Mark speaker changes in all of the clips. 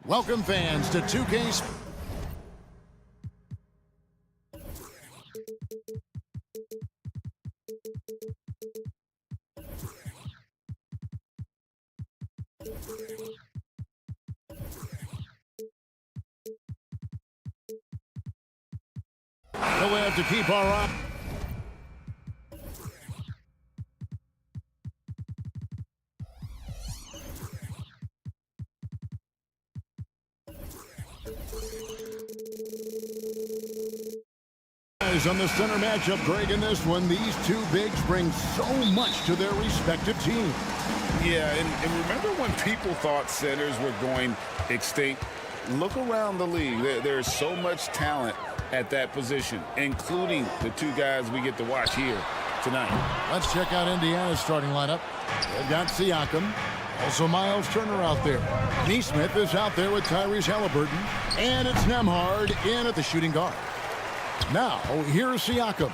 Speaker 1: Welcome fans to 2K. We'll have to keep our eye. On the center matchup, Greg, in this one, these two bigs bring so much to their respective teams.
Speaker 2: Yeah, and remember when people thought centers were going extinct? Look around the league. There's so much talent at that position, including the two guys we get to watch here tonight.
Speaker 1: Let's check out Indiana's starting lineup. They've got Siakam, also Miles Turner out there. Neesmith is out there with Tyrese Halliburton, and it's Nembhard in at the shooting guard. Now, here's Siakam.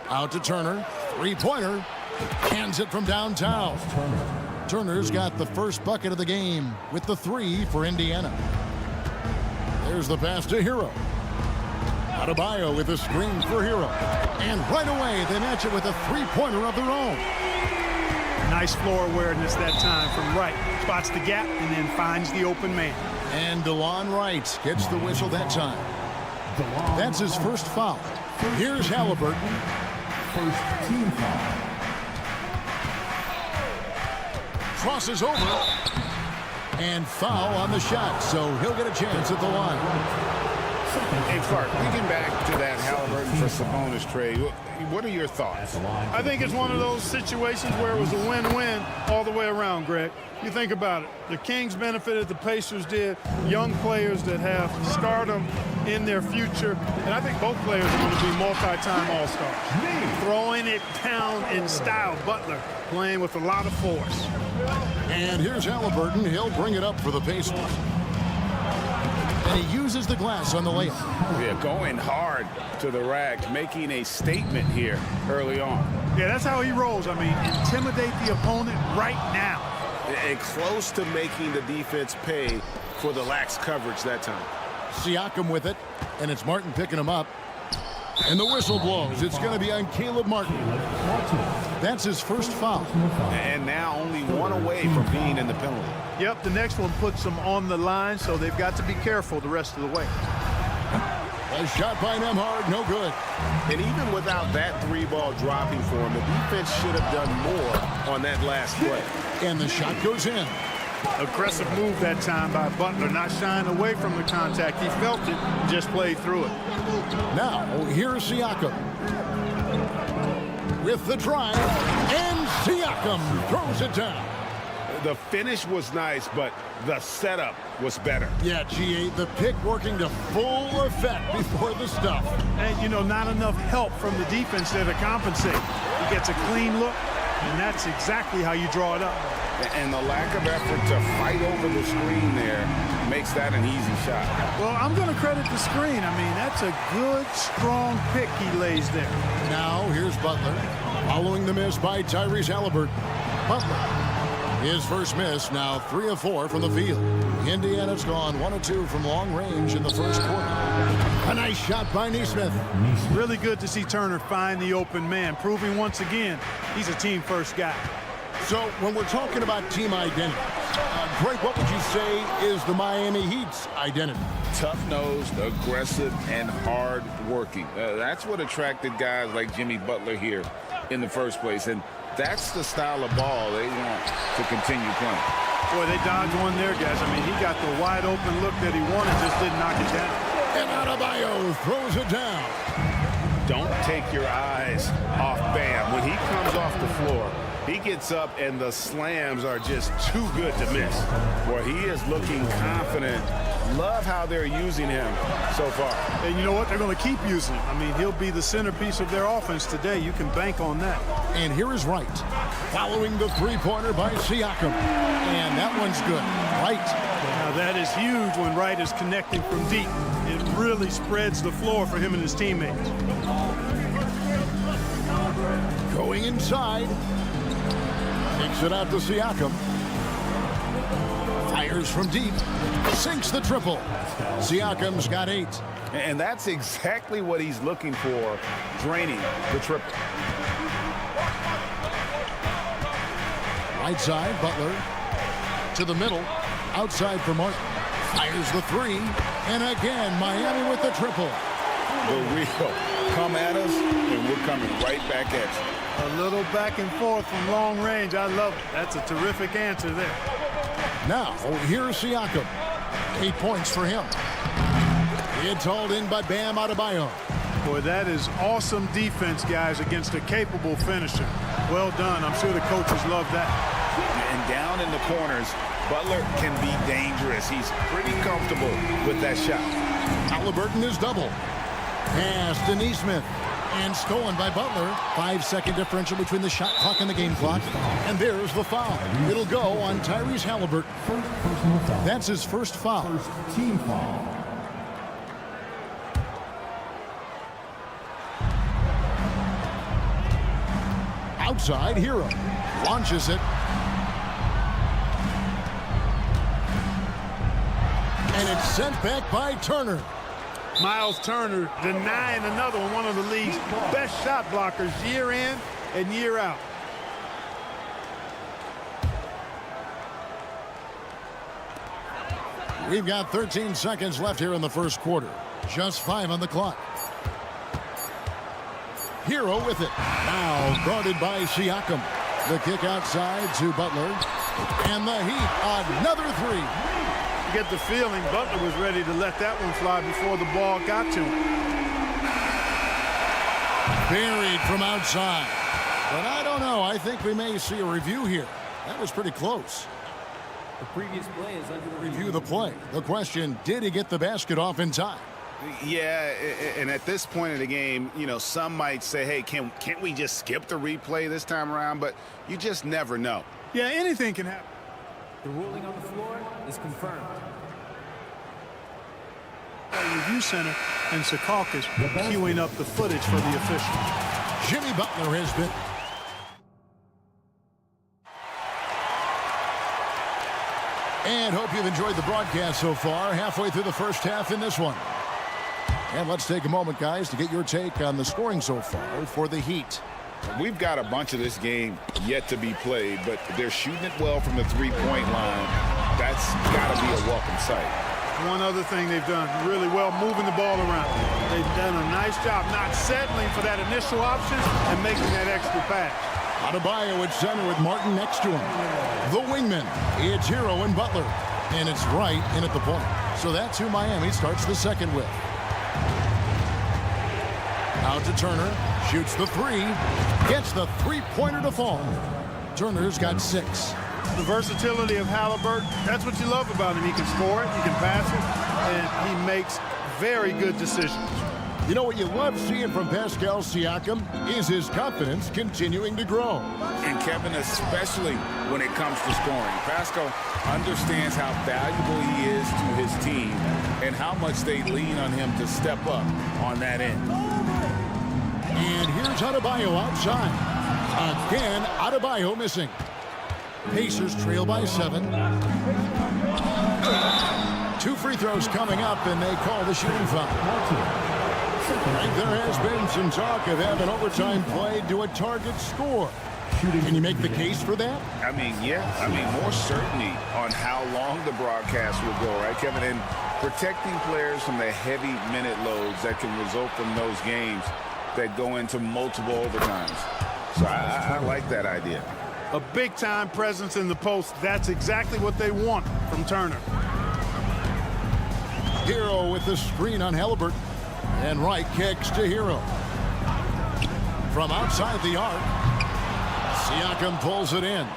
Speaker 1: Out to Turner. Three-pointer. Hands it from downtown. Turner's got the first bucket of the game with the three for Indiana. There's the pass to Hero. Adebayo with a screen for Hero. And right away, they match it with a three-pointer of their own.
Speaker 3: Nice floor awareness that time from Wright. Spots the gap and then finds the open man.
Speaker 1: And DeLon Wright gets the whistle that time. That's his first foul. Here's Halliburton.
Speaker 4: First team foul.
Speaker 1: Crosses over. And foul on the shot, so he'll get a chance at the line.
Speaker 2: Hey, Clark, thinking back to that Halliburton for Sabonis trade, what are your thoughts?
Speaker 3: I think it's one of those situations where it was a win-win all the way around, Greg. You think about it. The Kings benefited, the Pacers did. Young players that have stardom in their future. And I think both players are going to be multi-time All-Stars. Throwing it down in style. Butler playing with a lot of force.
Speaker 1: And here's Halliburton. He'll bring it up for the Pacers. And he uses the glass on the layup.
Speaker 2: Yeah, going hard to the rack, making a statement here early on.
Speaker 3: Yeah, that's how he rolls. I mean, intimidate the opponent right now.
Speaker 2: And close to making the defense pay for the lax coverage that time.
Speaker 1: Siakam with it, and it's Martin picking him up. And the whistle blows. It's going to be on Caleb Martin. That's his first foul.
Speaker 2: And now only one away from being in the penalty.
Speaker 3: Yep, the next one puts them on the line, so they've got to be careful the rest of the way.
Speaker 1: A shot by Nembhard, no good.
Speaker 2: And even without that three-ball dropping for him, the defense should have done more on that last play.
Speaker 1: And the shot goes in.
Speaker 3: Aggressive move that time by Butler, not shying away from the contact. He felt it, just played through it.
Speaker 1: Now, here's Siakam. With the drive, and Siakam throws it down.
Speaker 2: The finish was nice, but the setup was better.
Speaker 1: Yeah, G8, the pick working to full effect before the stuff.
Speaker 3: And, you know, not enough help from the defense there to compensate. He gets a clean look, and that's exactly how you draw it up.
Speaker 2: And the lack of effort to fight over the screen there makes that an easy shot.
Speaker 3: Well, I'm going to credit the screen. I mean, that's a good, strong pick he lays there.
Speaker 1: Now, here's Butler. Following the miss by Tyrese Halliburton. Butler. His first miss, now 3 of 4 from the field. Indiana's gone 1 of 2 from long range in the first quarter. A nice shot by Neesmith.
Speaker 3: Really good to see Turner find the open man, proving once again he's a team-first guy.
Speaker 1: So when we're talking about team identity, Greg, what would you say is the Miami Heat's identity?
Speaker 2: Tough-nosed, aggressive, and hard-working. That's what attracted guys like Jimmy Butler here in the first place. And that's the style of ball they want to continue playing.
Speaker 3: Boy, they dodged one there, guys. I mean, he got the wide-open look that he wanted, just didn't knock it down.
Speaker 1: And Adebayo throws it down.
Speaker 2: Don't take your eyes off Bam. When he comes off the floor, he gets up and the slams are just too good to miss. Boy, he is looking confident. Love how they're using him so far.
Speaker 3: And you know what? They're going to keep using him. I mean, he'll be the centerpiece of their offense today. You can bank on that.
Speaker 1: And here is Wright, following the three-pointer by Siakam. And that one's good. Wright.
Speaker 3: Now, that is huge when Wright is connecting from deep. It really spreads the floor for him and his teammates.
Speaker 1: Going inside. Kicks it out to Siakam. Fires from deep. Sinks the triple. Siakam's got 8.
Speaker 2: And that's exactly what he's looking for, draining the triple.
Speaker 1: Right side, Butler. To the middle. Outside for Martin. Fires the 3. And again, Miami with the triple.
Speaker 2: The wheel. Come at us, and we're coming right back at you.
Speaker 3: A little back and forth from long range. I love it. That's a terrific answer there.
Speaker 1: Now, here's Siakam. 8 points for him. It's hauled in by Bam Adebayo.
Speaker 3: Boy, that is awesome defense, guys, against a capable finisher. Well done. I'm sure the coaches love that.
Speaker 2: And down in the corners, Butler can be dangerous. He's pretty comfortable with that shot.
Speaker 1: Halliburton is double. Pass to Neesmith. And stolen by Butler. 5-second differential between the shot clock and the game clock. And there's the foul. It'll go on Tyrese Halliburton. That's his first foul.
Speaker 4: First team foul.
Speaker 1: Outside, Hero. Launches it. And it's sent back by Turner.
Speaker 3: Miles Turner denying another one of the league's best shot blockers year in and year out.
Speaker 1: We've got 13 seconds left here in the first quarter. Just 5 on the clock. Hero with it. Now guarded by Siakam. The kick outside to Butler. And the Heat, another 3.
Speaker 3: Get the feeling Butler was ready to let that one fly before the ball got to him.
Speaker 1: Buried from outside. But I don't know. I think we may see a review here. That was pretty close.
Speaker 5: The previous play is under
Speaker 1: Review the play. The question, did he get the basket off in time?
Speaker 2: Yeah, and at this point in the game, you know, some might say, hey, can't we just skip the replay this time around? But you just never know.
Speaker 3: Yeah, anything can happen.
Speaker 5: The ruling on the floor is confirmed.
Speaker 3: Review Center and Secaucus queuing up the footage for the official.
Speaker 1: Jimmy Butler has been. And hope you've enjoyed the broadcast so far. Halfway through the first half in this one. And let's take a moment, guys, to get your take on the scoring so far for the Heat.
Speaker 2: We've got a bunch of this game yet to be played, but they're shooting it well from the three-point line. That's got to be a welcome sight.
Speaker 3: One other thing they've done really well, moving the ball around. They've done a nice job not settling for that initial option and making that extra pass.
Speaker 1: Adebayo at center with Martin next to him. The wingman, it's Hero and Butler. And it's right in at the point. So that's who Miami starts the second with. Out to Turner. Shoots the 3. Gets the three-pointer to fall. Turner's got 6.
Speaker 3: The versatility of Halliburton, that's what you love about him. He can score it, he can pass it, and he makes very good decisions.
Speaker 1: You know what you love seeing from Pascal Siakam is his confidence continuing to grow.
Speaker 2: And Kevin, especially when it comes to scoring. Pascal understands how valuable he is to his team and how much they lean on him to step up on that end.
Speaker 1: And here's Adebayo outside. Again, Adebayo missing. Pacers trail by 7. 2 free throws coming up, and they call the shooting foul. Right, there has been some talk of having overtime played to a target score. Can you make the case for that?
Speaker 2: I mean, yeah. I mean, more certainty on how long the broadcast will go, right, Kevin? And protecting players from the heavy minute loads that can result from those games that go into multiple overtimes. So I like that idea.
Speaker 3: A big-time presence in the post. That's exactly what they want from Turner.
Speaker 1: Hero with the screen on Halliburton. And Wright kicks to Hero. From outside the arc, Siakam pulls it in.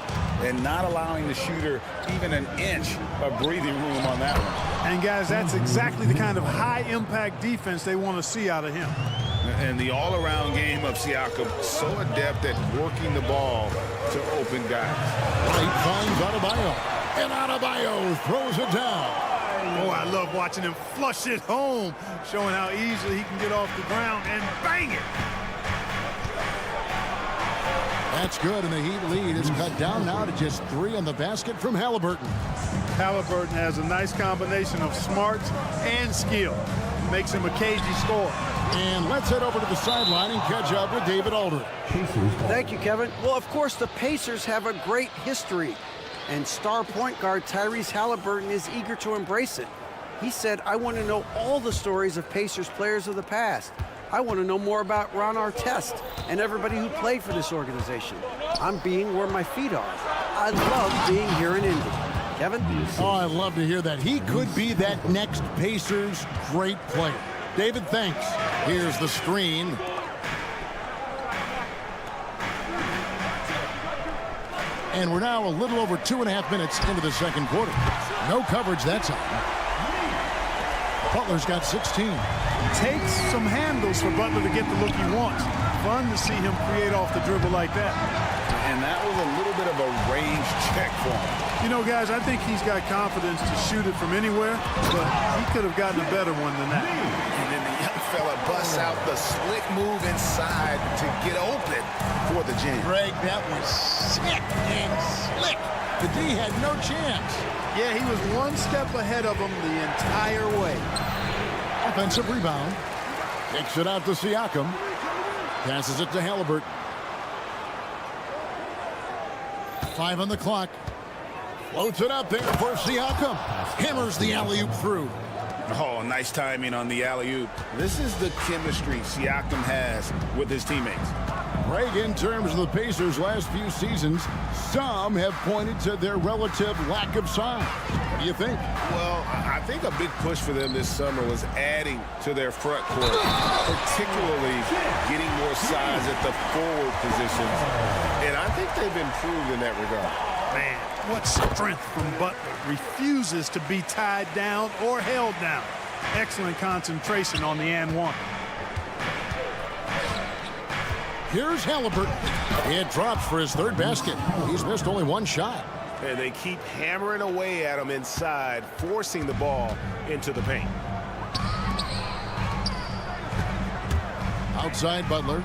Speaker 2: And not allowing the shooter even an inch of breathing room on that one.
Speaker 3: And, guys, that's exactly the kind of high-impact defense they want to see out of him.
Speaker 2: And the all-around game of Siakam, so adept at working the ball to open guys.
Speaker 1: Wright finds Adebayo. And Adebayo throws it down.
Speaker 3: Oh, I love watching him flush it home, showing how easily he can get off the ground and bang it.
Speaker 1: That's good, and the Heat lead is cut down now to just 3 on the basket from Halliburton.
Speaker 3: Halliburton has a nice combination of smarts and skill. Makes him a cagey scorer.
Speaker 1: And let's head over to the sideline and catch up with David Aldridge.
Speaker 6: Thank you, Kevin. Well, of course, the Pacers have a great history, and star point guard Tyrese Halliburton is eager to embrace it. He said, "I want to know all the stories of Pacers players of the past. I want to know more about Ron Artest and everybody who played for this organization. I'm being where my feet are. I love being here in Indy." Kevin?
Speaker 1: Oh, I love to hear that. He could be that next Pacers great player. David, thanks. Here's the screen. And we're now a little over 2.5 minutes into the second quarter. No coverage that time. Butler's got 16.
Speaker 3: Takes some handles for Butler to get the look he wants. Fun to see him create off the dribble like that.
Speaker 2: And that was a little bit of a range check for him.
Speaker 3: You know, guys, I think he's got confidence to shoot it from anywhere, but he could have gotten a better one than that.
Speaker 2: And then the young fella busts out the slick move inside to get open for the jam.
Speaker 1: Greg, that was sick and slick. The D had no chance.
Speaker 3: Yeah, he was one step ahead of him the entire way.
Speaker 1: Offensive rebound. Takes it out to Siakam. Passes it to Halliburton. 5 on the clock. Floats it up there for Siakam. Hammers the alley-oop through.
Speaker 2: Oh, nice timing on the alley-oop. This is the chemistry Siakam has with his teammates.
Speaker 1: Greg, in terms of the Pacers' last few seasons, some have pointed to their relative lack of size. What do you think?
Speaker 2: Well, I think a big push for them this summer was adding to their front court, particularly getting more size at the forward positions. And I think they've improved in that regard.
Speaker 3: Man, what strength from Butler. Refuses to be tied down or held down. Excellent concentration on the and one.
Speaker 1: Here's Halliburton. It drops for his third basket. He's missed only one shot.
Speaker 2: And they keep hammering away at him inside, forcing the ball into the paint.
Speaker 1: Outside Butler.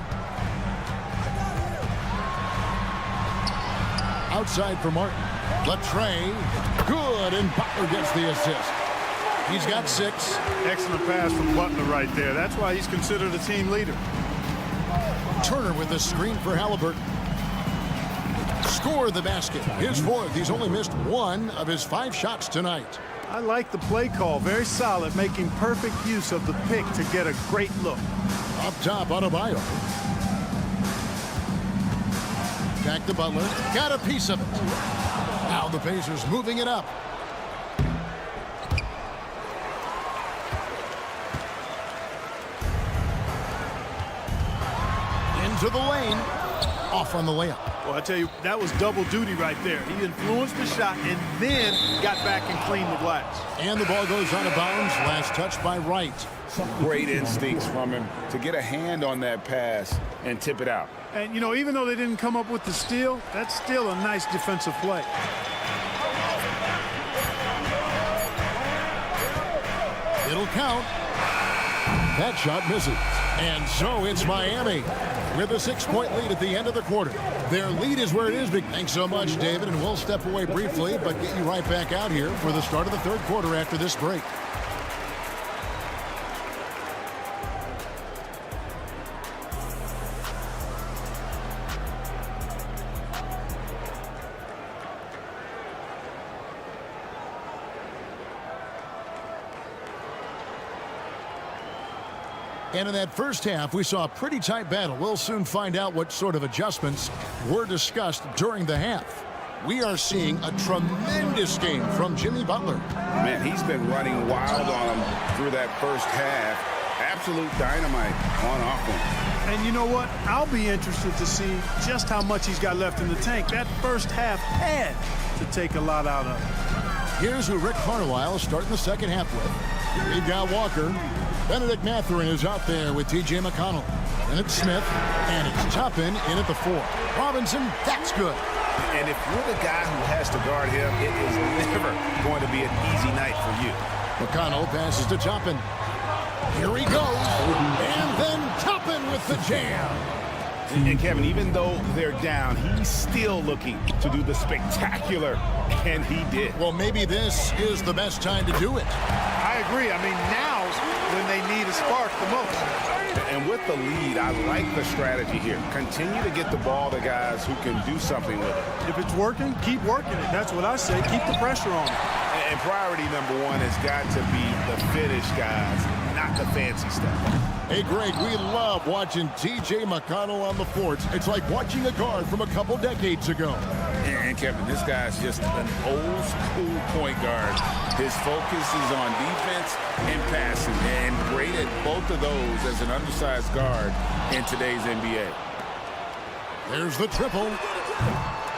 Speaker 1: Outside for Martin. Latrey. Good, and Butler gets the assist. He's got 6.
Speaker 3: Excellent pass from Butler right there. That's why he's considered a team leader.
Speaker 1: Turner with the screen for Halliburton. Score the basket. His 4th. He's only missed 1 of his 5 shots tonight.
Speaker 3: I like the play call. Very solid, making perfect use of the pick to get a great look.
Speaker 1: Up top, Adebayo. Back to Butler. Got a piece of it. Now the Pacers moving it up. Into the lane. Off on the layup.
Speaker 3: Well, I tell you, that was double duty right there. He influenced the shot and then got back and cleaned the glass.
Speaker 1: And the ball goes out of bounds. Last touch by Wright.
Speaker 2: Great instincts from him to get a hand on that pass and tip it out.
Speaker 3: And, you know, even though they didn't come up with the steal, that's still a nice defensive play.
Speaker 1: It'll count. That shot misses. And so it's Miami with a 6-point lead at the end of the quarter. Their lead is where it is. Thanks so much, David. And we'll step away briefly, but get you right back out here for the start of the third quarter after this break. And in that first half, we saw a pretty tight battle. We'll soon find out what sort of adjustments were discussed during the half. We are seeing a tremendous game from Jimmy Butler.
Speaker 2: Man, he's been running wild on him through that first half. Absolute dynamite on offense.
Speaker 3: And you know what? I'll be interested to see just how much he's got left in the tank. That first half had to take a lot out of him.
Speaker 1: Here's who Rick Carlisle is starting the second half with. We've got Walker. Benedict Mathurin is out there with T.J. McConnell. And it's Smith. And it's Toppin in at the 4. Robinson, that's good.
Speaker 2: And if you're the guy who has to guard him, it is never going to be an easy night for you.
Speaker 1: McConnell passes to Toppin. Here he goes. And then Toppin with the jam.
Speaker 2: And Kevin, even though they're down, he's still looking to do the spectacular, and he did.
Speaker 1: Well, maybe this is the best time to do it.
Speaker 3: I agree. I mean, now's when they need a spark the most.
Speaker 2: And with the lead, I like the strategy here. Continue to get the ball to guys who can do something with it.
Speaker 3: If it's working, keep working it. That's what I say. Keep the pressure on it.
Speaker 2: And priority number one has got to be the finish, guys, not the fancy stuff.
Speaker 1: Hey, Greg, we love watching T.J. McConnell on the fort. It's like watching a guard from a couple decades ago.
Speaker 2: And Kevin, this guy's just an old school point guard. His focus is on defense and passing, and great at both of those as an undersized guard in today's NBA.
Speaker 1: There's the triple,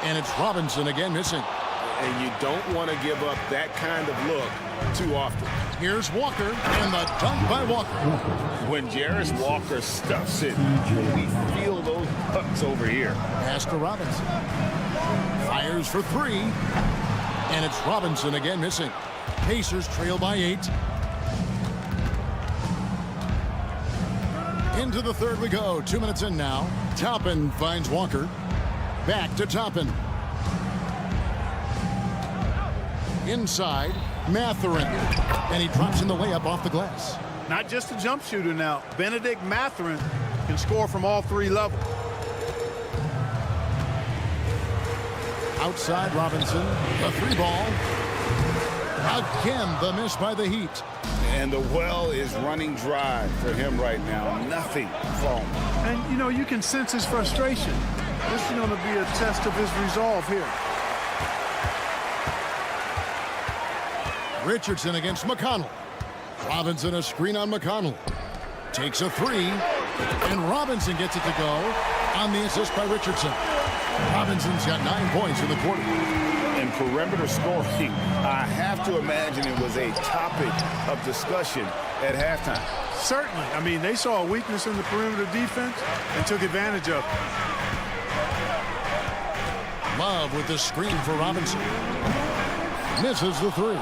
Speaker 1: and it's Robinson again missing.
Speaker 2: And you don't want to give up that kind of look too often.
Speaker 1: Here's Walker, and the dunk by Walker.
Speaker 2: When Jarris Walker stuffs it, we feel those hooks over here.
Speaker 1: Pass to Robinson. Fires for three, and it's Robinson again missing. Pacers trail by 8. Into the third we go. 2 minutes in now. Toppin finds Walker. Back to Toppin. Inside, Mathurin. And he drops in the layup off the glass.
Speaker 3: Not just a jump shooter now. Benedict Mathurin can score from all 3 levels.
Speaker 1: Outside Robinson, the 3 ball. Again, the miss by the Heat.
Speaker 2: And the well is running dry for him right now. Nothing falling.
Speaker 3: And, you know, you can sense his frustration. This is going to be a test of his resolve here.
Speaker 1: Richardson against McConnell. Robinson a screen on McConnell. Takes a 3, and Robinson gets it to go on the assist by Richardson. Robinson's got 9 points in the quarter.
Speaker 2: And perimeter scoring, I have to imagine it was a topic of discussion at halftime.
Speaker 3: Certainly. I mean, they saw a weakness in the perimeter defense and took advantage of it.
Speaker 1: Love with the screen for Robinson. Misses the 3.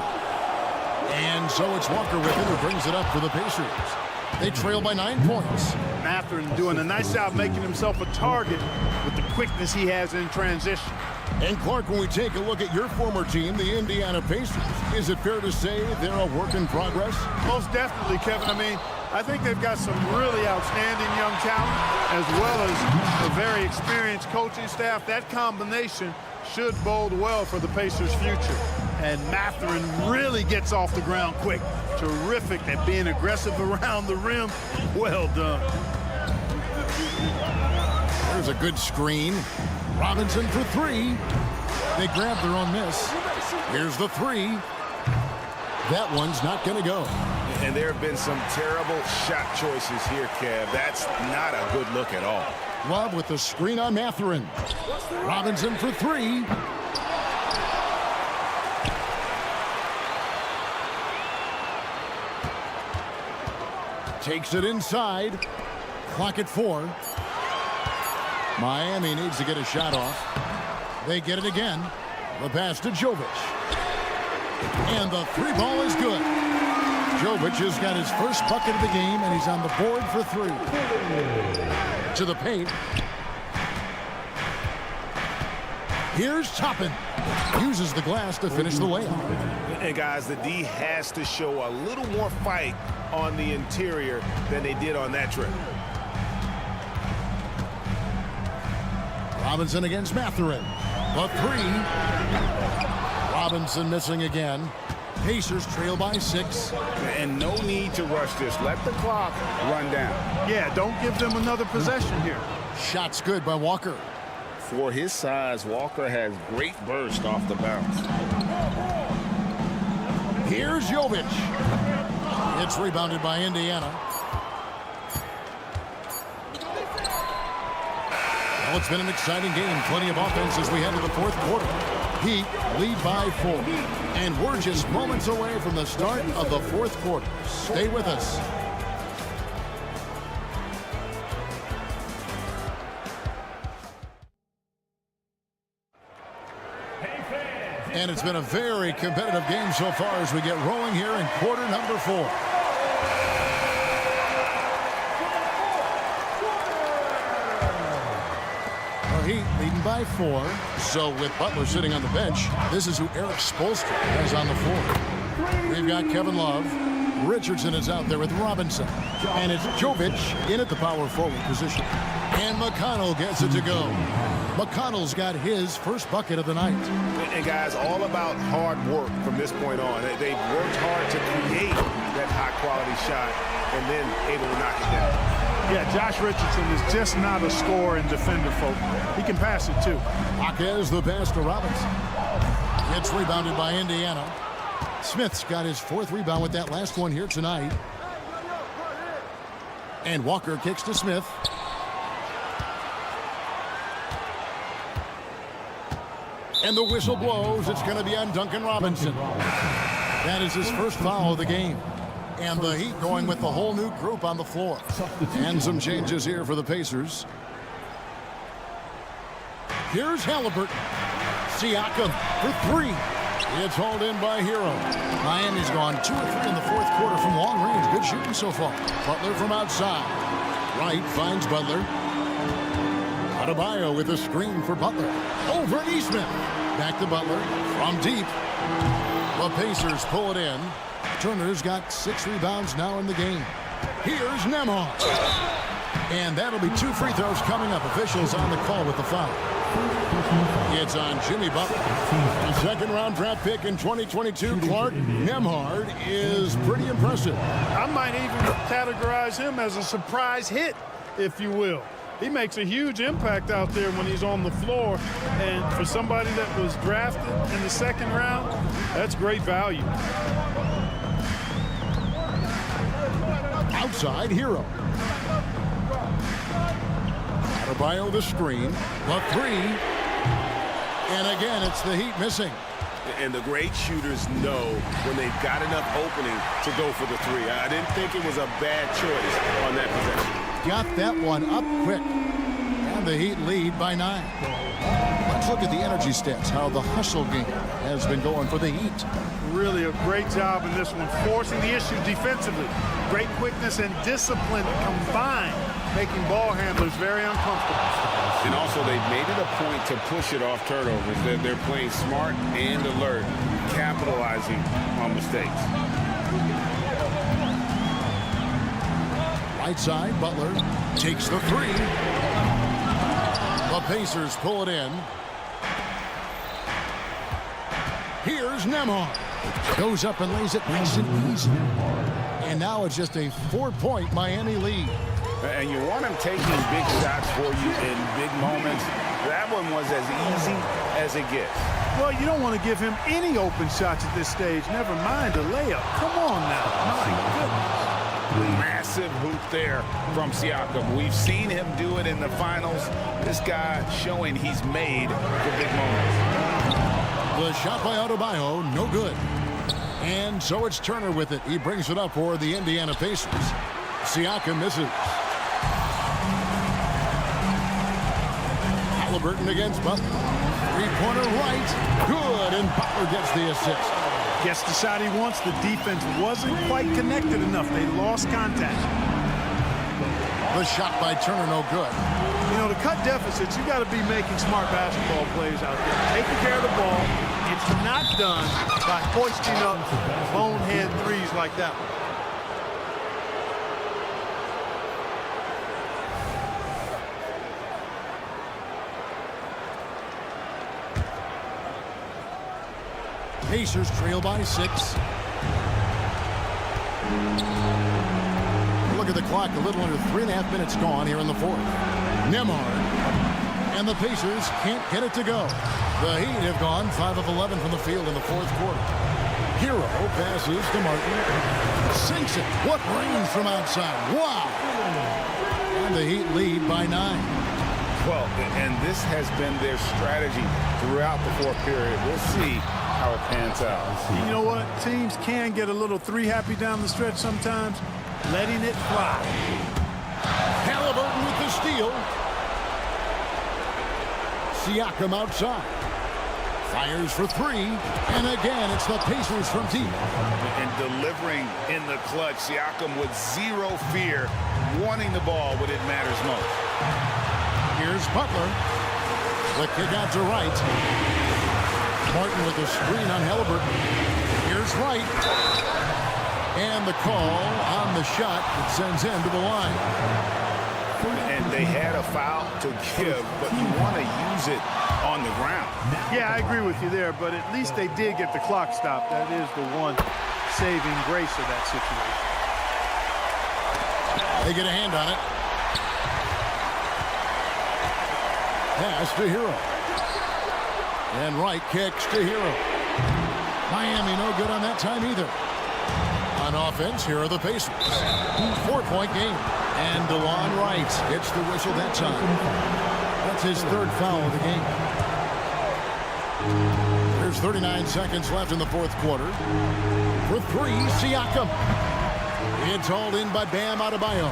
Speaker 1: And so it's Walker with it who brings it up for the Pacers. They trail by 9 points.
Speaker 3: Mathurin doing a nice job making himself a target with the quickness he has in transition.
Speaker 1: And Clark, when we take a look at your former team, the Indiana Pacers, is it fair to say they're a work in progress?
Speaker 3: Most definitely, Kevin. I mean, I think they've got some really outstanding young talent as well as a very experienced coaching staff. That combination should bode well for the Pacers' future. And Mathurin really gets off the ground quick. Terrific at being aggressive around the rim. Well done.
Speaker 1: There's a good screen. Robinson for 3. They grab their own miss. Here's the 3. That one's not going to go.
Speaker 2: And there have been some terrible shot choices here, Kev. That's not a good look at all.
Speaker 1: Love with the screen on Mathurin. Robinson for 3. Takes it inside. Clock at 4. Miami needs to get a shot off. They get it again. The pass to Jovic. And the 3 ball is good. Jovic has got his first bucket of the game, and he's on the board for 3. To the paint. Here's Toppin. Uses the glass to finish the layup.
Speaker 2: And guys, the D has to show a little more fight on the interior than they did on that trip.
Speaker 1: Robinson against Mathurin. The 3. Robinson missing again. Pacers trail by 6.
Speaker 2: And no need to rush this. Let the clock run down.
Speaker 3: Yeah, don't give them another possession here.
Speaker 1: Shot's good by Walker.
Speaker 2: For his size, Walker has great burst off the bounce.
Speaker 1: Here's Jovic. It's rebounded by Indiana. Well, it's been an exciting game. Plenty of offense as we head to the 4th quarter. Heat lead by 4. And we're just moments away from the start of the 4th quarter. Stay with us. And it's been a very competitive game so far as we get rolling here in quarter number 4. Heat leading by 4. So with Butler sitting on the bench, this is who Eric Spoelstra has on the floor. We've got Kevin Love. Richardson is out there with Robinson. And it's Jovic in at the power forward position. And McConnell gets it to go. McConnell's got his first bucket of the night.
Speaker 2: And guys, all about hard work from this point on. They've worked hard to create that high-quality shot and then able to knock it down.
Speaker 3: Yeah, Josh Richardson is just not a scorer and defender, folks. He can pass it, too.
Speaker 1: Jaquez the pass to Robinson. It's rebounded by Indiana. Smith's got his 4th rebound with that last one here tonight. And Walker kicks to Smith. And the whistle blows. It's going to be on Duncan Robinson. That is his first foul of the game. And the Heat going with the whole new group on the floor. And some changes here for the Pacers. Here's Halliburton. Siakam for 3. It's hauled in by Hero. Miami's gone 2 or 3 in the 4th quarter from long range. Good shooting so far. Butler from outside. Wright finds Butler. Adebayo with a screen for Butler. Over Eastman. Back to Butler from deep. The Pacers pull it in. Turner's got 6 rebounds now in the game. Here's Nembhard. And that'll be 2 free throws coming up. Officials on the call with the foul. It's on Jimmy Butler. A second-round draft pick in 2022, Clark. Nembhard is pretty impressive.
Speaker 3: I might even categorize him as a surprise hit, if you will. He makes a huge impact out there when he's on the floor. And for somebody that was drafted in the 2nd round, that's great value.
Speaker 1: Outside, Hero. Adebayo the screen. The 3. And again, it's the Heat missing.
Speaker 2: And the great shooters know when they've got enough opening to go for the 3. I didn't think it was a bad choice on that possession.
Speaker 1: Got that one up quick. And the Heat lead by 9. Let's look at the energy stats, how the hustle game has been going for the Heat.
Speaker 3: Really a great job in this one, forcing the issue defensively. Great quickness and discipline combined, making ball handlers very uncomfortable.
Speaker 2: And also, they've made it a point to push it off turnovers. They're playing smart and alert, capitalizing on mistakes.
Speaker 1: Right side, Butler takes the 3. The Pacers pull it in. Here's Nembhard. Goes up and lays it nice and easy. And now it's just a 4-point Miami lead.
Speaker 2: And you want him taking big shots for you in big moments. That one was as easy as it gets.
Speaker 3: Well, you don't want to give him any open shots at this stage. Never mind a layup. Come on now. My goodness.
Speaker 2: Massive hoop there from Siakam. We've seen him do it in the finals. This guy showing he's made for big moments.
Speaker 1: The shot by Adebayo, no good. And so it's Turner with it. He brings it up for the Indiana Pacers. Siakam misses. Halliburton against Butler. 3-pointer right. Good, and Butler gets the assist.
Speaker 3: Gets the shot he wants. The defense wasn't quite connected enough. They lost contact.
Speaker 1: The shot by Turner, no good.
Speaker 3: You know, to cut deficits, you got to be making smart basketball plays out there. Taking care of the ball. It's not done by hoisting up bonehead threes like that one.
Speaker 1: Pacers trail by 6. Look at the clock, a little under 3.5 minutes gone here in the 4th. Nembhard. And the Pacers can't get it to go. The Heat have gone 5 of 11 from the field in the 4th quarter. Hero passes to Martin. Sinks it. What range from outside. Wow. And the Heat lead by 9.
Speaker 2: Well, and this has been their strategy throughout the 4th period. We'll see how it pans out.
Speaker 3: You know what? Teams can get a little 3-happy down the stretch sometimes. Letting it fly.
Speaker 1: Halliburton with the steal. Siakam outside. Fires for 3. And again, it's the Pacers from deep.
Speaker 2: And delivering in the clutch, Siakam with zero fear, wanting the ball when it matters most.
Speaker 1: Here's Butler. The kick out to Wright. Martin with the screen on Halliburton. Here's Wright. And the call on the shot that sends him to the line.
Speaker 2: And they had a foul to give, but you want to use it on the ground.
Speaker 3: Yeah, I agree with you there, but at least they did get the clock stopped. That is the one saving grace of that situation.
Speaker 1: They get a hand on it. Pass to Hero. And Wright kicks to Hero. Miami no good on that time either. On offense, here are the Pacers. 4-point game. And DeLon Wright gets the whistle that time. That's his third foul of the game. There's 39 seconds left in the fourth quarter. For three, Siakam. It's hauled in by Bam Adebayo.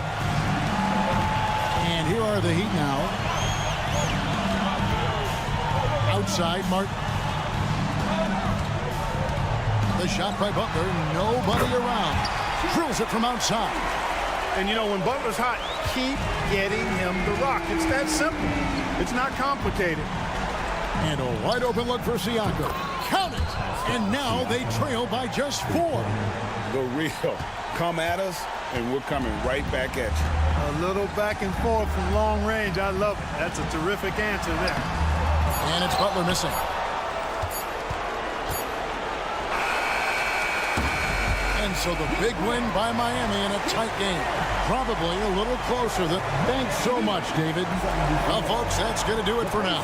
Speaker 1: And here are the Heat now. Outside, Martin. The shot by Butler, nobody around. Drills it from outside.
Speaker 3: And you know, when Butler's hot, keep getting him the rock. It's that simple. It's not complicated.
Speaker 1: And a wide open look for Siakam. Count it! And now they trail by just 4.
Speaker 2: The real. Come at us, and we're coming right back at you.
Speaker 3: A little back and forth from long range. I love it. That's a terrific answer there.
Speaker 1: And it's Butler missing. And so the big win by Miami in a tight game. Probably a little closer than... Thanks so much, David. Well, folks, that's going to do it for now.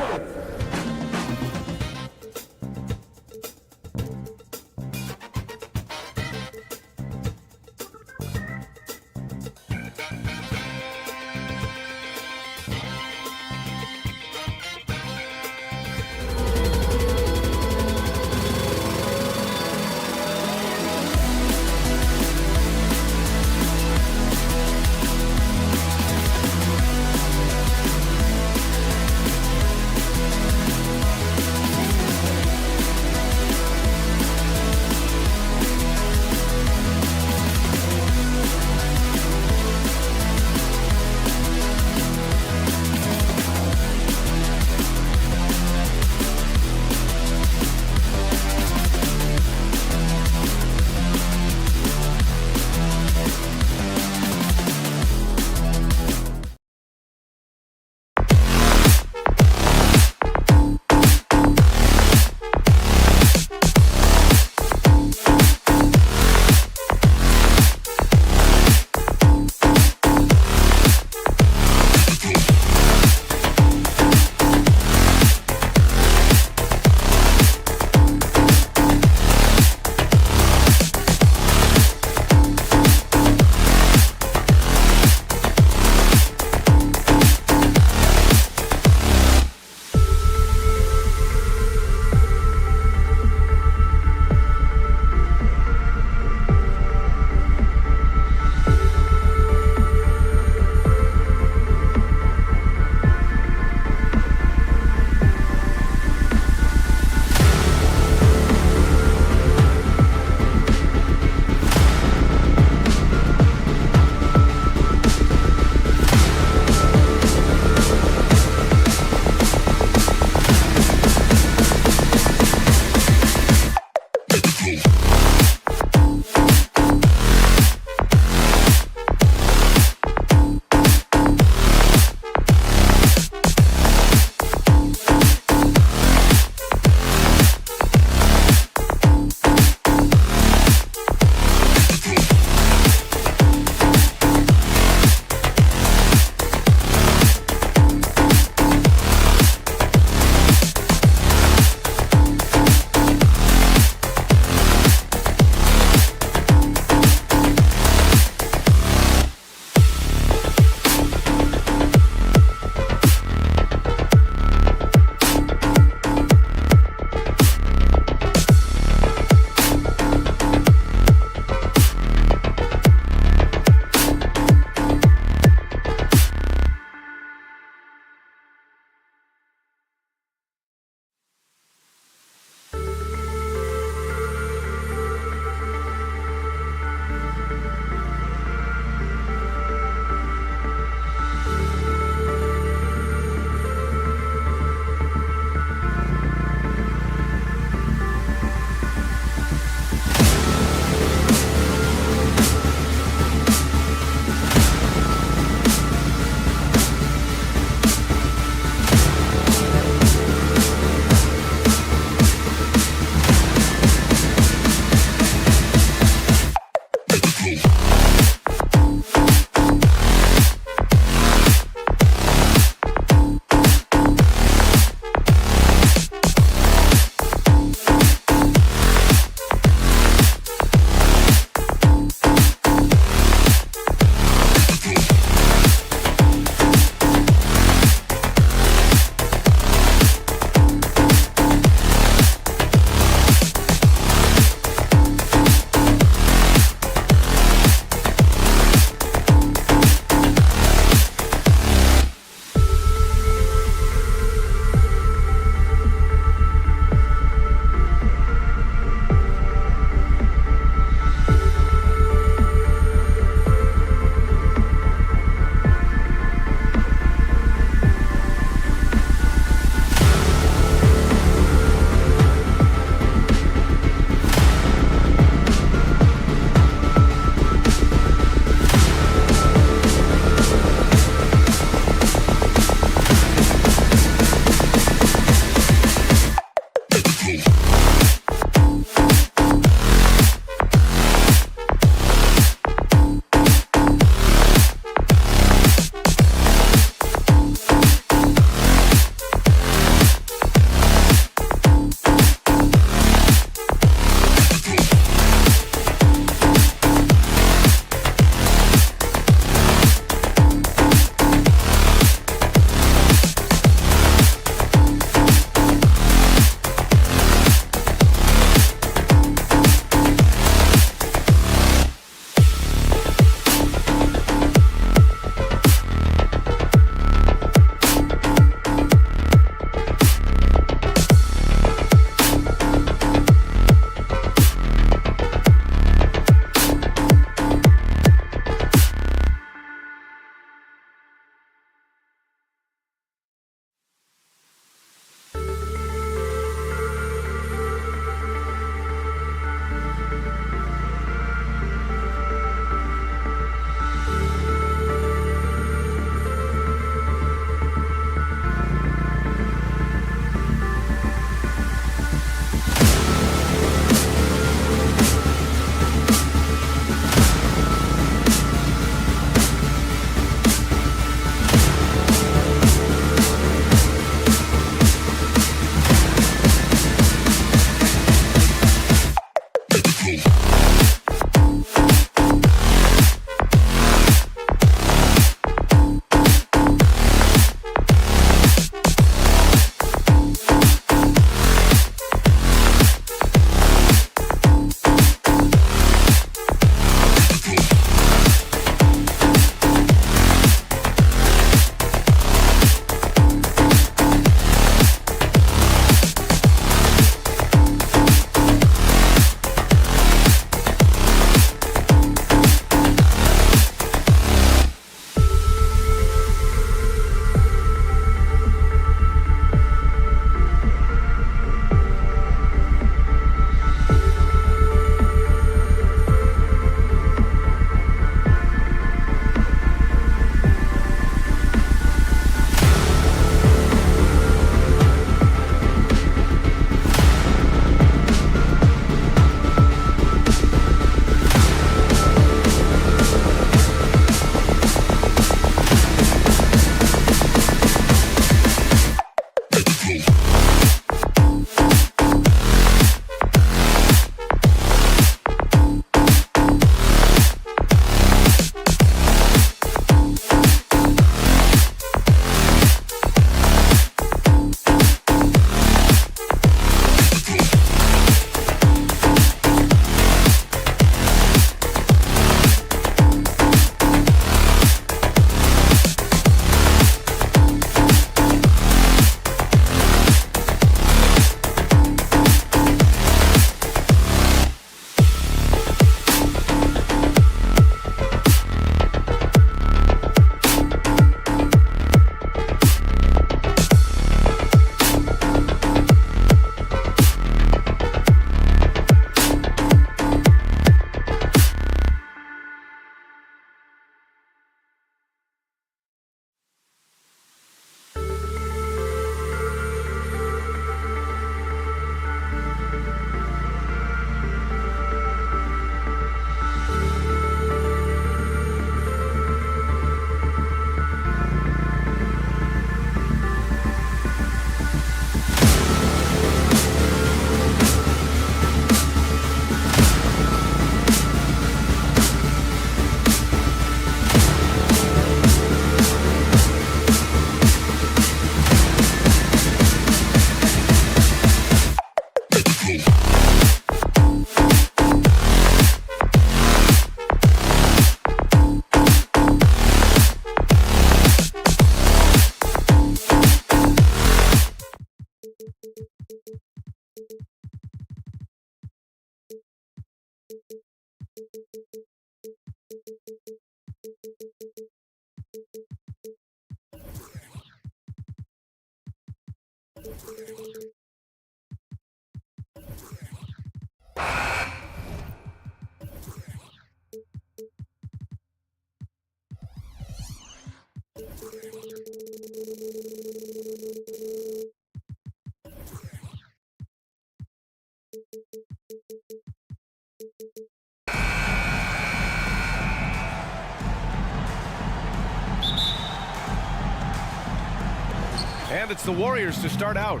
Speaker 7: And it's the Warriors to start out.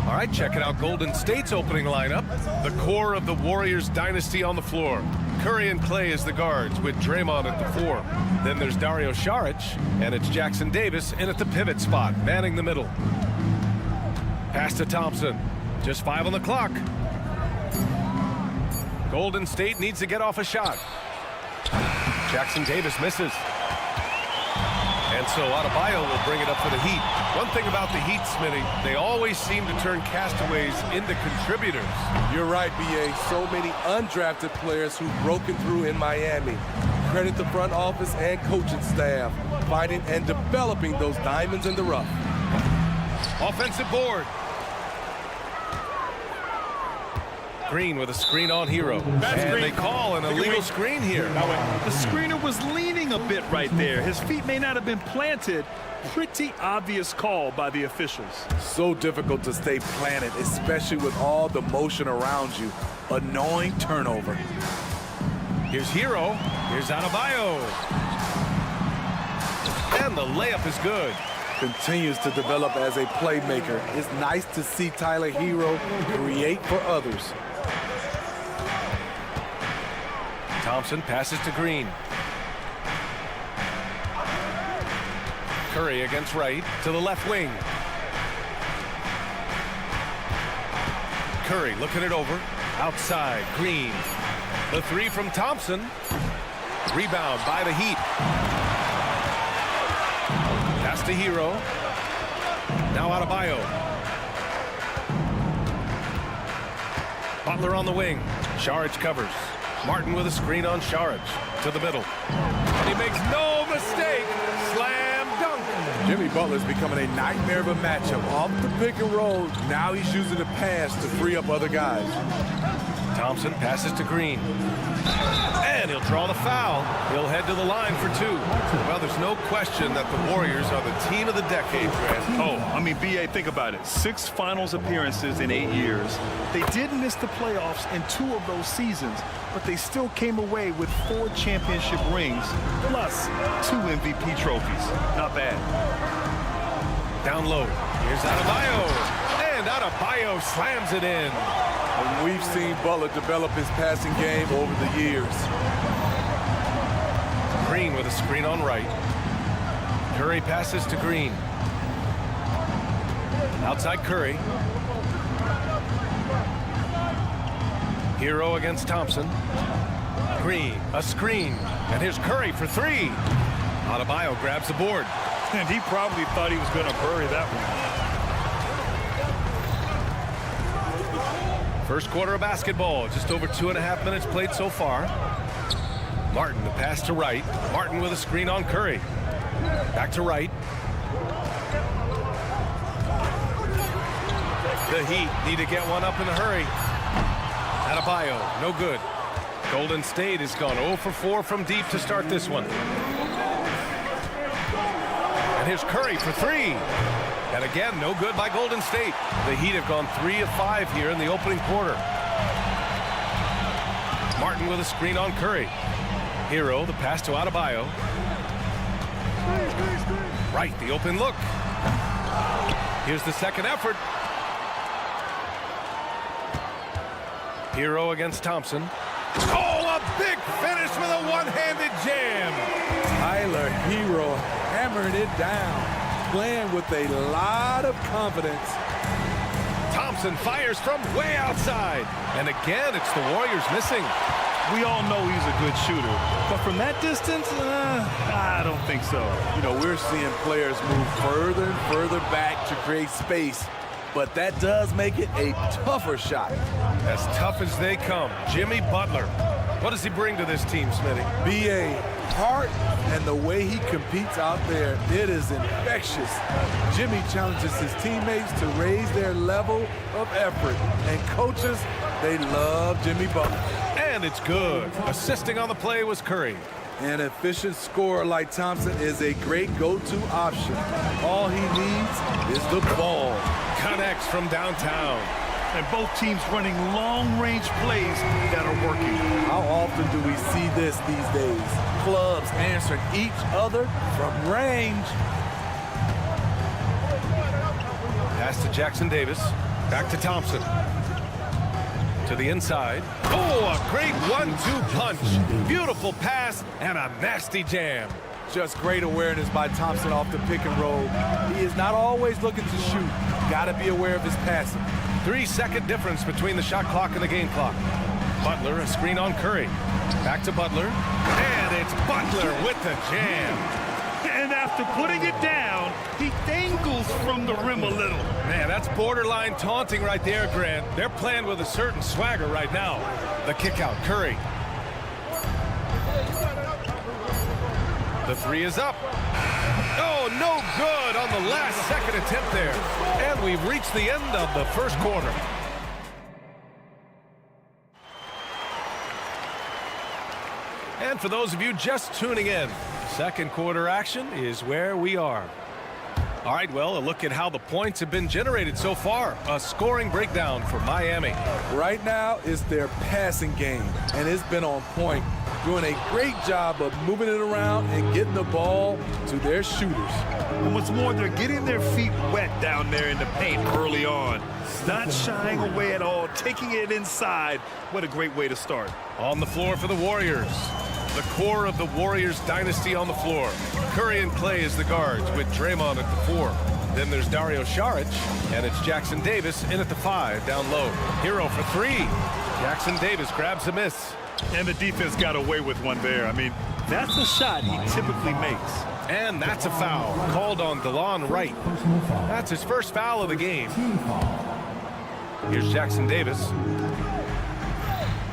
Speaker 7: All right, checking out Golden State's opening lineup. The core of the Warriors dynasty on the floor. Curry and Clay as the guards with Draymond at the 4. Then there's Dario Saric, and it's Jackson Davis in at the pivot spot, manning the middle. Pass to Thompson. Just 5 on the clock. Golden State needs to get off a shot. Jackson Davis misses. And so Adebayo will bring it up for the Heat. One thing about the Heat, Smitty, they always seem to turn castaways into contributors.
Speaker 8: You're right, B.A. So many undrafted players who've broken through in Miami. Credit the front office and coaching staff, finding and developing those diamonds in the rough.
Speaker 7: Offensive board. Green with a screen on Hero. And they call an illegal screen here.
Speaker 9: The screener was leaning a bit right there. His feet may not have been planted. Pretty obvious call by the officials.
Speaker 10: So difficult to stay planted, especially with all the motion around you. Annoying turnover.
Speaker 7: Here's Hero. Here's Adebayo. And the layup is good.
Speaker 8: Continues to develop as a playmaker. It's nice to see Tyler Hero create for others.
Speaker 7: Thompson passes to Green. Curry against Wright to the left wing. Curry looking it over. Outside, Green. The 3 from Thompson. Rebound by the Heat. Pass to Hero. Now Adebayo. Butler on the wing. Saric covers. Martin with a screen on Saric to the middle. And he makes no mistake. Slam dunk.
Speaker 10: Jimmy Butler's becoming a nightmare of a matchup. Off the pick and roll, now he's using the pass to free up other guys.
Speaker 7: Thompson passes to Green. And he'll draw the foul. He'll head to the line for 2. Well, there's no question that the Warriors are the team of the decade, Grant.
Speaker 9: Oh, I mean, B.A., think about it. 6 finals appearances in 8 years. They did miss the playoffs in 2 of those seasons, but they still came away with 4 championship rings, plus 2 MVP trophies. Not bad.
Speaker 7: Down low. Here's Adebayo. And Adebayo slams it in.
Speaker 10: And we've seen Butler develop his passing game over the years.
Speaker 7: Green with a screen on Wright. Curry passes to Green. Outside Curry. Hero against Thompson. Green, a screen. And here's Curry for 3. Adebayo grabs the board.
Speaker 9: And he probably thought he was going to bury that one.
Speaker 7: First quarter of basketball, just over 2.5 minutes played so far. Martin, the pass to Wright. Martin with a screen on Curry. Back to Wright. The Heat need to get one up in a hurry. Adebayo, no good. Golden State has gone 0 for 4 from deep to start this one. And here's Curry for 3. And again, no good by Golden State. The Heat have gone 3 of 5 here in the opening quarter. Martin with a screen on Curry. Hero, the pass to Adebayo. Right, the open look. Here's the second effort. Hero against Thompson. Oh, a big finish with a one-handed jam.
Speaker 8: Tyler Hero hammering it down. Playing with a lot of confidence.
Speaker 7: Thompson fires from way outside. And again, it's the Warriors missing.
Speaker 9: We all know he's a good shooter. But from that distance, I don't think so.
Speaker 10: You know, we're seeing players move further and further back to create space. But that does make it a tougher shot.
Speaker 7: As tough as they come, Jimmy Butler. What does he bring to this team, Smitty?
Speaker 8: BA, heart and the way he competes out there, it is infectious. Jimmy challenges his teammates to raise their level of effort. And coaches, they love Jimmy Butler.
Speaker 7: And it's good. Assisting on the play was Curry.
Speaker 8: An efficient scorer like Thompson is a great go-to option. All he needs is the ball.
Speaker 7: Connects from downtown.
Speaker 9: And both teams running long-range plays that are working.
Speaker 8: How often do we see this these days? Clubs answering each other from range.
Speaker 7: Pass to Jackson Davis. Back to Thompson. To the inside. Oh, a great 1-2 punch. Beautiful pass and a nasty jam.
Speaker 8: Just great awareness by Thompson off the pick and roll. He is not always looking to shoot. Got to be aware of his passing.
Speaker 7: 3-second difference between the shot clock and the game clock. Butler, a screen on Curry. Back to Butler. And it's Butler with the jam.
Speaker 9: And after putting it down, he dangles from the rim a little.
Speaker 7: Man, that's borderline taunting right there, Grant. They're playing with a certain swagger right now. The kick out, Curry. The three is up. Oh, no good on the last second attempt there. And we've reached the end of the first quarter. And for those of you just tuning in, second quarter action is where we are. All right, well, a look at how the points have been generated so far. A scoring breakdown for Miami.
Speaker 8: Right now, it's their passing game, and it's been on point. Doing a great job of moving it around and getting the ball to their shooters.
Speaker 9: And what's more, they're getting their feet wet down there in the paint early on. Not shying away at all, taking it inside. What a great way to start.
Speaker 7: On the floor for the Warriors. The core of the Warriors dynasty on the floor. Curry and Clay as the guards with Draymond at the 4. Then there's Dario Saric, and it's Jackson Davis in at the 5 down low. Hero for 3. Jackson Davis grabs a miss.
Speaker 9: And the defense got away with one there. I mean, that's a shot he typically makes.
Speaker 7: And that's a foul called on DeLon Wright. That's his first foul of the game. Here's Jackson Davis.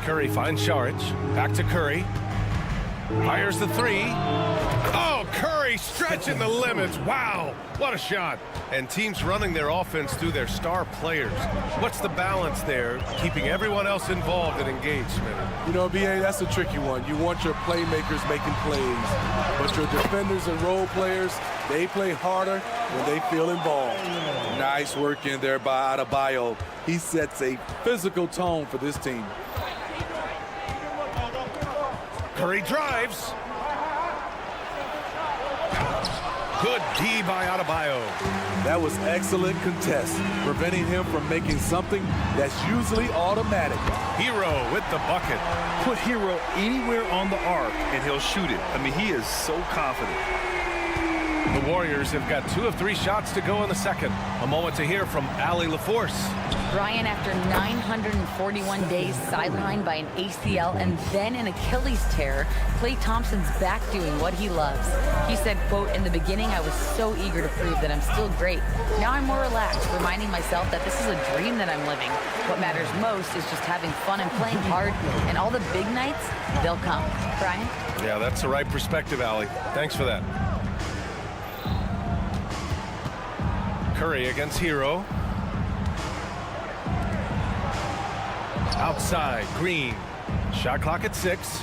Speaker 7: Curry finds Saric. Back to Curry. Fires the 3. Oh, Curry stretching the limits. Wow, what a shot. And teams running their offense through their star players. What's the balance there, keeping everyone else involved and engaged, Smith?
Speaker 8: You know, B.A., that's a tricky one. You want your playmakers making plays, but your defenders and role players, they play harder when they feel involved. Nice work in there by Adebayo. He sets a physical tone for this team.
Speaker 7: Curry drives. Good D by Adebayo.
Speaker 8: That was excellent contest, preventing him from making something that's usually automatic.
Speaker 7: Hero with the bucket.
Speaker 9: Put Hero anywhere on the arc, and he'll shoot it. I mean, he is so confident.
Speaker 7: The Warriors have got 2 of 3 shots to go in the second. A moment to hear from Allie LaForce.
Speaker 11: Brian, after 941 days sidelined by an ACL and then an Achilles tear, Klay Thompson's back doing what he loves. He said, quote, "In the beginning, I was so eager to prove that I'm still great. Now I'm more relaxed, reminding myself that this is a dream that I'm living. What matters most is just having fun and playing hard, and all the big nights, they'll come." Brian?
Speaker 7: Yeah, that's the right perspective, Allie. Thanks for that. Curry against Hero. Outside, Green. Shot clock at 6.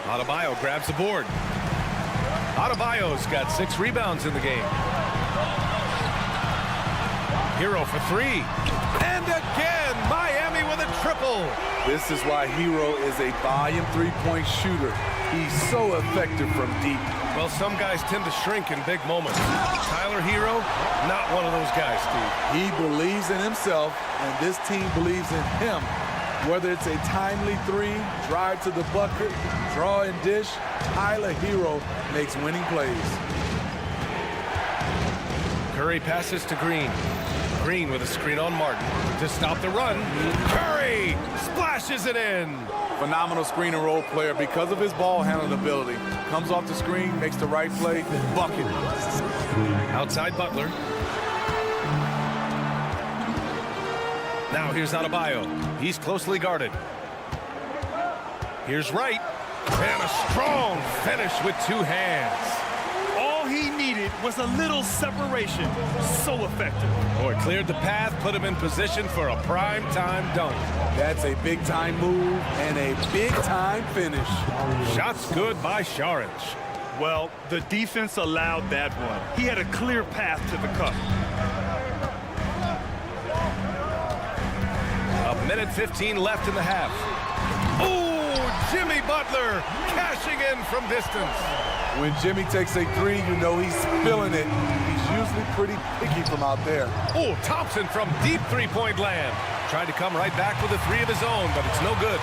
Speaker 7: Adebayo grabs the board. Adebayo's got 6 rebounds in the game. Hero for 3. And again, Miami with a triple.
Speaker 8: This is why Hero is a volume three-point shooter. He's so effective from deep.
Speaker 7: Well, some guys tend to shrink in big moments. Tyler Hero, not one of those guys, Steve.
Speaker 8: He believes in himself, and this team believes in him. Whether it's a timely 3, drive to the bucket, draw and dish, Tyler Hero makes winning plays.
Speaker 7: Curry passes to Green. Green with a screen on Martin to stop the run. Curry splashes it in.
Speaker 10: Phenomenal screen and roll player because of his ball handling ability. Comes off the screen, makes the right play, bucket.
Speaker 7: Outside Butler. Now here's Adebayo. He's closely guarded. Here's Wright. And a strong finish with two hands.
Speaker 9: All he needed was a little separation. So effective.
Speaker 7: Boy, cleared the path, put him in position for a prime-time dunk.
Speaker 8: That's a big-time move and a big-time finish.
Speaker 7: Shots good by Saric.
Speaker 9: Well, the defense allowed that one. He had a clear path to the cup.
Speaker 7: A minute 15 left in the half. Oh, Jimmy Butler cashing in from distance.
Speaker 8: When Jimmy takes a three, you know he's feeling it. He's usually pretty picky from out there.
Speaker 7: Oh, Thompson from deep three-point land. Tried to come right back with a three of his own, but it's no good.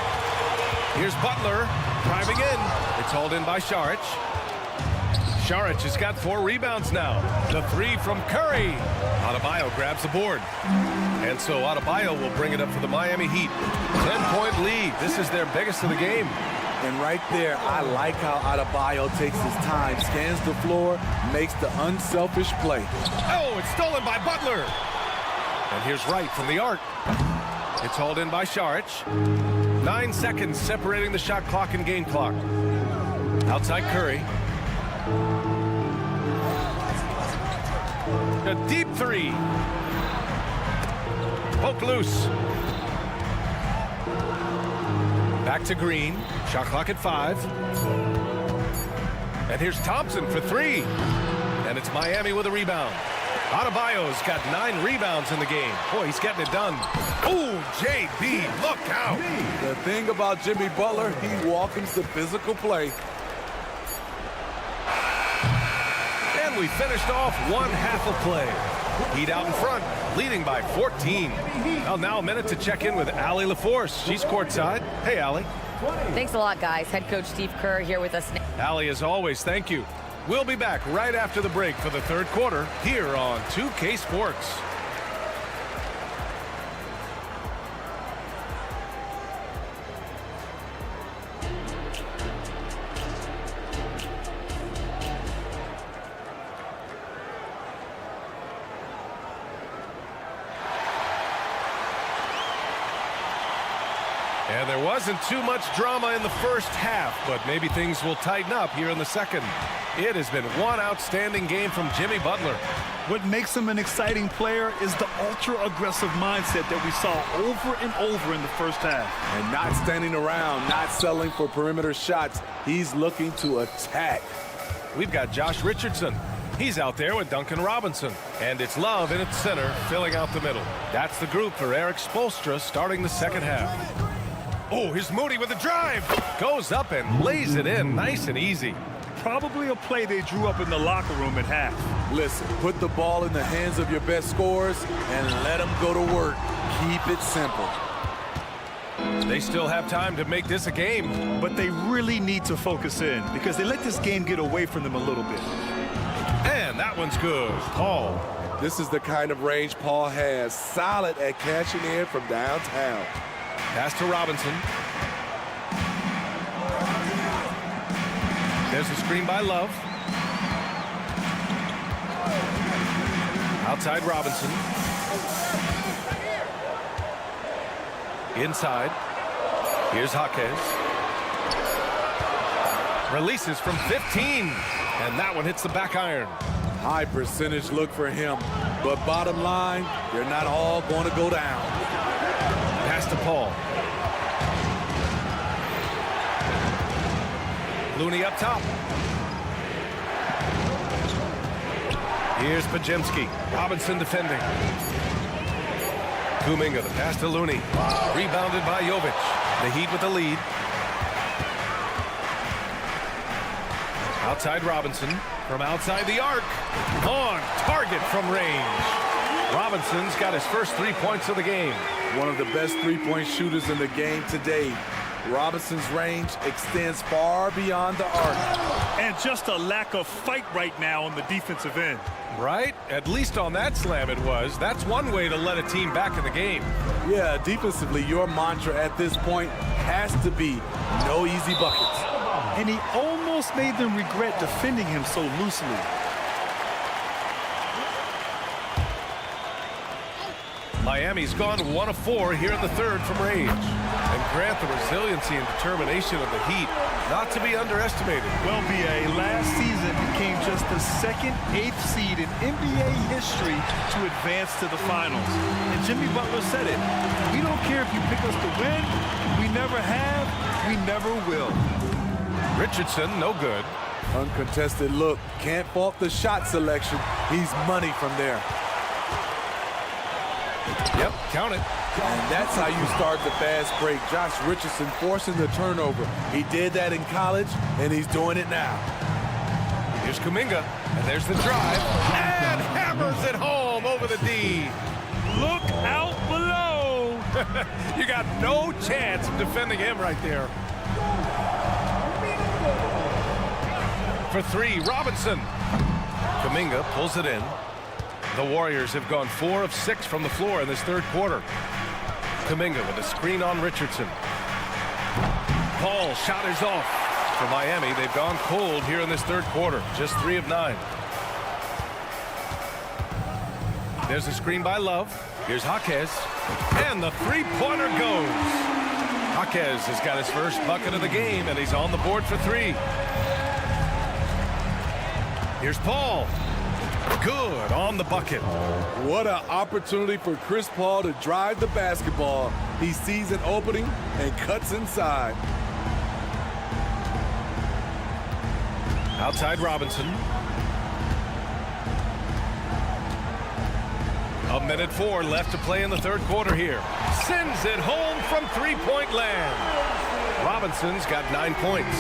Speaker 7: Here's Butler driving in. It's hauled in by Saric. Saric has got 4 rebounds now. The three from Curry. Adebayo grabs the board. And so Adebayo will bring it up for the Miami Heat. 10-point lead. This is their biggest of the game.
Speaker 8: And right there, I like how Adebayo takes his time, scans the floor, makes the unselfish play.
Speaker 7: Oh, it's stolen by Butler. And here's Wright from the arc. It's hauled in by Saric. 9 seconds separating the shot clock and game clock. Outside Curry. A deep three. Poke loose. Back to Green. Shot clock at 5. And here's Thompson for 3. And it's Miami with a rebound. Adebayo's got 9 rebounds in the game. Boy, he's getting it done. Oh, JB, look out.
Speaker 8: The thing about Jimmy Butler, he welcomes the physical play.
Speaker 7: And we finished off one half of play. Heat out in front, leading by 14. Well, now a minute to check in with Allie LaForce. She's courtside. Hey, Allie.
Speaker 11: Thanks a lot, guys. Head coach Steve Kerr here with us now.
Speaker 7: Allie, as always, thank you. We'll be back right after the break for the third quarter here on 2K Sports. And there wasn't too much drama in the first half, but maybe things will tighten up here in the second. It has been one outstanding game from Jimmy Butler.
Speaker 9: What makes him an exciting player is the ultra-aggressive mindset that we saw over and over in the first half.
Speaker 8: And not standing around, not settling for perimeter shots. He's looking to attack.
Speaker 7: We've got Josh Richardson. He's out there with Duncan Robinson. And it's Love in its center, filling out the middle. That's the group for Eric Spoelstra starting the second half. Oh, here's Moody with a drive. Goes up and lays it in nice and easy.
Speaker 9: Probably a play they drew up in the locker room at half.
Speaker 8: Listen, put the ball in the hands of your best scorers and let them go to work. Keep it simple.
Speaker 7: They still have time to make this a game.
Speaker 9: But they really need to focus in because they let this game get away from them a little bit.
Speaker 7: And that one's good. Paul.
Speaker 8: This is the kind of range Paul has. Solid at catching in from downtown.
Speaker 7: Pass to Robinson. There's a screen by Love. Outside Robinson. Inside. Here's Jaquez. Releases from 15. And that one hits the back iron.
Speaker 8: High percentage look for him. But bottom line, they're not all going to go down.
Speaker 7: Pass to Paul. Looney up top. Here's Pajemski. Robinson defending. Kuminga, the pass to Looney. Rebounded by Jovic. The Heat with the lead. Outside Robinson. From outside the arc. On target from range. Robinson's got his first 3 points of the game.
Speaker 8: One of the best three-point shooters in the game today. Robinson's range extends far beyond the arc.
Speaker 9: And just a lack of fight right now on the defensive end.
Speaker 7: Right? At least on that slam it was. That's one way to let a team back in the game.
Speaker 8: Yeah, defensively, your mantra at this point has to be no easy buckets.
Speaker 9: And he almost made them regret defending him so loosely.
Speaker 7: Miami's gone 1 of 4 here in the third from range. And Grant, the resiliency and determination of the Heat, not to be underestimated.
Speaker 9: Well, B.A., last season became just the second 8th seed in NBA history to advance to the finals. And Jimmy Butler said it. We don't care if you pick us to win. We never have. We never will.
Speaker 7: Richardson, no good.
Speaker 8: Uncontested look. Can't fault the shot selection. He's money from there.
Speaker 7: Yep, count it.
Speaker 8: And that's how you start the fast break. Josh Richardson forcing the turnover. He did that in college, and he's doing it now.
Speaker 7: Here's Kuminga, and there's the drive. And hammers it home over the D.
Speaker 9: Look out below.
Speaker 7: You got no chance of defending him right there. For 3, Robinson. Kuminga pulls it in. The Warriors have gone 4 of 6 from the floor in this third quarter. Kuminga with a screen on Richardson. Paul shot is off. For Miami, they've gone cold here in this third quarter. Just 3 of 9. There's a screen by Love. Here's Jaquez. And the three-pointer goes. Jaquez has got his first bucket of the game, and he's on the board for 3. Here's Paul. Good on the bucket.
Speaker 8: What an opportunity for Chris Paul to drive the basketball. He sees an opening and cuts inside.
Speaker 7: Outside Robinson. 1:04 left to play in the third quarter here. Sends it home from three-point land. Robinson's got 9 points.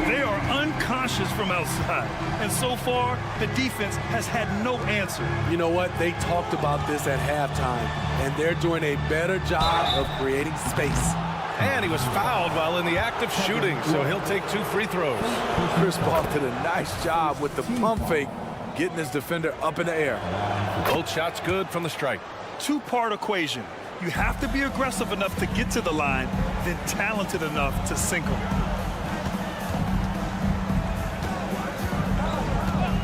Speaker 9: They are unconscious from outside. And so far, the defense has had no answer.
Speaker 8: You know what? They talked about this at halftime, and they're doing a better job of creating space.
Speaker 7: And he was fouled while in the act of shooting, so he'll take 2 free throws.
Speaker 8: Chris Paul did a nice job with the pump fake, getting his defender up in the air.
Speaker 7: Both shots good from the strike.
Speaker 9: Two-part equation. You have to be aggressive enough to get to the line, then talented enough to sink them.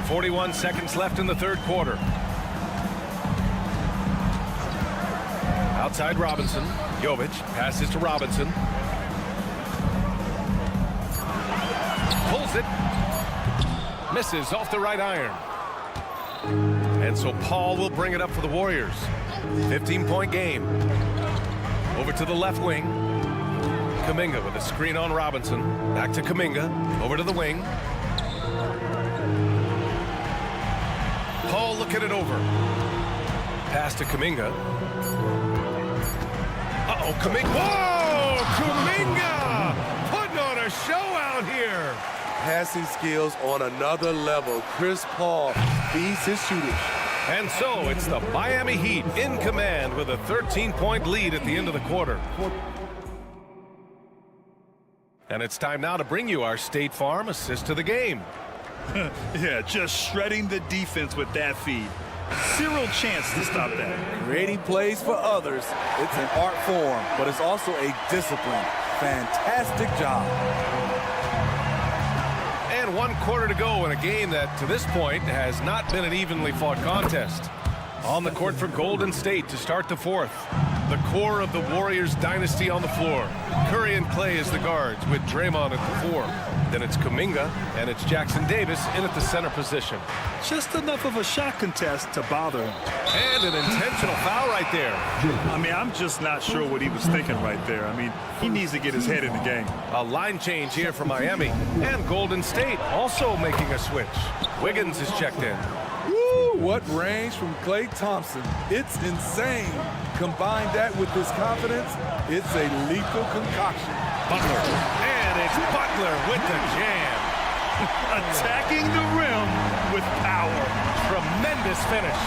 Speaker 7: 41 seconds left in the third quarter. Outside Robinson. Jovic passes to Robinson. Pulls it. Misses off the right iron. And so Paul will bring it up for the Warriors. 15-point game. Over to the left wing. Kuminga with a screen on Robinson. Back to Kuminga. Over to the wing. Paul looking it over. Pass to Kuminga. Uh-oh, Kuminga. Whoa! Kuminga! Putting on a show out here.
Speaker 8: Passing skills on another level. Chris Paul feeds his shooters.
Speaker 7: And so it's the Miami Heat in command with a 13-point lead at the end of the quarter. And it's time now to bring you our State Farm assist to the game.
Speaker 9: Yeah, just shredding the defense with that feed. Zero chance to stop that.
Speaker 8: Creating plays for others. It's an art form, but it's also a discipline. Fantastic job.
Speaker 7: And 1 quarter to go in a game that, to this point, has not been an evenly fought contest. On the court for Golden State to start the fourth. The core of the Warriors dynasty on the floor. Curry and Clay as the guards with Draymond at the 4. Then it's Kuminga and it's Jackson Davis in at the center position.
Speaker 9: Just enough of a shot contest to bother him.
Speaker 7: And an intentional foul right there.
Speaker 9: I mean, I'm just not sure what he was thinking right there. I mean, he needs to get his head in the game.
Speaker 7: A line change here for Miami. And Golden State also making a switch. Wiggins is checked in.
Speaker 8: Woo, what range from Klay Thompson. It's insane. Combine that with his confidence, it's a lethal concoction.
Speaker 7: Butler. And it's Butler with the jam.
Speaker 9: Attacking the rim with power.
Speaker 7: Tremendous finish.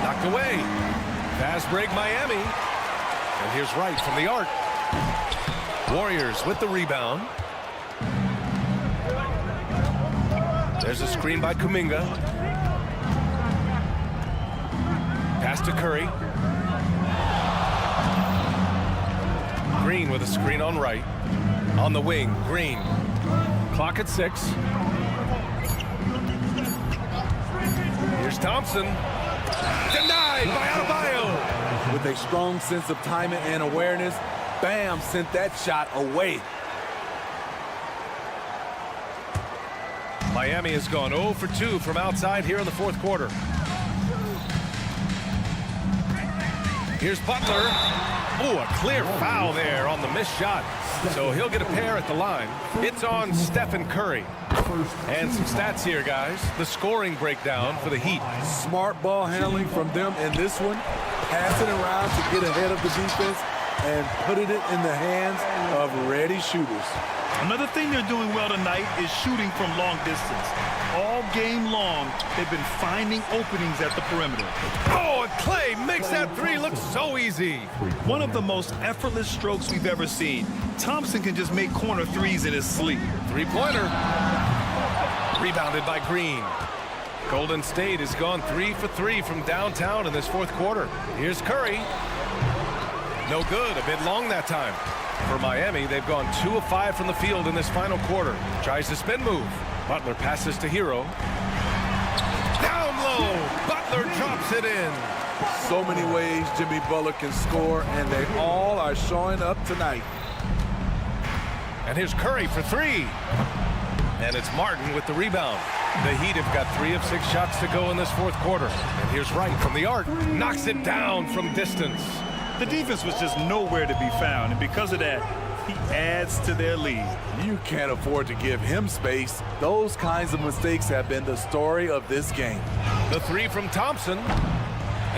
Speaker 7: Knocked away. Fast break Miami. And here's Wright from the arc. Warriors with the rebound. There's a screen by Kuminga. Pass to Curry. Green with a screen on Wright. On the wing, Green. Clock at 6. Here's Thompson. Denied by Adebayo.
Speaker 8: with a strong sense of timing and awareness. Bam, sent that shot away.
Speaker 7: Miami has gone 0 for 2 from outside here in the fourth quarter. Here's Butler. Ooh, a clear foul there on the missed shot. So he'll get a pair at the line. It's on Stephen Curry. And some stats here, guys. The scoring breakdown for the Heat.
Speaker 8: Smart ball handling from them in this one. Passing around to get ahead of the defense and putting it in the hands of ready shooters.
Speaker 9: Another thing they're doing well tonight is shooting from long distance. All game long, they've been finding openings at the perimeter.
Speaker 7: Oh, and Clay makes that three look so easy.
Speaker 9: One of the most effortless strokes we've ever seen. Thompson can just make corner threes in his sleep.
Speaker 7: Three-pointer. Rebounded by Green. Golden State has gone 3 for 3 from downtown in this fourth quarter. Here's Curry. No good, a bit long that time. For Miami, they've gone 2 of 5 from the field in this final quarter. Tries the spin move. Butler passes to Hero. Down low. Butler drops it in.
Speaker 8: So many ways Jimmy Butler can score, and they all are showing up tonight.
Speaker 7: And here's Curry for 3. And it's Martin with the rebound. The Heat have got 3 of 6 shots to go in this fourth quarter. And here's Wright from the arc. Knocks it down from distance.
Speaker 9: The defense was just nowhere to be found, and because of that, he adds to their lead.
Speaker 8: You can't afford to give him space. Those kinds of mistakes have been the story of this game.
Speaker 7: The 3 from Thompson.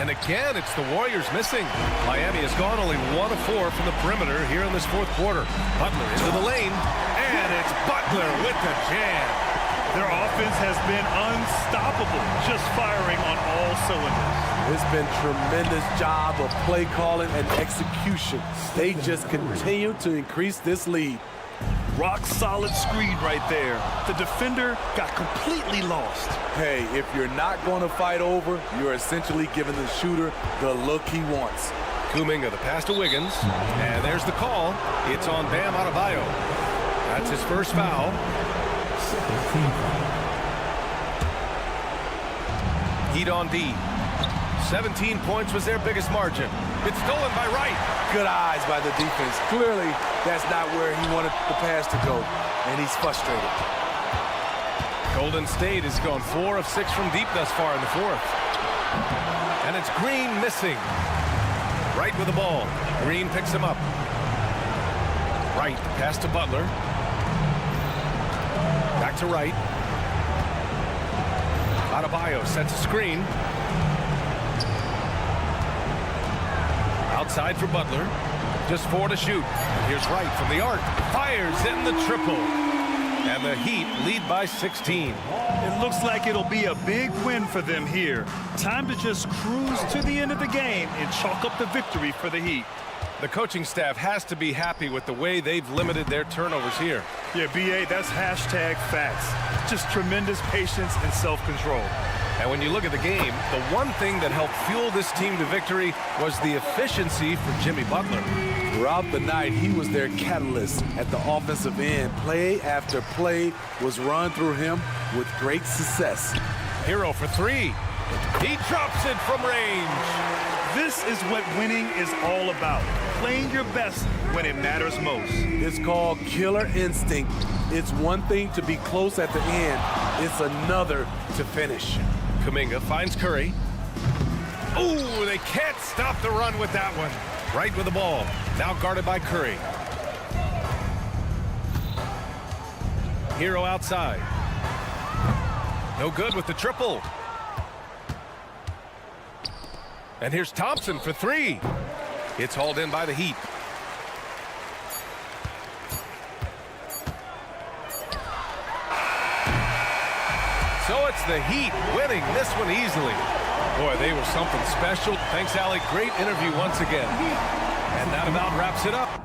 Speaker 7: And again, it's the Warriors missing. Miami has gone only 1 of 4 from the perimeter here in this fourth quarter. Butler into the lane, and it's Butler with the jam.
Speaker 9: Their offense has been unstoppable, just firing on all cylinders.
Speaker 8: It's been tremendous job of play calling and execution. They just continue to increase this lead.
Speaker 9: Rock solid screen right there. The defender got completely lost.
Speaker 8: Hey, if you're not going to fight over, you're essentially giving the shooter the look he wants.
Speaker 7: Kuminga, the pass to Wiggins, and there's the call. It's on Bam Adebayo. That's his first foul. Heat on D. 17 points was their biggest margin. It's stolen by Wright.
Speaker 8: Good eyes by the defense. Clearly, that's not where he wanted the pass to go, and he's frustrated.
Speaker 7: Golden State has gone 4 of 6 from deep thus far in the fourth. And it's Green missing. Wright with the ball. Green picks him up. Wright, pass to Butler. Back to Wright. Adebayo sets a screen. Outside for Butler. Just 4 to shoot. Here's Wright from the arc. Fires in the triple. And the Heat lead by 16.
Speaker 9: It looks like it'll be a big win for them here. Time to just cruise to the end of the game and chalk up the victory for the Heat.
Speaker 7: The coaching staff has to be happy with the way they've limited their turnovers here.
Speaker 9: Yeah, B.A., that's hashtag facts. Just tremendous patience and self-control.
Speaker 7: And when you look at the game, the one thing that helped fuel this team to victory was the efficiency for Jimmy Butler.
Speaker 8: Throughout the night, he was their catalyst at the offensive end. Play after play was run through him with great success.
Speaker 7: Hero for 3. He drops it from range.
Speaker 9: This is what winning is all about. Playing your best when it matters most.
Speaker 8: It's called killer instinct. It's one thing to be close at the end. It's another to finish.
Speaker 7: Kuminga finds Curry. Ooh, they can't stop the run with that one. Right with the ball. Now guarded by Curry. Hero outside. No good with the triple. And here's Thompson for 3. It's hauled in by the Heat. So it's the Heat winning this one easily. Boy, they were something special. Thanks, Allie. Great interview once again. And that about wraps it up.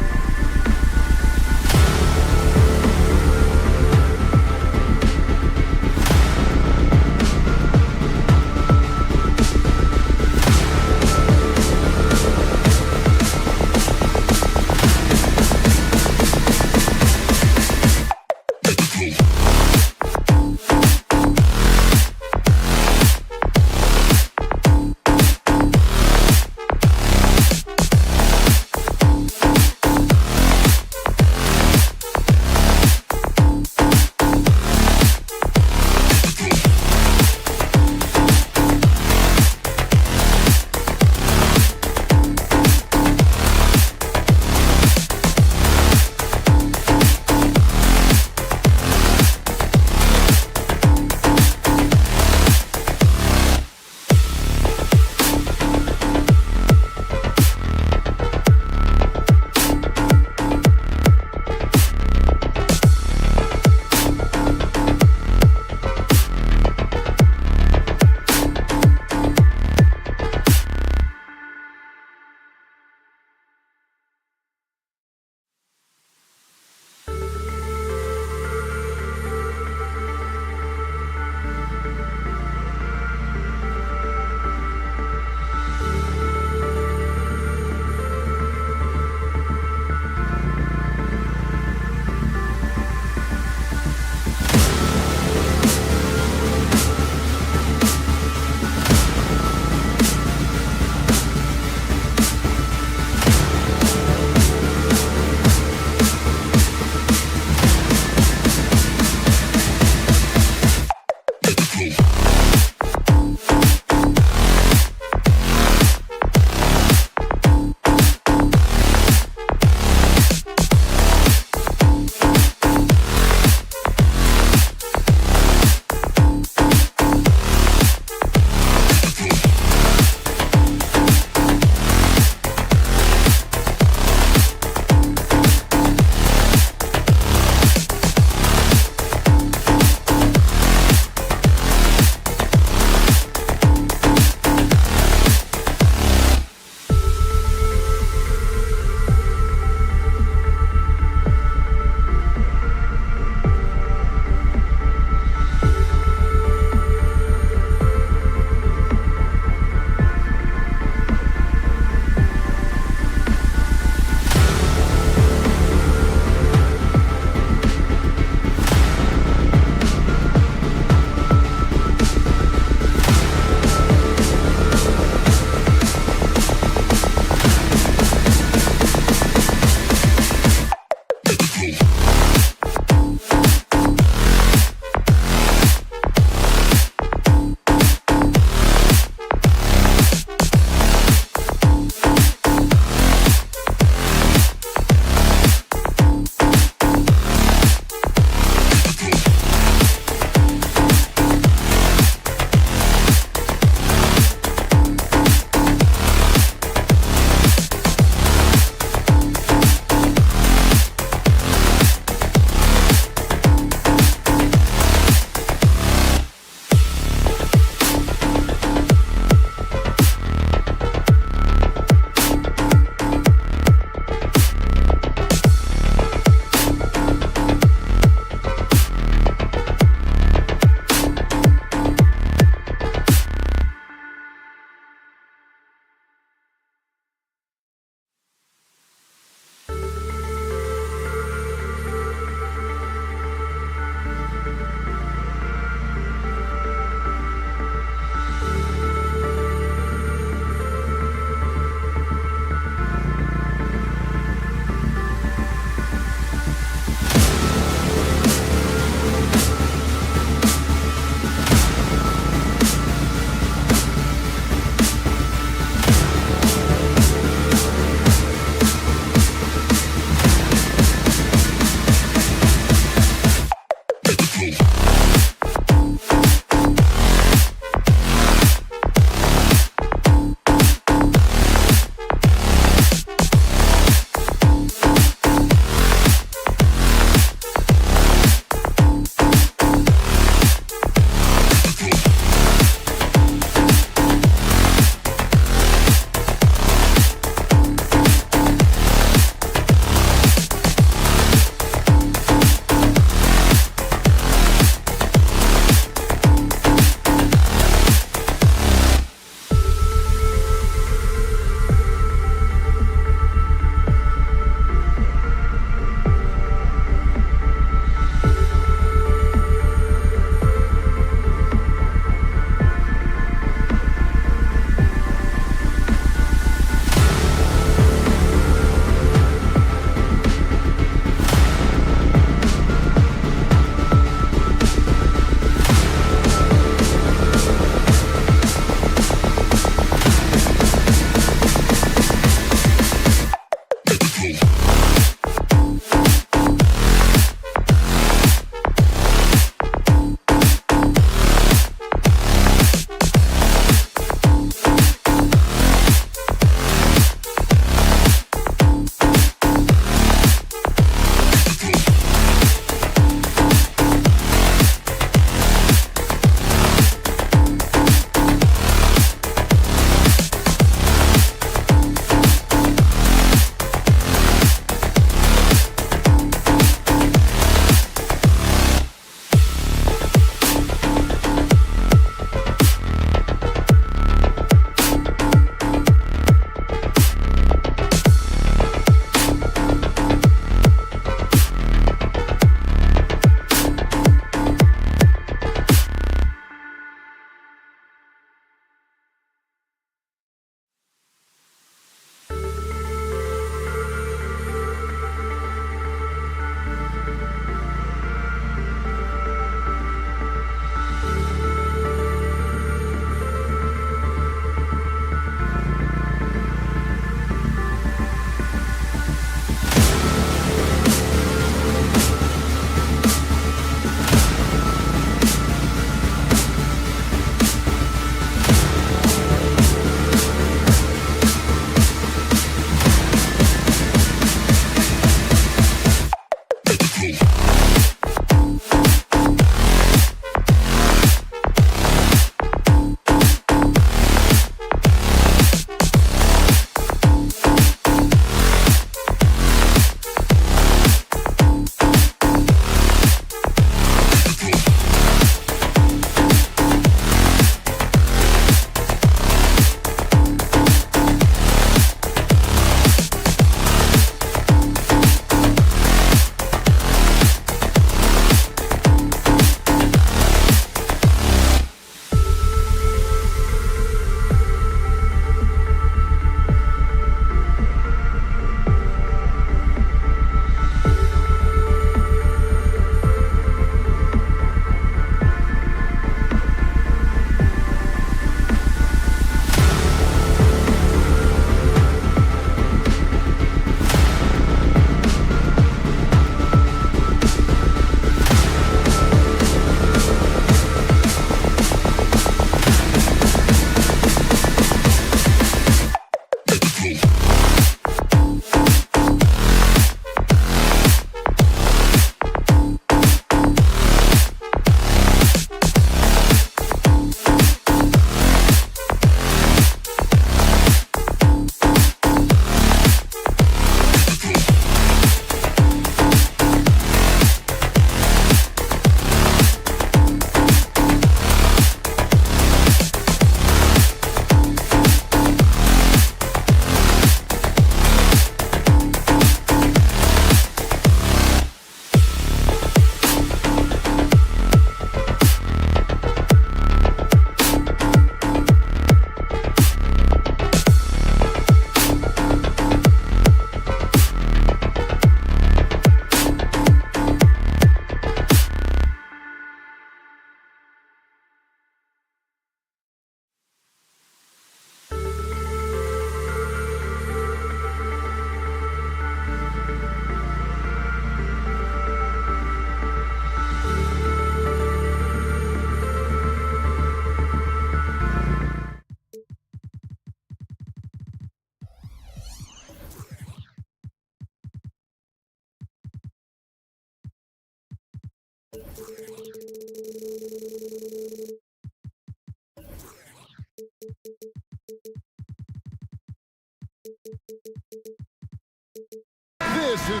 Speaker 1: This is...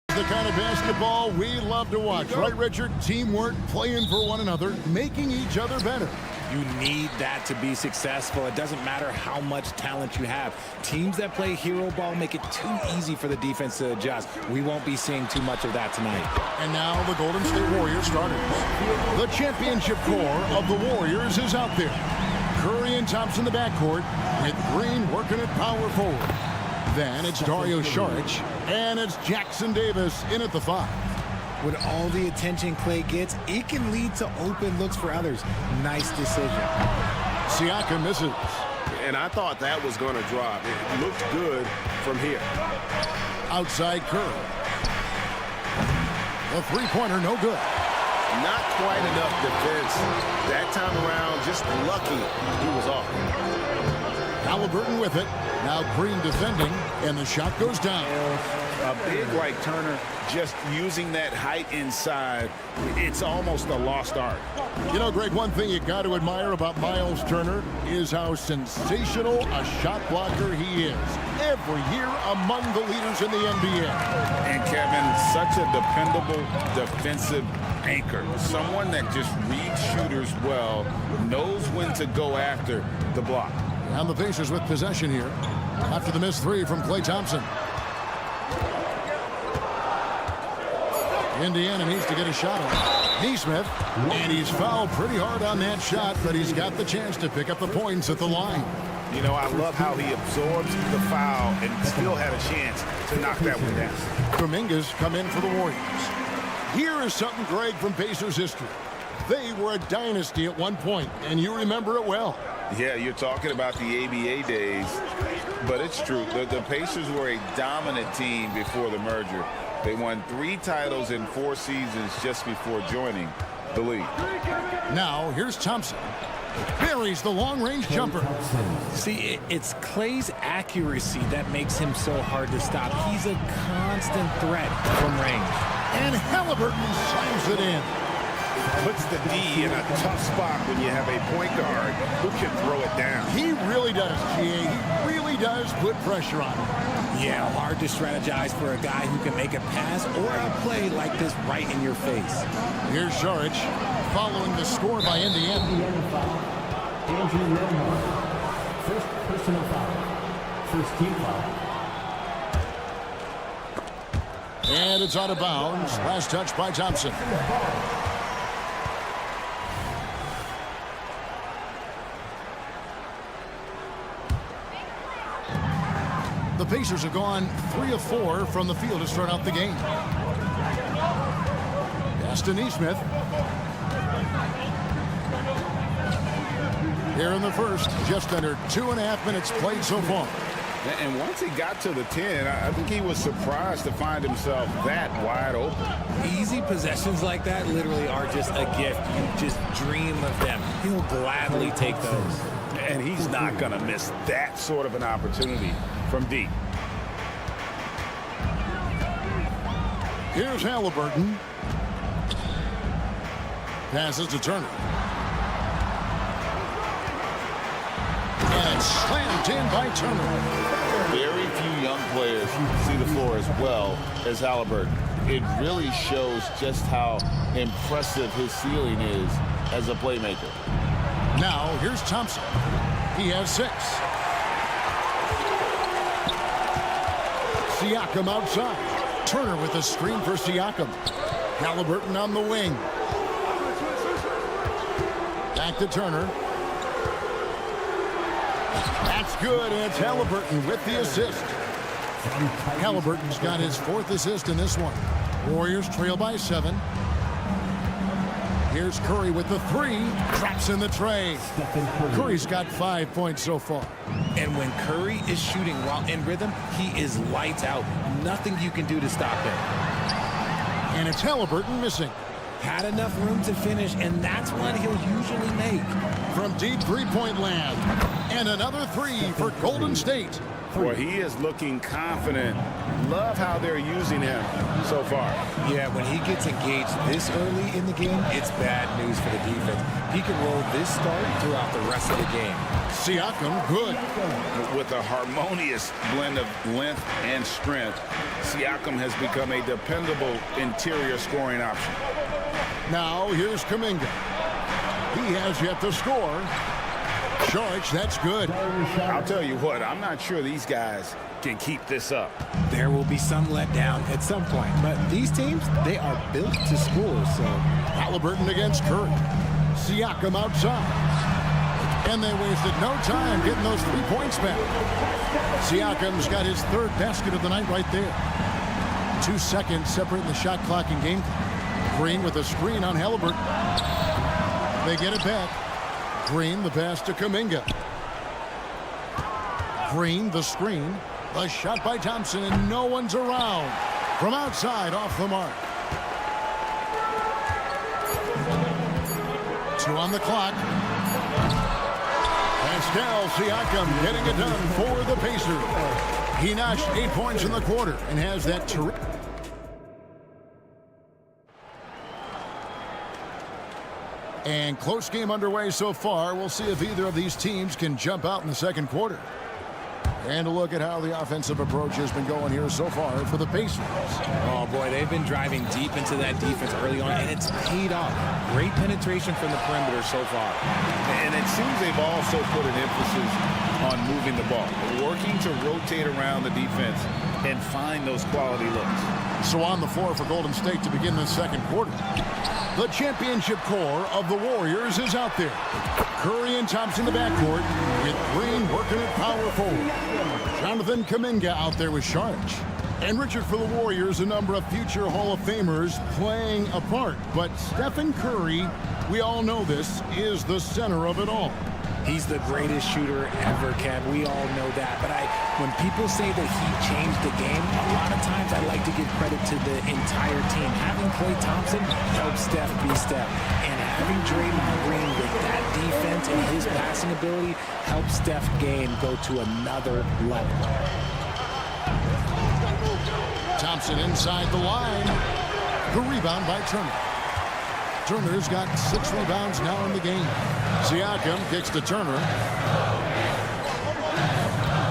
Speaker 1: the kind of basketball we love to watch, right, Richard? Teamwork, playing for one another, making each other better.
Speaker 12: You need that to be successful. It doesn't matter how much talent you have. Teams that play hero ball make it too easy for the defense to adjust. We won't be seeing too much of that tonight.
Speaker 1: And now the Golden State Warriors starters. The championship core of the Warriors is out there. Curry and Thompson in the backcourt, with Green working at power forward. Then it's Dario Saric, and it's Jackson Davis in at the 5.
Speaker 12: With all the attention Clay gets, it can lead to open looks for others. Nice decision.
Speaker 1: Siakam misses.
Speaker 2: And I thought that was going to drop. It looked good from here.
Speaker 1: Outside Curry. The three-pointer, no good.
Speaker 2: Not quite enough defense. That time around, just lucky he was off.
Speaker 1: Halliburton with it. Now Green defending, and the shot goes down.
Speaker 2: A big like Turner, just using that height inside, it's almost a lost art.
Speaker 1: You know, Greg, one thing you got to admire about Miles Turner is how sensational a shot blocker he is. Every year among the leaders in the NBA.
Speaker 2: And Kevin, such a dependable defensive anchor. Someone that just reads shooters well, knows when to go after the block.
Speaker 1: And the Pacers with possession here after the missed three from Klay Thompson. Indiana needs to get a shot on Neesmith, and he's fouled pretty hard on that shot, but he's got the chance to pick up the points at the line.
Speaker 2: You know, I love how he absorbs the foul and still had a chance to knock that one down.
Speaker 1: Kuminga's come in for the Warriors. Here is something, Greg, from Pacers history. They were a dynasty at one point, and you remember it well.
Speaker 2: Yeah, you're talking about the ABA days, but it's true. The Pacers were a dominant team before the merger. They won 3 titles in 4 seasons just before joining the league.
Speaker 1: Now, here's Thompson. Buries the long-range jumper.
Speaker 12: See, it's Clay's accuracy that makes him so hard to stop. He's a constant threat from range.
Speaker 1: And Halliburton slams it in.
Speaker 2: Puts the D in a tough spot when you have a point guard who can throw it down.
Speaker 1: He really does, GA. He really does put pressure on him.
Speaker 12: Yeah, hard to strategize for a guy who can make a pass or a play like this right in your face.
Speaker 1: Here's Saric following the score by Indiana.
Speaker 5: Andrew Lemar. First personal foul. First team foul.
Speaker 1: And it's out of bounds. Last touch by Thompson. The Pacers have gone 3 of 4 from the field to start out the game. Pass to Neesmith. Here in the first, just under 2.5 minutes played so far.
Speaker 2: And once he got to the 10, I think he was surprised to find himself that wide open.
Speaker 12: Easy possessions like that literally are just a gift. You just dream of them. He'll gladly take those.
Speaker 2: And he's not going to miss that sort of an opportunity from deep.
Speaker 1: Here's Halliburton. Passes to Turner. And it's slammed in by Turner.
Speaker 2: Very few young players see the floor as well as Halliburton. It really shows just how impressive his ceiling is as a playmaker.
Speaker 1: Now, here's Thompson. He has 6. Siakam outside. Turner with a screen for Siakam. Halliburton on the wing. Back to Turner. That's good, and it's Halliburton with the assist. Halliburton's got his 4th assist in this one. Warriors trail by 7. Here's Curry with the 3. Traps in the tray. Curry's got 5 points so far.
Speaker 12: And when Curry is shooting while in rhythm, he is lights out. Nothing you can do to stop him.
Speaker 1: And it's Halliburton missing.
Speaker 12: Had enough room to finish, and that's one he'll usually make.
Speaker 1: From deep three-point land. And another 3 for Golden State.
Speaker 2: Well, he is looking confident. Love how they're using him so far.
Speaker 12: Yeah, when he gets engaged this early in the game, it's bad news for the defense. He can roll this start throughout the rest of the game.
Speaker 1: Siakam, good.
Speaker 2: With a harmonious blend of length and strength, Siakam has become a dependable interior scoring option.
Speaker 1: Now here's Kuminga. He has yet to score. Sharks, that's good.
Speaker 2: I'll tell you what, I'm not sure these guys can keep this up.
Speaker 12: There will be some letdown at some point, but these teams, they are built to score, so.
Speaker 1: Halliburton against Curry. Siakam outside. And they wasted no time getting those 3 points back. Siakam's got his third basket of the night right there. 2 seconds separating the shot clock and game clock. Green with a screen on Halliburton. They get it back. Green, the pass to Kuminga. Green, the screen. The shot by Thompson, and no one's around. From outside, off the mark. 2 on the clock. Pascal Siakam getting it done for the Pacers. He notched 8 points in the quarter and has that terrific. And close game underway so far. We'll see if either of these teams can jump out in the second quarter. And a look at how the offensive approach has been going here so far for the Pacers.
Speaker 12: Oh, boy, they've been driving deep into that defense early on, and it's paid off. Great penetration from the perimeter so far.
Speaker 2: And it seems they've also put an emphasis on moving the ball, working to rotate around the defense and find those quality looks.
Speaker 1: So on the floor for Golden State to begin the second quarter. The championship core of the Warriors is out there. Curry and Thompson in the backcourt with Green working at power forward. Jonathan Kuminga out there with Sharks. And Richard, for the Warriors, a number of future Hall of Famers playing a part. But Stephen Curry, we all know this, is the center of it all.
Speaker 12: He's the greatest shooter ever, Kev. We all know that. But when people say that he changed the game, a lot of times I like to give credit to the entire team. Having Klay Thompson helps Steph be Steph. And having Draymond Green with that defense and his passing ability helps Steph's game go to another level.
Speaker 1: Thompson inside the line. The rebound by Turner. Turner's got 6 rebounds now in the game. Siakam kicks to Turner.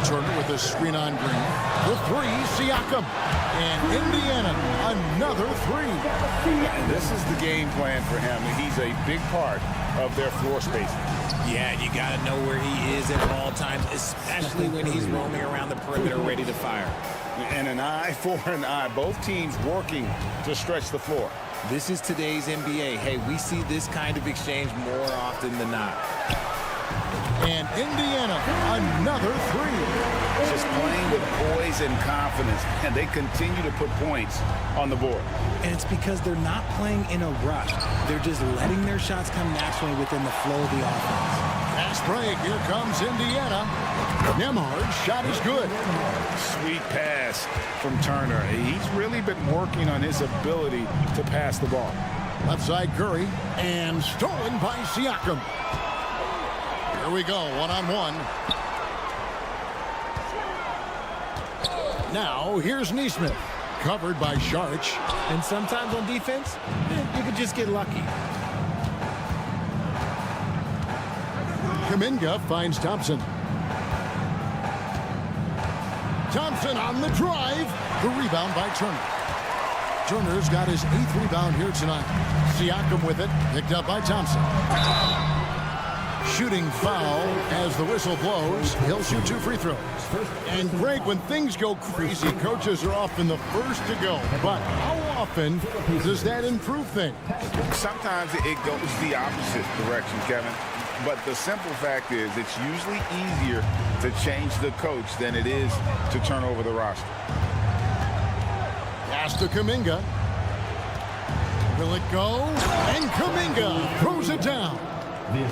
Speaker 1: Turner with a screen on Green. The 3, Siakam. And Indiana, another 3.
Speaker 2: And this is the game plan for him. He's a big part of their floor spacing.
Speaker 12: Yeah, you got to know where he is at all times, especially when he's roaming around the perimeter ready to fire.
Speaker 2: And an eye for an eye. Both teams working to stretch the floor.
Speaker 12: This is today's NBA. Hey, we see this kind of exchange more often than not.
Speaker 1: And Indiana, another 3.
Speaker 2: Just playing with poise and confidence, and they continue to put points on the board.
Speaker 12: And it's because they're not playing in a rush. They're just letting their shots come naturally within the flow of the offense.
Speaker 1: Fast break. Here comes Indiana. Nembhard's shot is good.
Speaker 2: Sweet pass from Turner. He's really been working on his ability to pass the ball.
Speaker 1: Left side Curry, and stolen by Siakam. Here we go, one-on-one. Now, here's Nesmith, covered by Sharch.
Speaker 12: And sometimes on defense, you could just get lucky.
Speaker 1: Kuminga finds Thompson. Thompson on the drive. The rebound by Turner. Turner's got his 8th rebound here tonight. Siakam with it, picked up by Thompson. Shooting foul as the whistle blows. He'll shoot 2 free throws. And Greg, when things go crazy, coaches are often the first to go. But how often does that improve things?
Speaker 2: Sometimes it goes the opposite direction, Kevin. But the simple fact is it's usually easier to change the coach than it is to turn over the roster.
Speaker 1: Pass to Kuminga. Will it go? And Kuminga throws it down.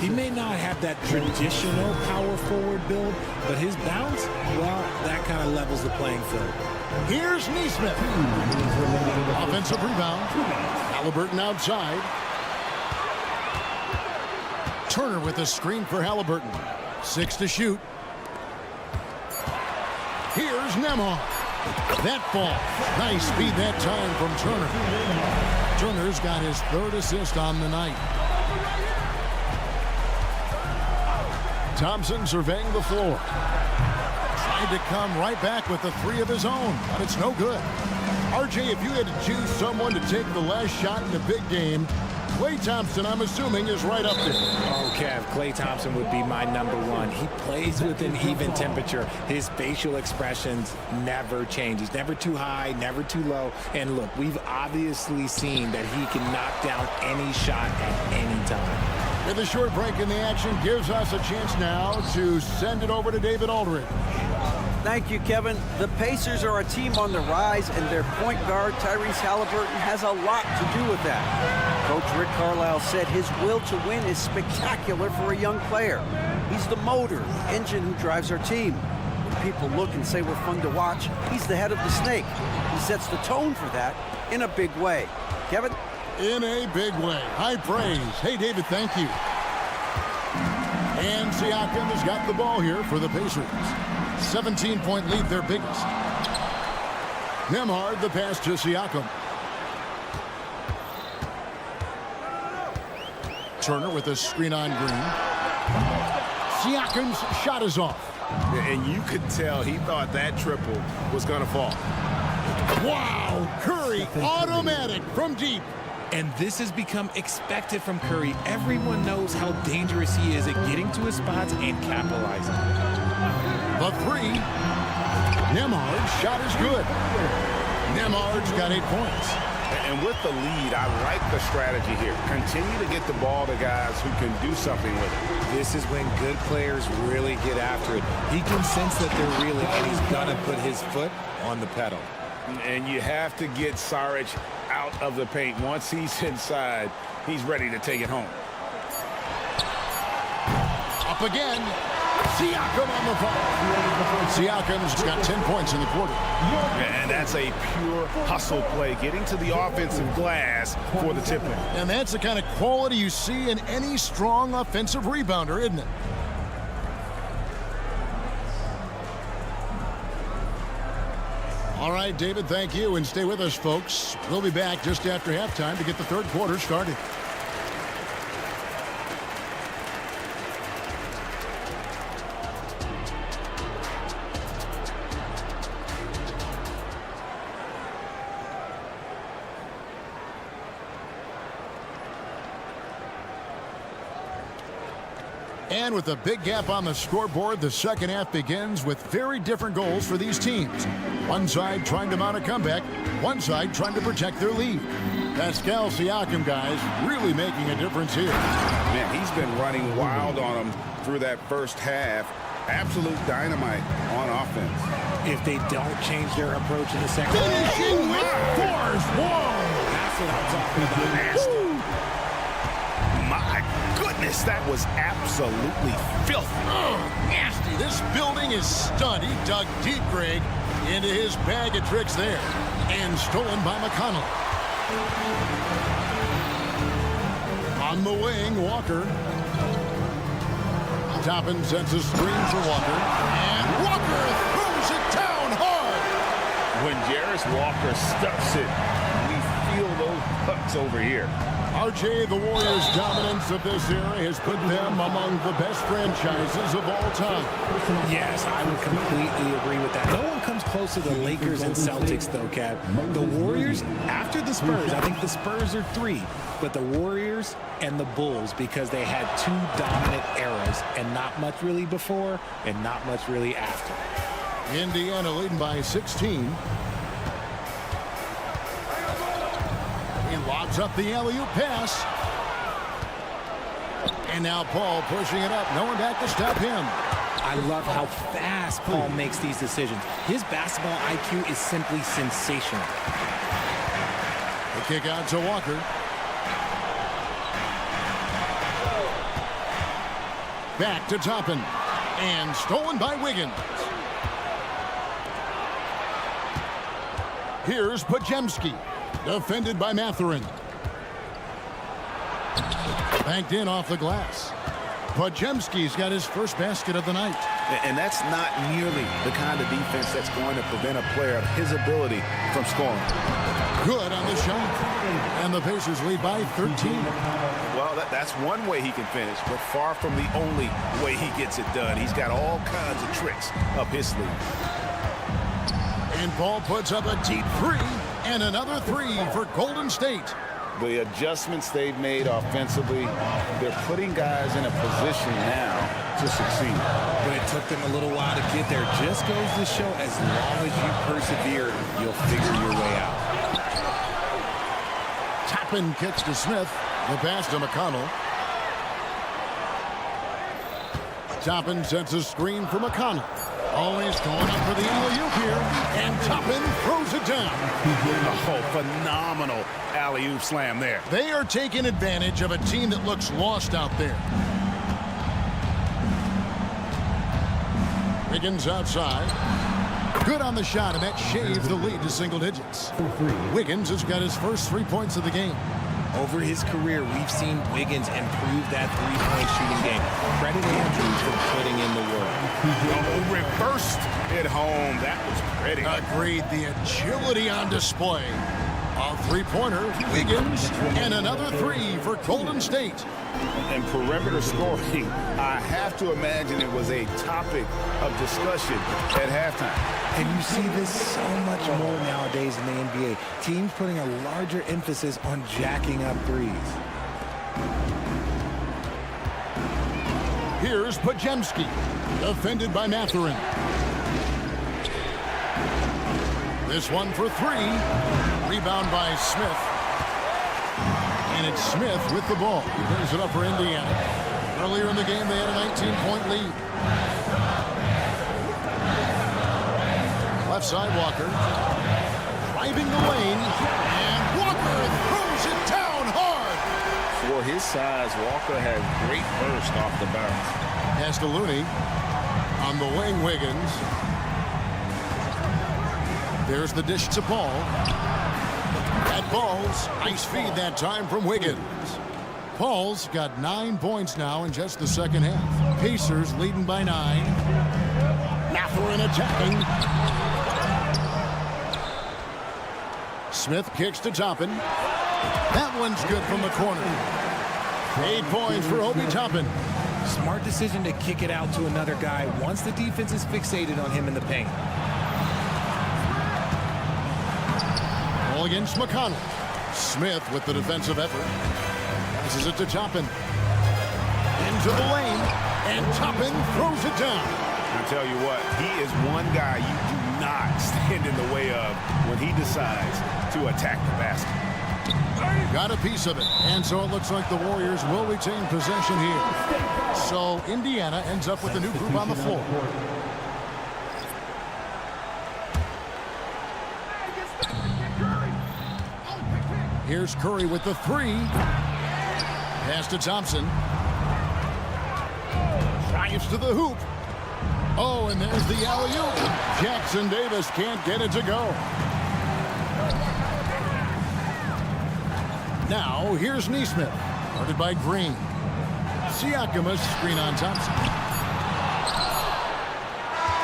Speaker 12: He may not have that traditional power forward build, but his bounce, well, that kind of levels the playing field.
Speaker 1: Here's Nesmith. Offensive rebound. Halliburton outside. Turner with a screen for Halliburton. 6 to shoot. Here's Nembhard. That falls. Nice speed that time from Turner. Turner's got his 3rd assist on the night. Thompson surveying the floor. Tried to come right back with the 3 of his own, but it's no good. RJ, if you had to choose someone to take the last shot in a big game, Klay Thompson, I'm assuming, is right up there.
Speaker 12: Oh, Kev, Klay Thompson would be my #1. He plays with an even temperature. His facial expressions never change. He's never too high, never too low. And look, we've obviously seen that he can knock down any shot at any time.
Speaker 1: With a short break in the action, gives us a chance now to send it over to David Aldridge.
Speaker 6: Thank you, Kevin. The Pacers are a team on the rise, and their point guard, Tyrese Haliburton, has a lot to do with that. Coach Rick Carlisle said his will to win is spectacular for a young player. He's the motor, the engine who drives our team. When people look and say we're fun to watch, he's the head of the snake. He sets the tone for that in a big way. Kevin?
Speaker 1: In a big way. High praise. Hey, David, thank you. And Siakam has got the ball here for the Pacers. 17-point lead, their biggest. Nembhard, the pass to Siakam. Turner with a screen on Green. Siakam's shot is off.
Speaker 2: And you could tell he thought that triple was going to fall.
Speaker 1: Wow! Curry, automatic from deep.
Speaker 12: And this has become expected from Curry. Everyone knows how dangerous he is at getting to his spots and capitalizing.
Speaker 1: The 3. Nembhard's shot is good. Nembhard's got 8 points.
Speaker 2: And with the lead, I like the strategy here. Continue to get the ball to guys who can do something with it.
Speaker 12: This is when good players really get after it. He can sense that they're reeling, and he's going to put his foot on the pedal.
Speaker 2: And you have to get Saric out of the paint. Once he's inside, he's ready to take it home.
Speaker 1: Up again. Siakam on the ball. Siakam's got 10 points in the quarter.
Speaker 2: And that's a pure hustle play, getting to the offensive glass for the tip-in.
Speaker 1: And that's the kind of quality you see in any strong offensive rebounder, isn't it? All right, David, thank you. And stay with us, folks. We'll be back just after halftime to get the 3rd quarter started. And with a big gap on the scoreboard, the second half begins with very different goals for these teams. One side trying to mount a comeback, one side trying to protect their lead. Pascal Siakam, guys, really making a difference here.
Speaker 2: Man, he's been running wild on them through that first half. Absolute dynamite on offense.
Speaker 12: If they don't change their approach in the second half.
Speaker 1: Finishing with force. Whoa!
Speaker 12: That's what I'm talking about. Nasty.
Speaker 2: My goodness, that was absolutely filthy.
Speaker 1: Oh, nasty. This building is stunned. He dug deep, Greg, into his bag of tricks there. And stolen by McConnell. On the wing, Walker. Toppin sends a screen for Walker. And Walker throws it down hard.
Speaker 2: When Jarris Walker stuffs it, we feel those pucks over here.
Speaker 1: RJ, the Warriors' dominance of this era has put them among the best franchises of all time.
Speaker 12: Yes, I would completely agree with that. No one comes close to the Lakers and Celtics, though, Kev. The Warriors, after the Spurs, I think the Spurs are 3, but the Warriors and the Bulls, because they had 2 dominant eras, and not much really before and not much really after.
Speaker 1: Indiana leading by 16. He lobs up the alley-oop pass. And now Paul pushing it up. No one back to stop him.
Speaker 12: I love how fast Paul makes these decisions. His basketball IQ is simply sensational.
Speaker 1: The kick out to Walker. Back to Toppin. And stolen by Wiggins. Here's Podziemski. Defended by Mathurin. Banked in off the glass. Podziemski's got his first basket of the night.
Speaker 2: And that's not nearly the kind of defense that's going to prevent a player of his ability from scoring.
Speaker 1: Good on the shot. And the Pacers lead by 13.
Speaker 2: Well, that's one way he can finish, but far from the only way he gets it done. He's got all kinds of tricks up his sleeve.
Speaker 1: And Paul puts up a deep three, and another three for Golden State.
Speaker 2: The adjustments they've made offensively, they're putting guys in a position now to succeed.
Speaker 12: But it took them a little while to get there. Just goes to show, as long as you persevere, you'll figure your way out.
Speaker 1: Toppin kicks to Smith. The pass to McConnell. Toppin sets a screen for McConnell. Always going up for the alley-oop here. And Toppin throws it down.
Speaker 2: Oh, phenomenal alley-oop slam there.
Speaker 1: They are taking advantage of a team that looks lost out there. Wiggins outside. Good on the shot, and that shaves the lead to single digits. Wiggins has got his first 3 points of the game.
Speaker 12: Over his career, we've seen Wiggins improve that three-point shooting game. Credit Andrew for putting in the work.
Speaker 2: Oh, reversed it home. That was pretty.
Speaker 1: Agreed. The agility on display. A three-pointer, Wiggins, and another three for Golden State.
Speaker 2: And perimeter scoring, I have to imagine it was a topic of discussion at halftime.
Speaker 12: And you see this so much more nowadays in the NBA. Teams putting a larger emphasis on jacking up threes.
Speaker 1: Here's Pajemski, defended by Mathurin. This one for three. Rebound by Smith. And it's Smith with the ball. He brings it up for Indiana. Earlier in the game, they had a 19-point lead. Left side, Walker. Driving the lane. And Walker throws it down hard.
Speaker 2: For his size, Walker had great burst off the bounce.
Speaker 1: Pass to Looney. On the wing, Wiggins. There's the dish to Paul. That Paul's. Nice feed that time from Wiggins. Paul's got 9 points now in just the second half. Pacers leading by 9. Mathurin attacking. Smith kicks to Toppin. That one's good from the corner. 8 points for Obi Toppin.
Speaker 12: Smart decision to kick it out to another guy once the defense is fixated on him in the paint.
Speaker 1: Ball against McConnell. Smith with the defensive effort. Passes it to Toppin. Into the lane. And Toppin throws it down.
Speaker 2: I tell you what, he is one guy you do not stand in the way of when he decides to attack the basket.
Speaker 1: Got a piece of it. And so it looks like the Warriors will retain possession here. So Indiana ends up with a new group on the floor. Here's Curry with the three. Pass to Thompson. Drives to the hoop. Oh, and there's the alley-oop. Jackson Davis can't get it to go. Now, here's Nesmith. Guarded by Green. Siakam a screen on Thompson.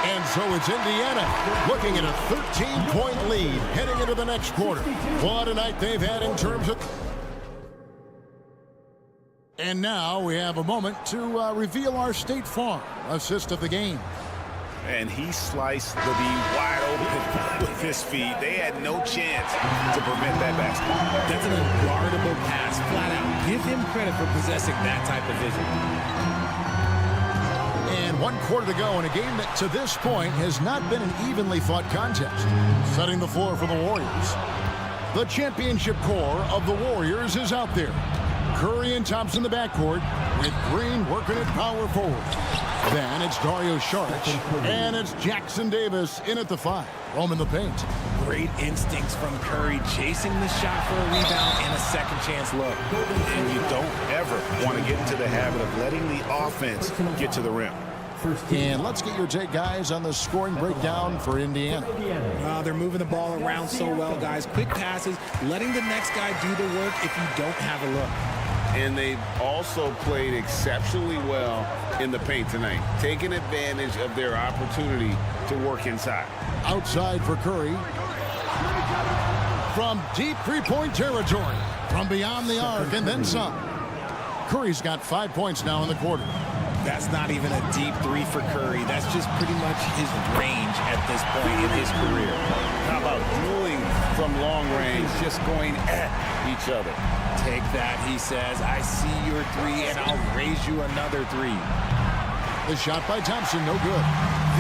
Speaker 1: And so it's Indiana looking at a 13-point lead heading into the next quarter. What a night they've had in terms of... And now we have a moment to reveal our State Farm assist of the game.
Speaker 2: And he sliced the D wide open with his feet. They had no chance to prevent that basket.
Speaker 12: That's an unguardable pass, flat out. Give him credit for possessing that type of vision.
Speaker 1: And 1 quarter to go in a game that to this point has not been an evenly fought contest. Setting the floor for the Warriors. The championship core of the Warriors is out there. Curry and Thompson in the backcourt with Green working at power forward. Then it's Dario Saric and it's Jackson Davis in at the 5. Roaming the paint.
Speaker 12: Great instincts from Curry, chasing the shot for a rebound and a second chance look.
Speaker 2: And you don't ever want to get into the habit of letting the offense get to the rim.
Speaker 1: And let's get your take, guys, on the scoring breakdown for Indiana.
Speaker 12: They're moving the ball around so well, guys. Quick passes, letting the next guy do the work if you don't have a look.
Speaker 2: and they've also played exceptionally well in the paint tonight, taking advantage of their opportunity to work inside.
Speaker 1: Outside for Curry. From deep three-point territory, from beyond the arc, and then some. Curry's got 5 points now in the quarter.
Speaker 12: That's not even a deep three for Curry. That's just pretty much his range at this point in his career.
Speaker 2: How about dueling from long range, just going at each other?
Speaker 12: Take that, he says. I see your three, and I'll raise you another three.
Speaker 1: The shot by Thompson, no good.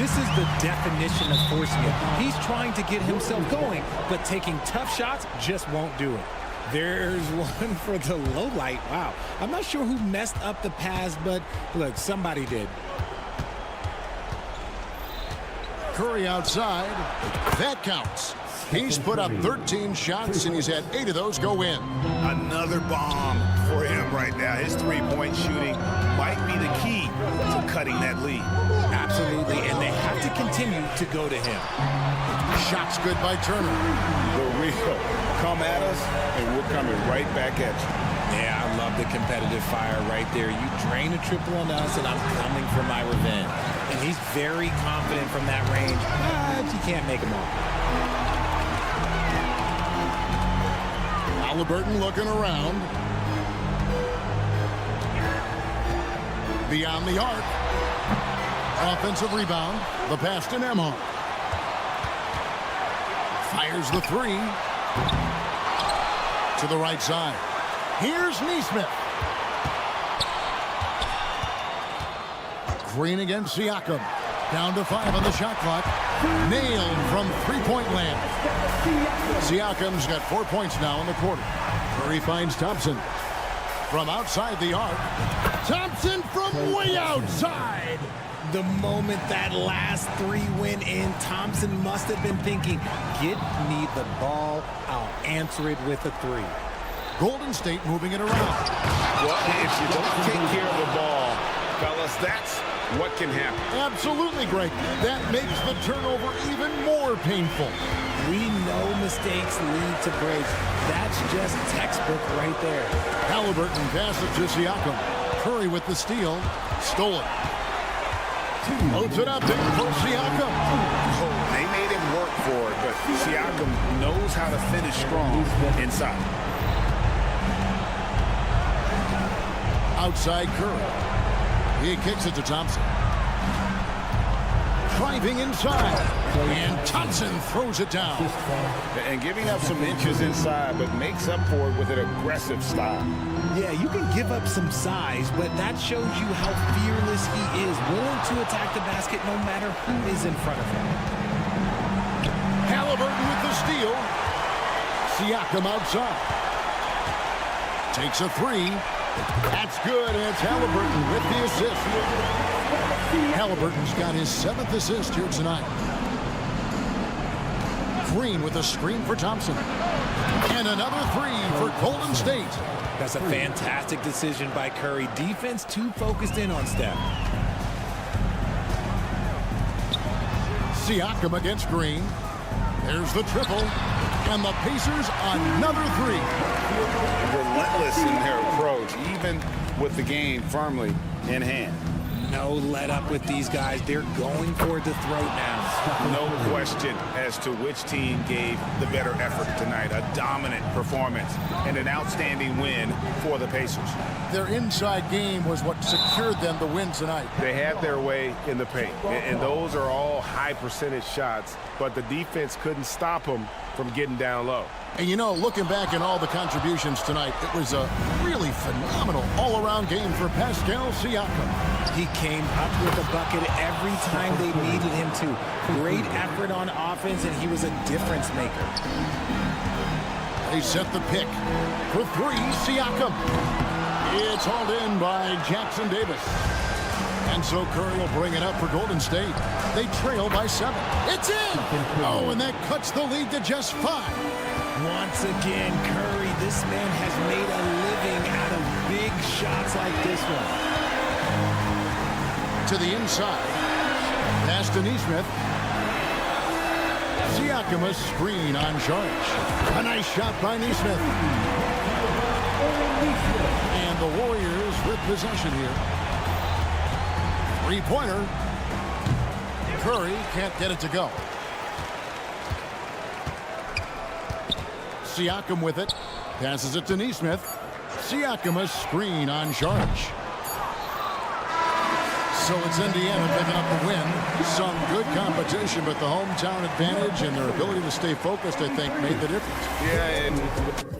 Speaker 12: This is the definition of forcing it. He's trying to get himself going, but taking tough shots just won't do it. There's one for the low light. Wow. I'm not sure who messed up the pass, but look, somebody did.
Speaker 1: Curry outside. That counts. He's put up 13 shots, and he's had 8 of those go in.
Speaker 2: Another bomb for him right now. His three-point shooting might be the key to cutting that lead.
Speaker 12: Absolutely, and they have to continue to go to him.
Speaker 1: Shots good by Turner.
Speaker 2: The Rio, come at us, and we're coming right back at you.
Speaker 12: Yeah, I love the competitive fire right there. You drain a triple on us, and I'm coming for my revenge. And he's very confident from that range, but you can't make him all.
Speaker 1: Halliburton looking around. Beyond the arc. Offensive rebound. The pass to Nembhard. Fires the three. To the right side. Here's Nesmith. Green against Siakam. Down to 5 on the shot clock. Nailed from three-point land. Siakam's got 4 points now in the quarter. Curry finds Thompson. From outside the arc. Thompson from way outside.
Speaker 12: The moment that last three went in, Thompson must have been thinking, get me the ball, I'll answer it with a three.
Speaker 1: Golden State moving it around.
Speaker 2: Well, if you don't take care of the ball, fellas, that's what can happen.
Speaker 1: Absolutely, Greg. That makes the turnover even more painful.
Speaker 12: We know mistakes lead to breaks. That's just textbook right there.
Speaker 1: Halliburton passes to Siakam. Curry with the steal. Stolen. Loads it up there for Siakam.
Speaker 2: Oh, they made him work for it, but Siakam knows how to finish strong inside.
Speaker 1: Outside Curry. He kicks it to Thompson. Driving inside. And Thompson throws it down.
Speaker 2: And giving up some inches inside, but makes up for it with an aggressive style.
Speaker 12: Yeah, you can give up some size, but that shows you how fearless he is, willing to attack the basket no matter who is in front of him.
Speaker 1: Halliburton with the steal. Siakam outside. Takes a three. That's good, and it's Halliburton with the assist. Halliburton's got his 7th assist here tonight. Green with a screen for Thompson. And another three for Golden State.
Speaker 12: That's a fantastic decision by Curry. Defense too focused in on Steph.
Speaker 1: Siakam against Green. There's the triple. And the Pacers another three.
Speaker 2: Relentless in their approach, even with the game firmly in hand.
Speaker 12: No let up with these guys. They're going for the throat now.
Speaker 2: No question as to which team gave the better effort tonight. A dominant performance and an outstanding win for the Pacers.
Speaker 1: Their inside game was what secured them the win tonight.
Speaker 2: They had their way in the paint, and those are all high percentage shots, but the defense couldn't stop them from getting down low.
Speaker 1: And you know, looking back at all the contributions tonight, it was a really phenomenal all-around game for Pascal Siakam.
Speaker 12: He came up with a bucket every time they needed him to. Great effort on offense, and he was a difference maker.
Speaker 1: They set the pick for three, Siakam. It's hauled in by Jackson Davis. And so Curry will bring it up for Golden State. They trail by 7. It's in! Oh, and that cuts the lead to just 5.
Speaker 12: Once again, Curry, this man has made a living out of big shots like this one.
Speaker 1: To the inside. Pass to Nesmith. Siakam a screen on charge. A nice shot by Nesmith. And the Warriors with possession here. Three-pointer. Curry can't get it to go. Siakam with it. Passes it to Nesmith. Siakam a screen on charge. So it's Indiana picking up the win. Some good competition, but the hometown advantage and their ability to stay focused, I think, made the difference.
Speaker 2: Yeah, and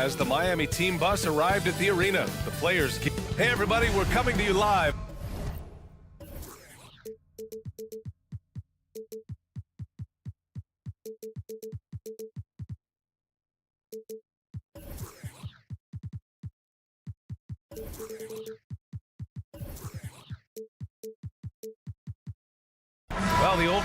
Speaker 7: as the Miami team bus arrived at the arena. The players keep... Hey everybody, we're coming to you live. Well, the old...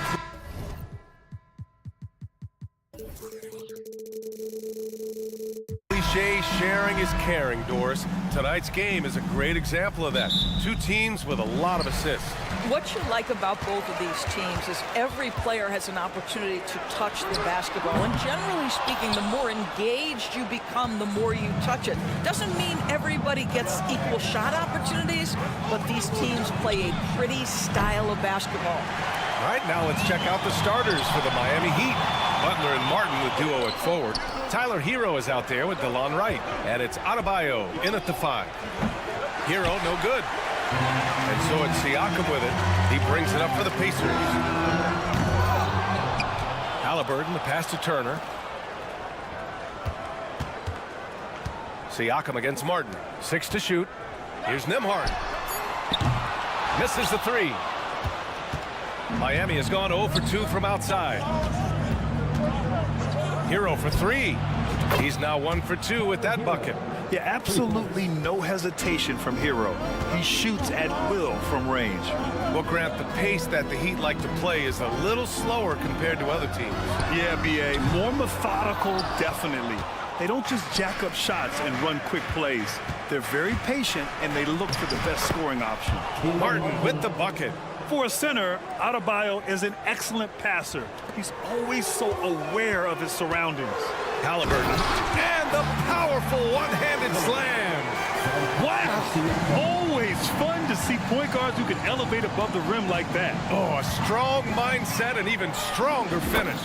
Speaker 7: Cliche, sharing is caring, Doris. Tonight's game is a great example of that. Two teams with a lot of assists.
Speaker 13: What you like about both of these teams is every player has an opportunity to touch the basketball. And generally speaking, the more engaged you become, the more you touch it. Doesn't mean everybody gets equal shot opportunities, but these teams play a pretty style of basketball.
Speaker 7: All right, now let's check out the starters for the Miami Heat. Butler and Martin, the duo at forward. Tyler Hero is out there with DeLon Wright. And it's Adebayo in at the 5. Hero, no good. And so it's Siakam with it. He brings it up for the Pacers. Halliburton, the pass to Turner. Siakam against Martin. 6 to shoot. Here's Nembhard. Misses the 3. Miami has gone 0 for 2 from outside. Hero for 3. He's now 1 for 2 with that bucket.
Speaker 9: Yeah, absolutely no hesitation from Hero. He shoots at will from range.
Speaker 7: Well, Grant, the pace that the Heat like to play is a little slower compared to other teams.
Speaker 9: Yeah, B.A., more methodical, definitely. They don't just jack up shots and run quick plays. They're very patient, and they look for the best scoring option.
Speaker 7: Martin with the bucket.
Speaker 9: For a center, Adebayo is an excellent passer. He's always so aware of his surroundings.
Speaker 7: Halliburton. And the powerful one-handed slam.
Speaker 9: Wow! Always fun to see point guards who can elevate above the rim like that.
Speaker 7: Oh, a strong mindset and even stronger finish.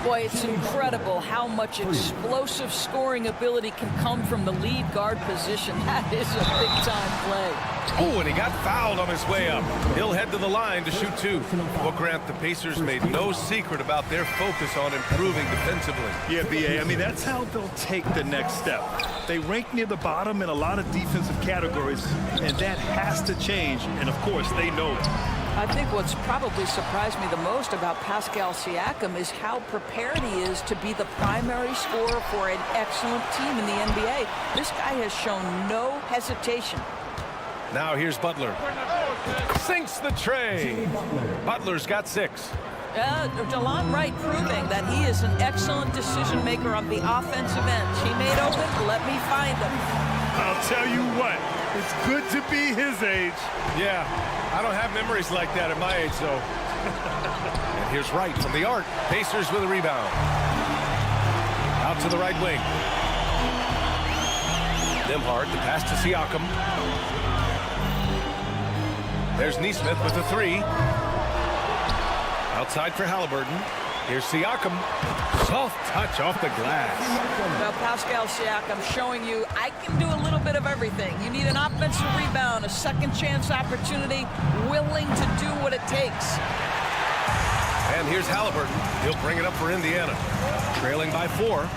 Speaker 13: Boy, it's incredible how much explosive scoring ability can come from the lead guard position. That is a big-time play.
Speaker 7: Oh, and he got fouled on his way up. He'll head to the line to shoot 2. Well, Grant, the Pacers made no secret about their focus on improving defensively.
Speaker 9: Yeah, B.A., I mean, that's how they'll take the next step. They rank near the bottom in a lot of defensive categories, and that has to change, and of course, they know it.
Speaker 13: I think what's probably surprised me the most about Pascal Siakam is how prepared he is to be the primary scorer for an excellent team in the NBA. This guy has shown no hesitation.
Speaker 7: Now here's Butler. Sinks the tray. Butler's got 6.
Speaker 13: DeLon Wright proving that he is an excellent decision maker on the offensive end. He made open, let me find him.
Speaker 9: I'll tell you what, it's good to be his age.
Speaker 7: Yeah, I don't have memories like that at my age, though. And here's Wright from the arc. Pacers with a rebound. Out to the right wing. Nembhard, the pass to Siakam. There's Nesmith with the 3. Outside for Halliburton. Here's Siakam. Soft touch off the glass.
Speaker 13: Well, Pascal Siakam showing you I can do a little bit of everything. You need an offensive rebound, a second chance opportunity, willing to do what it takes.
Speaker 7: And here's Halliburton. He'll bring it up for Indiana. Trailing by 4.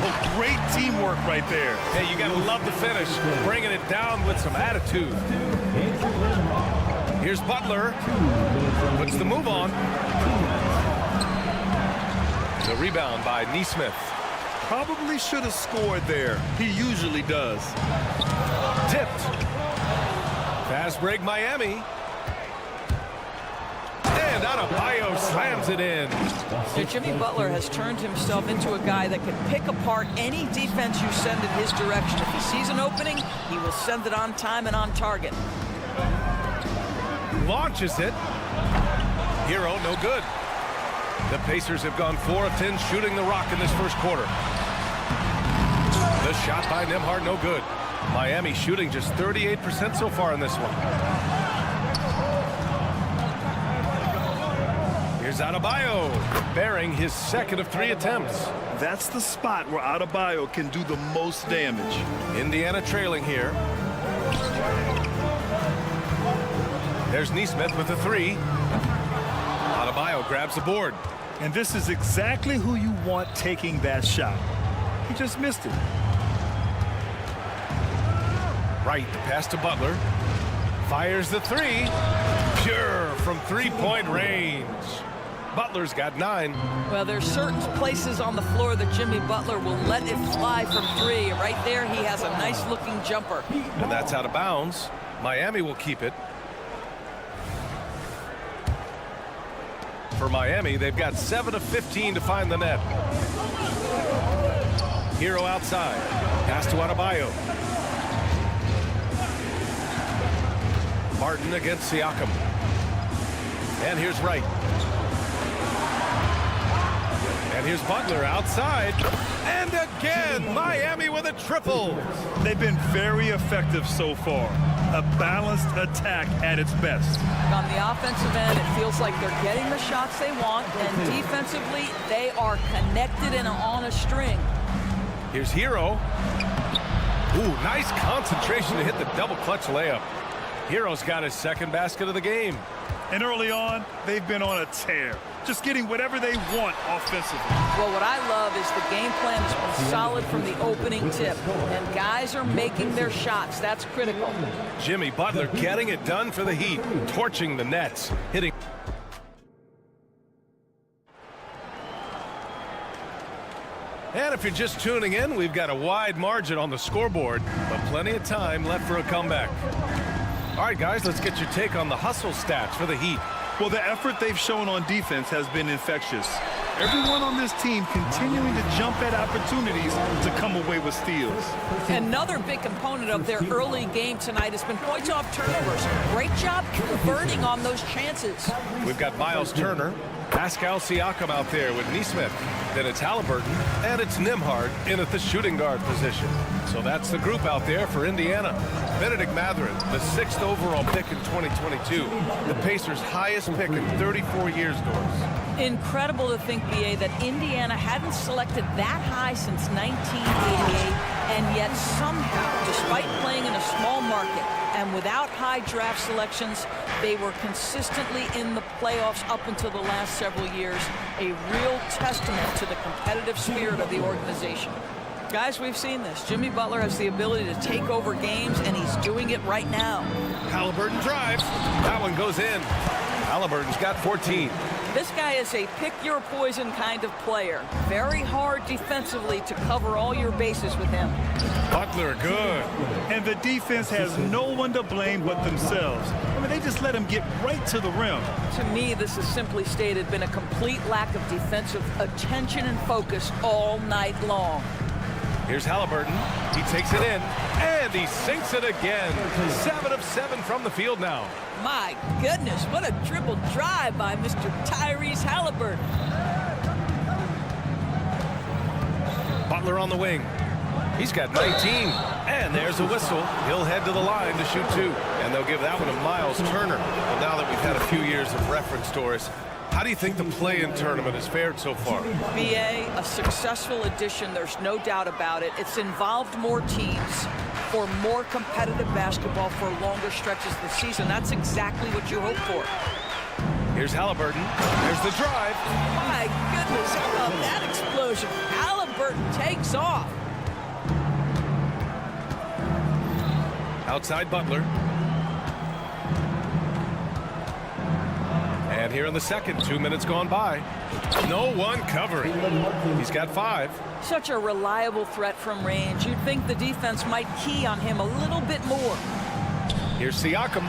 Speaker 9: Oh, great teamwork right there.
Speaker 7: Hey, you got to love the finish. Bringing it down with some attitude. Here's Butler. Puts the move on. The rebound by Nesmith.
Speaker 9: Probably should have scored there. He usually does.
Speaker 7: Tipped. Fast break Miami. And Adebayo slams it in.
Speaker 13: So Jimmy Butler has turned himself into a guy that can pick apart any defense you send in his direction. If he sees an opening, he will send it on time and on target.
Speaker 7: Launches it. Hero, no good. The Pacers have gone 4 of 10 shooting the rock in this first quarter. The shot by Nembhard, no good. Miami shooting just 38% so far in this one. Here's Adebayo, bearing his second of 3 attempts.
Speaker 9: That's the spot where Adebayo can do the most damage.
Speaker 7: Indiana trailing here. There's Nesmith with the 3. Adebayo grabs the board.
Speaker 9: And this is exactly who you want taking that shot. He just missed it.
Speaker 7: Right, the pass to Butler. Fires the three. Pure from three-point range. Butler's got 9.
Speaker 13: Well, there's certain places on the floor that Jimmy Butler will let it fly from 3. Right there, he has a nice-looking jumper.
Speaker 7: And that's out of bounds. Miami will keep it. For Miami, they've got 7 of 15 to find the net. Hero outside. Pass to Adebayo. Martin against Siakam. And here's Wright. And here's Butler outside. And again, Miami with a triple.
Speaker 9: They've been very effective so far. A balanced attack at its best.
Speaker 13: On the offensive end, it feels like they're getting the shots they want, and defensively, they are connected and on a string.
Speaker 7: Here's Hero. Ooh, nice concentration to hit the double clutch layup. Hero's got his second basket of the game.
Speaker 9: And early on, they've been on a tear, just getting whatever they want offensively.
Speaker 13: Well, what I love is the game plan has been solid from the opening tip, and guys are making their shots. That's critical.
Speaker 7: Jimmy Butler getting it done for the Heat, torching the Nets, hitting. And if you're just tuning in, we've got a wide margin on the scoreboard, but plenty of time left for a comeback. All right, guys, let's get your take on the hustle stats for the Heat.
Speaker 9: Well, the effort they've shown on defense has been infectious. Everyone on this team continuing to jump at opportunities to come away with steals.
Speaker 13: Another big component of their early game tonight has been points off turnovers. Great job converting on those chances.
Speaker 7: We've got Miles Turner, Pascal Siakam out there with Nesmith. Then it's Halliburton, and it's Nembhard in at the shooting guard position. So that's the group out there for Indiana. Benedict Mathurin, the 6th overall pick in 2022. The Pacers' highest pick in 34 years, Doris.
Speaker 13: Incredible to think, BA, that Indiana hadn't selected that high since 1988, and yet somehow, despite playing in a small market and without high draft selections, they were consistently in the playoffs up until the last several years. A real testament to the competitive spirit of the organization. Guys, we've seen this. Jimmy Butler has the ability to take over games, and he's doing it right now.
Speaker 7: Halliburton drives. That one goes in. Halliburton's got 14.
Speaker 13: This guy is a pick-your-poison kind of player. Very hard defensively to cover all your bases with him.
Speaker 7: Butler, good.
Speaker 9: And the defense has no one to blame but themselves. I mean, they just let him get right to the rim.
Speaker 13: To me, this has simply stated been a complete lack of defensive attention and focus all night long.
Speaker 7: Here's Halliburton. He takes it in, and he sinks it again. 7 of 7 from the field now.
Speaker 13: My goodness, what a triple drive by Mr. Tyrese Halliburton.
Speaker 7: Butler on the wing. He's got 19, and there's a whistle. He'll head to the line to shoot 2, and they'll give that one to Miles Turner. Well, now that we've had a few years of reference, Doris, how do you think the play-in tournament has fared so far?
Speaker 13: BA, a successful addition, there's no doubt about it. It's involved more teams for more competitive basketball for longer stretches this season. That's exactly what you hope for.
Speaker 7: Here's Halliburton. There's the drive.
Speaker 13: My goodness, how about that explosion? Halliburton takes off.
Speaker 7: Outside Butler. And here in the second, 2 minutes gone by. No one covering. He's got 5.
Speaker 13: Such a reliable threat from range. You'd think the defense might key on him a little bit more.
Speaker 7: Here's Siakam.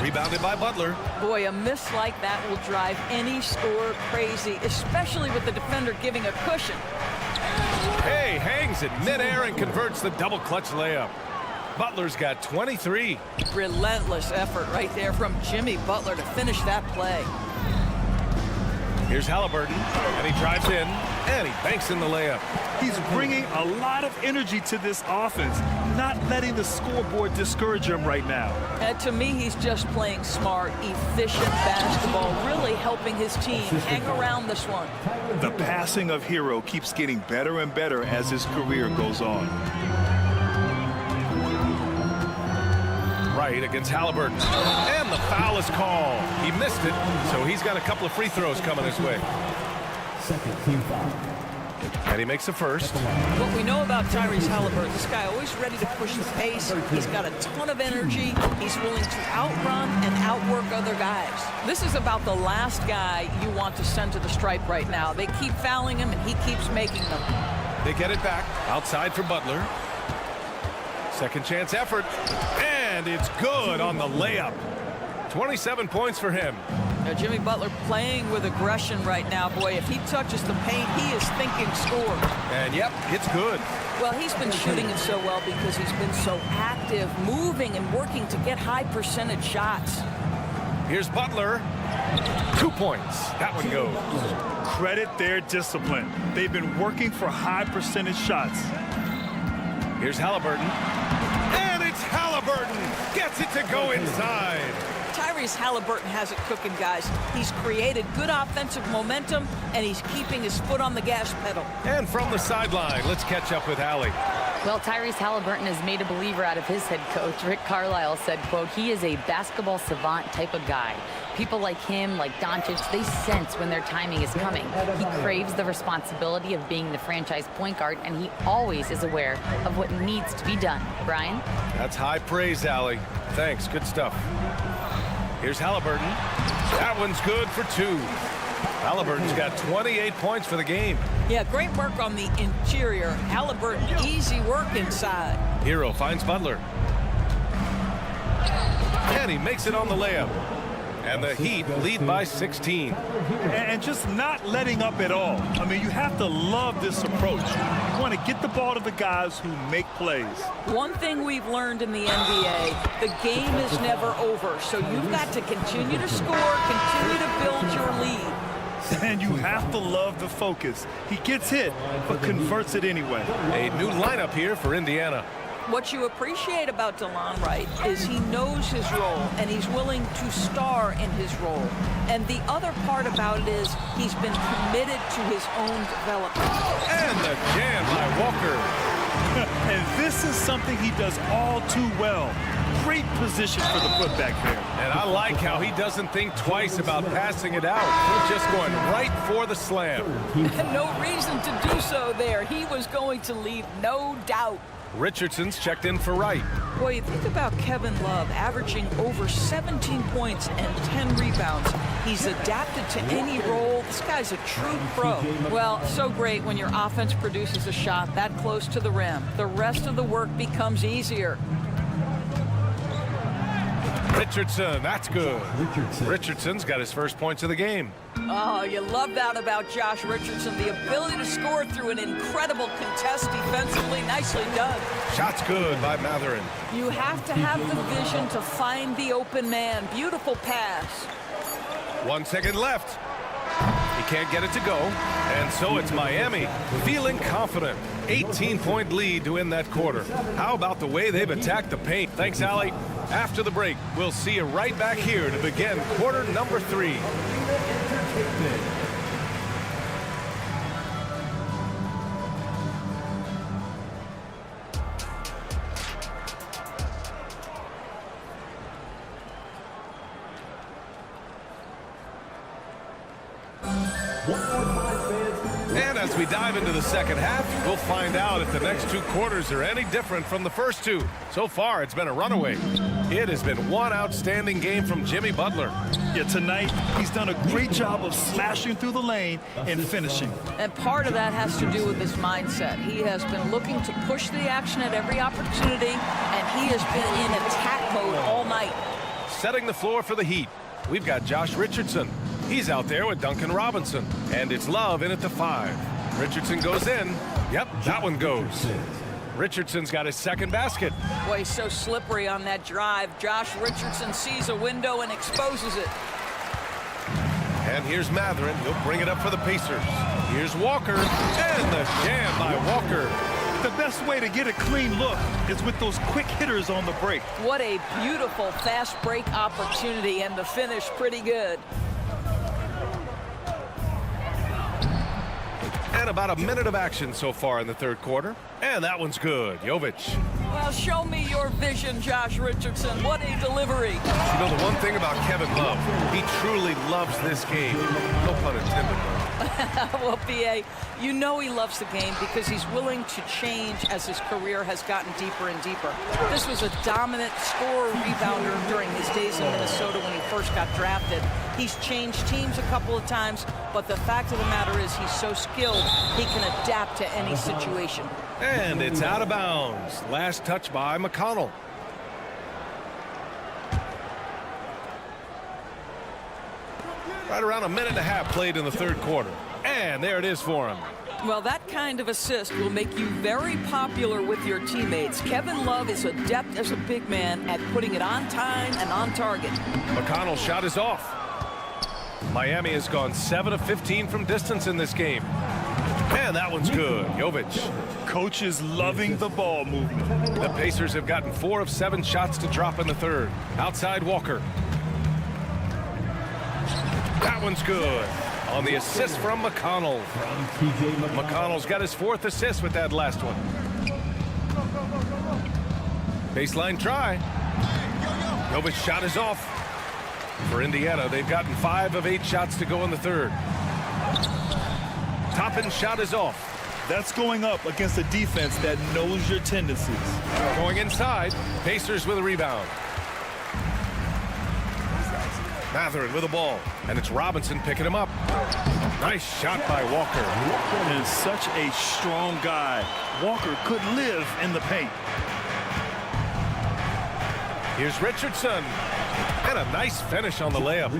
Speaker 7: Rebounded by Butler.
Speaker 13: Boy, a miss like that will drive any scorer crazy, especially with the defender giving a cushion.
Speaker 7: Hey, hangs it midair and converts the double clutch layup. Butler's got 23.
Speaker 13: Relentless effort right there from Jimmy Butler to finish that play.
Speaker 7: Here's Halliburton, and he drives in, and he banks in the layup.
Speaker 9: He's bringing a lot of energy to this offense, not letting the scoreboard discourage him right now.
Speaker 13: And to me, he's just playing smart, efficient basketball, really helping his team hang around this one.
Speaker 9: The passing of Hero keeps getting better and better as his career goes on.
Speaker 7: Right against Halliburton. And the foul is called. He missed it, so he's got a couple of free throws coming his way.
Speaker 5: Second team foul.
Speaker 7: And he makes the first.
Speaker 13: What we know about Tyrese Halliburton, this guy always ready to push the pace. He's got a ton of energy. He's willing to outrun and outwork other guys. This is about the last guy you want to send to the stripe right now. They keep fouling him, and he keeps making them.
Speaker 7: They get it back. Outside for Butler. Second chance effort. And it's good on the layup. 27 points for him.
Speaker 13: Now, Jimmy Butler playing with aggression right now. Boy, if he touches the paint, he is thinking score.
Speaker 7: And yep, it's good.
Speaker 13: Well, he's been shooting it so well because he's been so active, moving and working to get high percentage shots.
Speaker 7: Here's Butler. 2 points. That one goes.
Speaker 9: Credit their discipline. They've been working for high percentage shots.
Speaker 7: Here's Halliburton. And it's Halliburton. Gets it to go inside.
Speaker 13: Tyrese Halliburton has it cooking, guys. He's created good offensive momentum, and he's keeping his foot on the gas pedal.
Speaker 7: And from the sideline, let's catch up with Allie.
Speaker 11: Well, Tyrese Halliburton has made a believer out of his head coach. Rick Carlisle said, quote, he is a basketball savant type of guy. People like him, like Doncic, they sense when their timing is coming. He craves the responsibility of being the franchise point guard, and he always is aware of what needs to be done. Brian?
Speaker 7: That's high praise, Allie. Thanks. Good stuff. Here's Halliburton. That one's good for 2. Halliburton's got 28 points for the game.
Speaker 13: Yeah, great work on the interior. Halliburton, easy work inside.
Speaker 7: Hero finds Butler. And he makes it on the layup. And the Heat lead by 16.
Speaker 9: And just not letting up at all. I mean, you have to love this approach. You want to get the ball to the guys who make plays.
Speaker 13: One thing we've learned in the NBA, the game is never over. So you've got to continue to score, continue to build your lead.
Speaker 9: And you have to love the focus. He gets hit, but converts it anyway.
Speaker 7: A new lineup here for Indiana.
Speaker 13: What you appreciate about DeLon Wright is he knows his role, and he's willing to star in his role. And the other part about it is he's been committed to his own development.
Speaker 7: And the jam by Walker.
Speaker 9: And this is something he does all too well. Great position for the putback there.
Speaker 7: And I like how he doesn't think twice about passing it out. Just going right for the slam.
Speaker 13: No reason to do so there. He was going to leave no doubt.
Speaker 7: Richardson's checked in for Wright.
Speaker 13: Boy, you think about Kevin Love averaging over 17 points and 10 rebounds. He's adapted to any role. This guy's a true pro. Well, so great when your offense produces a shot that close to the rim. The rest of the work becomes easier.
Speaker 7: Richardson, that's good. Richardson's got his first points of the game.
Speaker 13: Oh, you love that about Josh Richardson. The ability to score through an incredible contest defensively. Nicely done.
Speaker 7: Shot's good by Matherin.
Speaker 13: You have to have the vision to find the open man. Beautiful pass.
Speaker 7: 1 second left. He can't get it to go. And so it's Miami feeling confident. 18-point lead to end that quarter. How about the way they've attacked the paint? Thanks, Allie. After the break, we'll see you right back here to begin quarter number 3. And as we dive into the second half, we'll find out if the next 2 quarters are any different from the first 2. So far, it's been a runaway. It has been one outstanding game from Jimmy Butler.
Speaker 9: Yeah, tonight, he's done a great job of slashing through the lane and finishing.
Speaker 13: And part of that has to do with his mindset. He has been looking to push the action at every opportunity, and he has been in attack mode all night.
Speaker 7: Setting the floor for the Heat, we've got Josh Richardson. He's out there with Duncan Robinson. And it's Love in at the 5. Richardson goes in. Yep, that one goes. Richardson's got his second basket.
Speaker 13: Boy, he's so slippery on that drive. Josh Richardson sees a window and exposes it.
Speaker 7: And here's Matherin. He'll bring it up for the Pacers. Here's Walker. And the jam by Walker.
Speaker 9: The best way to get a clean look is with those quick hitters on the break.
Speaker 13: What a beautiful fast break opportunity, and the finish pretty good.
Speaker 7: And about a minute of action so far in the third quarter. And that one's good. Jovic.
Speaker 13: Well, show me your vision, Josh Richardson. What a delivery.
Speaker 7: You know, the one thing about Kevin Love, he truly loves this game. No pun intended.
Speaker 13: Well, PA, you know he loves the game because he's willing to change as his career has gotten deeper and deeper. This was a dominant scorer rebounder during his days in Minnesota when he first got drafted. He's changed teams a couple of times, but the fact of the matter is he's so skilled, he can adapt to any situation.
Speaker 7: And it's out of bounds. Last touch by McConnell. Right around a minute and a half played in the third quarter. And there it is for him.
Speaker 13: Well, that kind of assist will make you very popular with your teammates. Kevin Love is adept as a big man at putting it on time and on target.
Speaker 7: McConnell's shot is off. Miami has gone 7 of 15 from distance in this game. And that one's good. Jovic.
Speaker 9: Coach is loving the ball movement.
Speaker 7: The Pacers have gotten 4 of 7 shots to drop in the third. Outside Walker. That one's good. On the assist from McConnell. McConnell's got his 4th assist with that last one. Baseline try. Jovic's shot is off. For Indiana, they've gotten 5 of 8 shots to go in the third. Toppin's shot is off.
Speaker 9: That's going up against a defense that knows your tendencies.
Speaker 7: Going inside, Pacers with a rebound. Matherin with the ball, and it's Robinson picking him up. Nice shot by Walker.
Speaker 9: And such a strong guy. Walker could live in the paint.
Speaker 7: Here's Richardson. And a nice finish on the layup.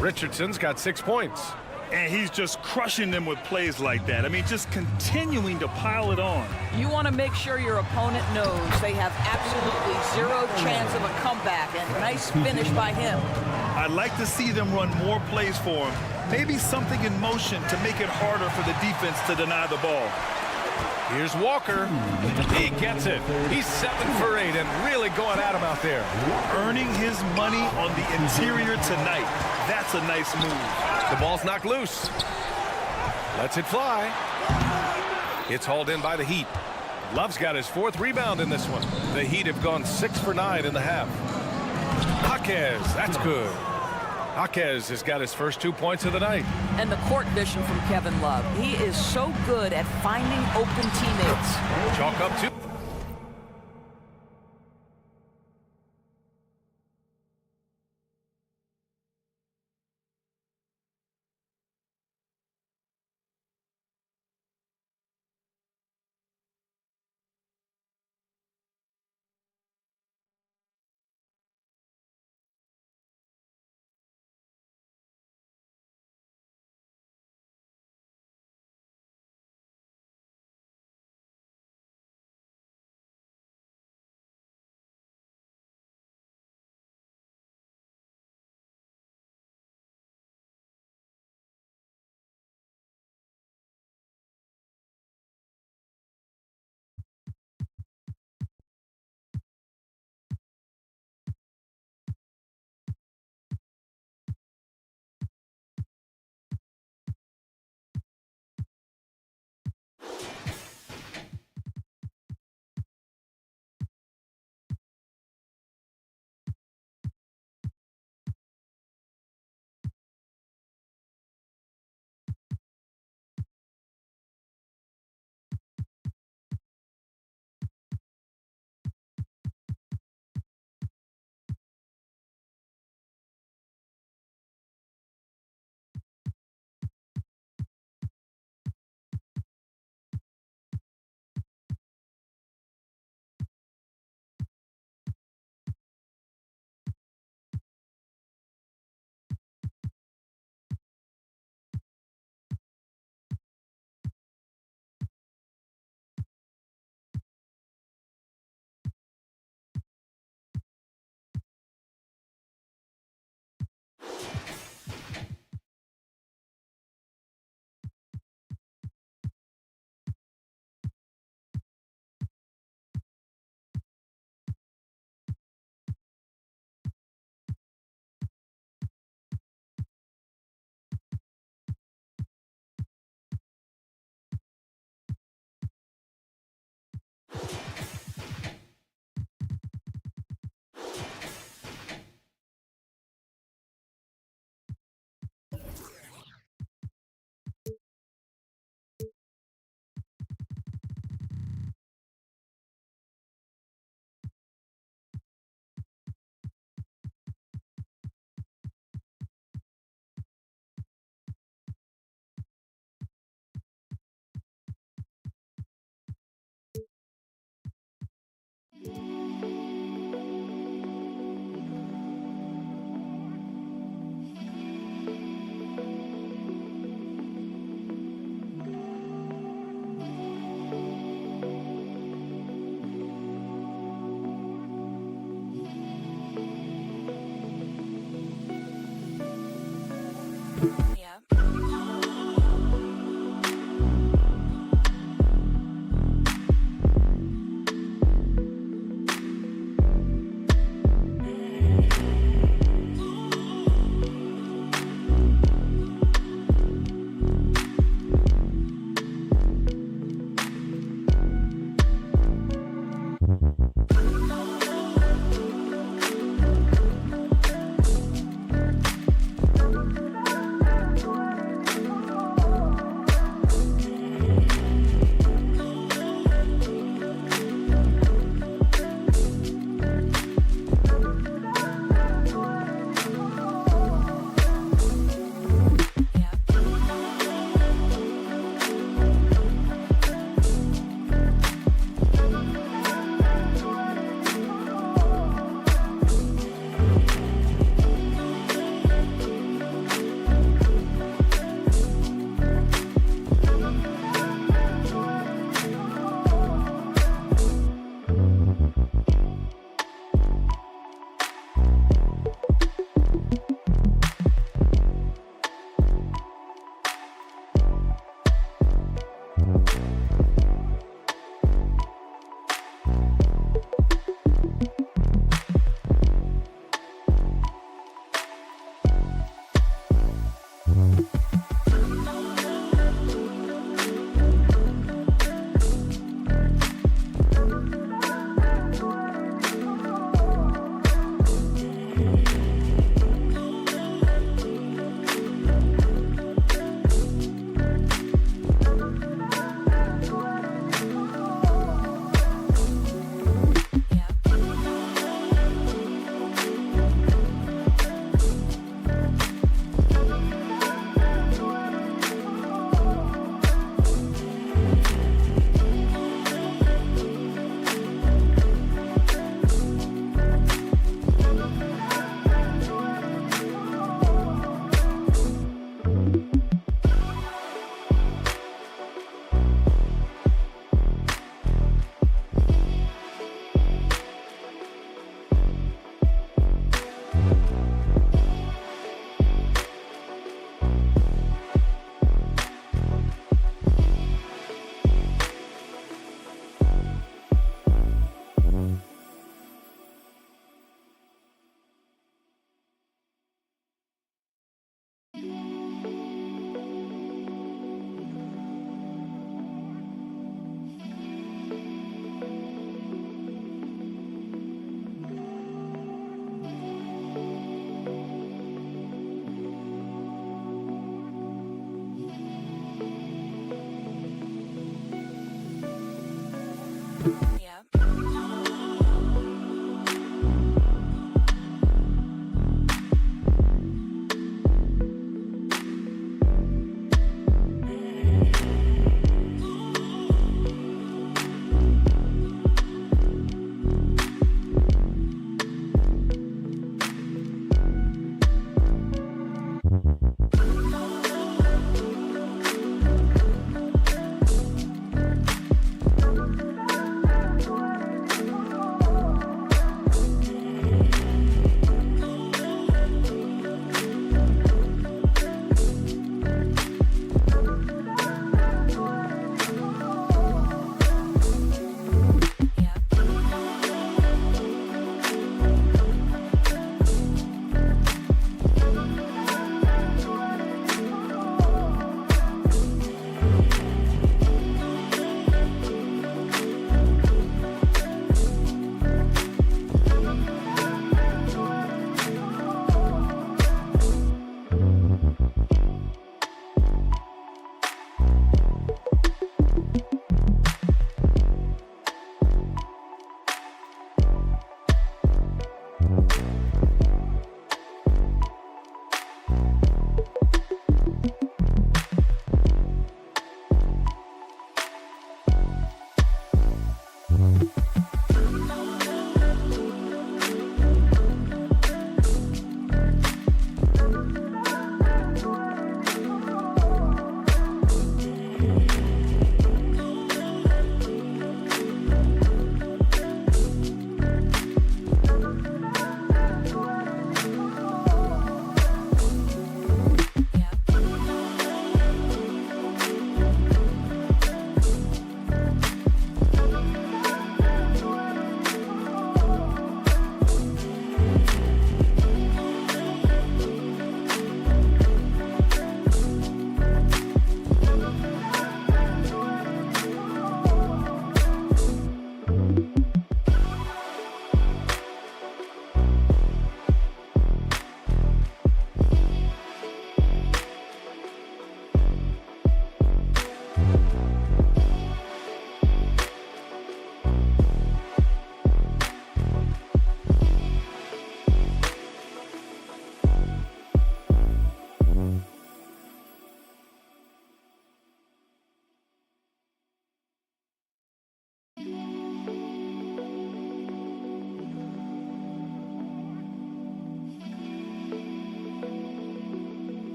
Speaker 7: Richardson's got 6 points.
Speaker 9: And he's just crushing them with plays like that. I mean, just continuing to pile it on.
Speaker 13: You want to make sure your opponent knows they have absolutely zero chance of a comeback, and nice finish by him.
Speaker 9: I'd like to see them run more plays for him. Maybe something in motion to make it harder for the defense to deny the ball.
Speaker 7: Here's Walker. He gets it. He's 7 for 8 and really going at him out there.
Speaker 9: Earning his money on the interior tonight. That's a nice move.
Speaker 7: The ball's knocked loose. Lets it fly. It's hauled in by the Heat. Love's got his 4th rebound in this one. The Heat have gone 6 for 9 in the half. Jaquez, that's good. Jaquez has got his first 2 points of the night.
Speaker 13: And the court vision from Kevin Love. He is so good at finding open teammates.
Speaker 7: Chalk up 2.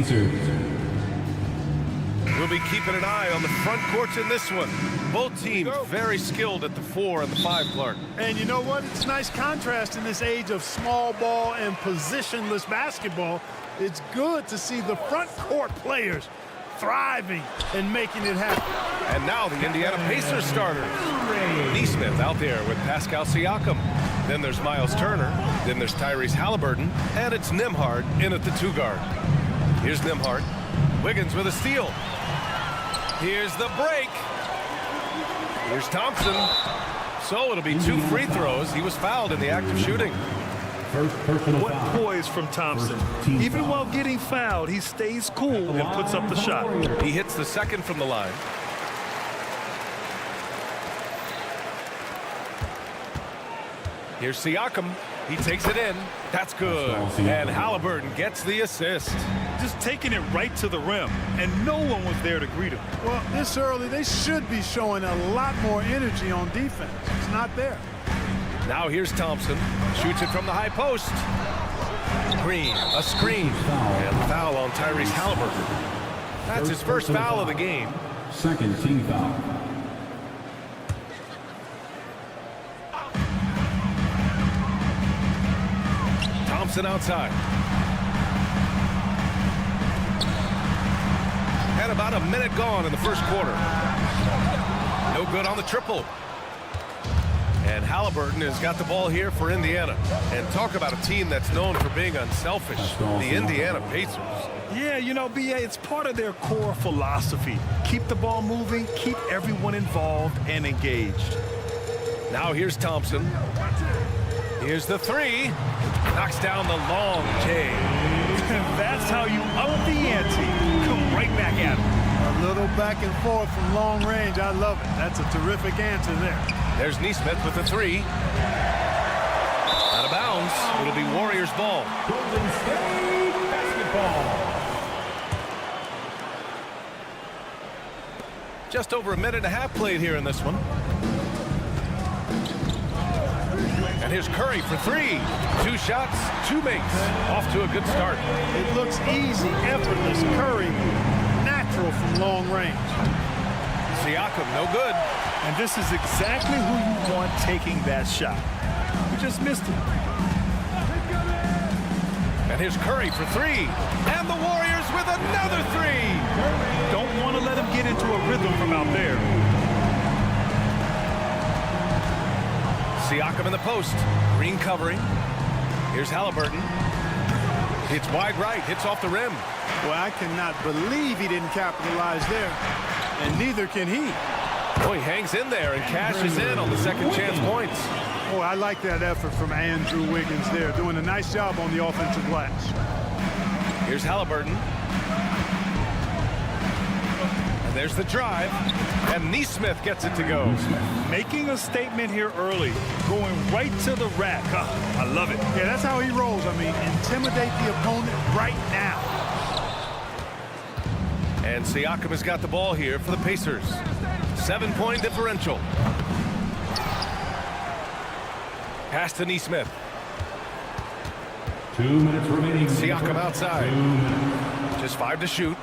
Speaker 4: Pacers.
Speaker 7: We'll be keeping an eye on the front courts in this one. Both teams very skilled at the 4 and the 5, Clark.
Speaker 3: And you know what? It's a nice contrast in this age of small ball and positionless basketball. It's good to see the front court players thriving and making it happen.
Speaker 7: And now the Indiana Pacers starters. Neesmith out there with Pascal Siakam. Then there's Miles Turner. Then there's Tyrese Halliburton. And it's Nembhard in at the 2 guard. Here's Nembhard. Wiggins with a steal. Here's the break. Here's Thompson. So it'll be 2 free throws. He was fouled in the act of shooting.
Speaker 9: What poise from Thompson. Even while getting fouled, he stays cool and puts up the shot.
Speaker 7: He hits the second from the line. Here's Siakam. He takes it in. That's good. And Halliburton gets the assist.
Speaker 9: Just taking it right to the rim, and no one was there to greet him.
Speaker 3: Well, this early, they should be showing a lot more energy on defense. It's not there.
Speaker 7: Now here's Thompson. Shoots it from the high post. Green, a screen. And foul on Tyrese Halliburton. That's his first foul of the game.
Speaker 4: Second team foul.
Speaker 7: Thompson outside. And about a minute gone in the first quarter. No good on the triple. And Halliburton has got the ball here for Indiana. And talk about a team that's known for being unselfish. The Indiana Pacers.
Speaker 9: Yeah, you know, B.A., it's part of their core philosophy. Keep the ball moving, keep everyone involved and engaged.
Speaker 7: Now here's Thompson. Here's the 3. Knocks down the long J.
Speaker 9: That's how you up the ante. Come right back at him.
Speaker 3: A little back and forth from long range. I love it. That's a terrific answer there.
Speaker 7: There's Neesmith with the 3. Out of bounds. It'll be Warriors ball.
Speaker 5: Golden State basketball.
Speaker 7: Just over a minute and a half played here in this one. And here's Curry for 3. 2 shots, 2 makes. Off to a good start.
Speaker 3: It looks easy, effortless. Curry, natural from long range.
Speaker 7: Siakam, no good.
Speaker 9: And this is exactly who you want taking that shot. You just missed it.
Speaker 7: And here's Curry for 3. And the Warriors with another 3.
Speaker 9: Don't want to let him get into a rhythm from out there.
Speaker 7: Siakam in the post. Green covering. Here's Halliburton. Hits wide right. Hits off the rim.
Speaker 3: Well, I cannot believe he didn't capitalize there. And neither can he.
Speaker 7: Oh, he hangs in there and cashes in on the second chance points.
Speaker 3: Oh, I like that effort from Andrew Wiggins there. Doing a nice job on the offensive glass.
Speaker 7: Here's Halliburton. And there's the drive. And Neesmith gets it to go.
Speaker 9: Making a statement here early. Going right to the rack. I love it.
Speaker 3: Yeah, that's how he rolls. I mean, intimidate the opponent right now.
Speaker 7: And Siakam has got the ball here for the Pacers. 7-point differential. Pass to Neesmith.
Speaker 4: 2 minutes remaining.
Speaker 7: Siakam outside. Just 5 to shoot.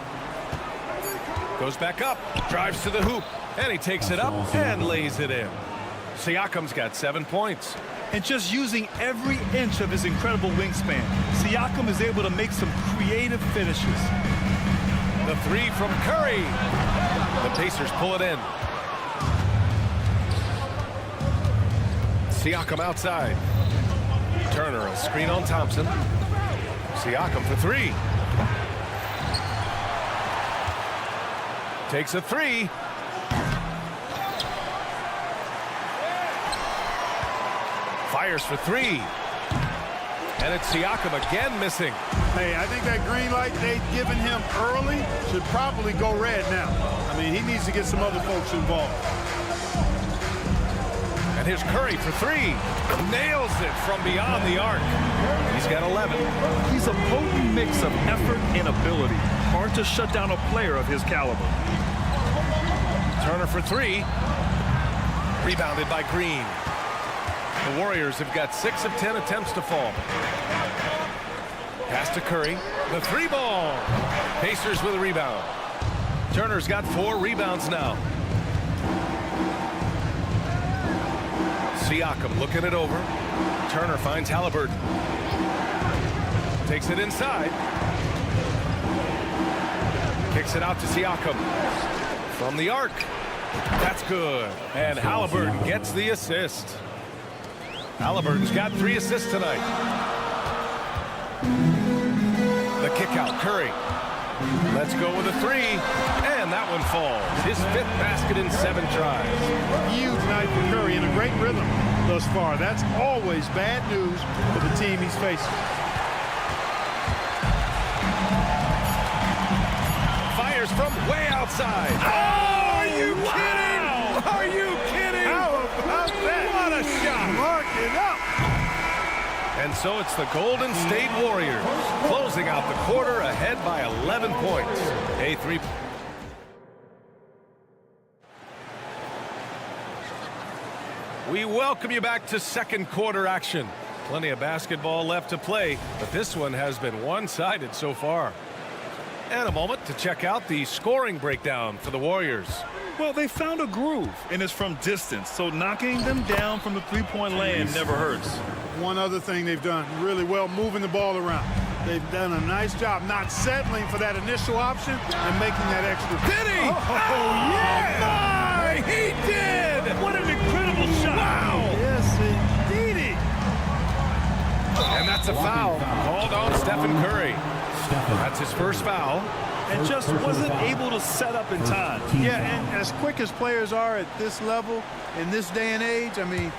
Speaker 7: Goes back up. Drives to the hoop. And he takes it up and lays it in. Siakam's got 7 points.
Speaker 9: And just using every inch of his incredible wingspan, Siakam is able to make some creative finishes.
Speaker 7: The 3 from Curry. The Pacers pull it in. Siakam outside. Turner, a screen on Thompson. Siakam for 3. Takes a 3. Fires for 3. And it's Siakam again missing.
Speaker 3: Hey, I think that green light they've given him early should probably go red now. I mean, he needs to get some other folks involved.
Speaker 7: And here's Curry for 3. Nails it from beyond the arc. He's got 11.
Speaker 9: He's a potent mix of effort and ability. Hard to shut down a player of his caliber.
Speaker 7: Turner for 3. Rebounded by Green. The Warriors have got 6 of 10 attempts to fall. Pass to Curry. The 3-ball. Pacers with a rebound. Turner's got 4 rebounds now. Siakam looking it over. Turner finds Halliburton. Takes it inside. Kicks it out to Siakam. From the arc. That's good. And Halliburton gets the assist. Halliburton's got 3 assists tonight. The kick out. Curry. Let's go with a 3. And that one falls. His 5th basket in 7 tries.
Speaker 3: Huge night for Curry in a great rhythm thus far. That's always bad news for the team he's facing.
Speaker 7: Fires from way outside. Oh, are you kidding? Are you kidding?
Speaker 3: How about that?
Speaker 7: What a shot.
Speaker 3: Mark it up.
Speaker 7: And so it's the Golden State Warriors closing out the quarter ahead by 11 points. A 3. We welcome you back to second quarter action. Plenty of basketball left to play, but this one has been one-sided so far. And a moment to check out the scoring breakdown for the Warriors.
Speaker 9: Well, they found a groove, and it's from distance, so knocking them down from the three-point land never hurts.
Speaker 3: One other thing they've done really well, moving the ball around. They've done a nice job not settling for that initial option and making that extra.
Speaker 7: Did he?
Speaker 3: Oh, yeah!
Speaker 7: My, he did!
Speaker 9: What an incredible shot!
Speaker 7: Wow!
Speaker 3: Yes, indeedy.
Speaker 7: And that's a foul called on Stephen Curry. That's his first foul.
Speaker 9: And just wasn't able to set up in time.
Speaker 3: Yeah, and as quick as players are at this level, in this day and age, I mean,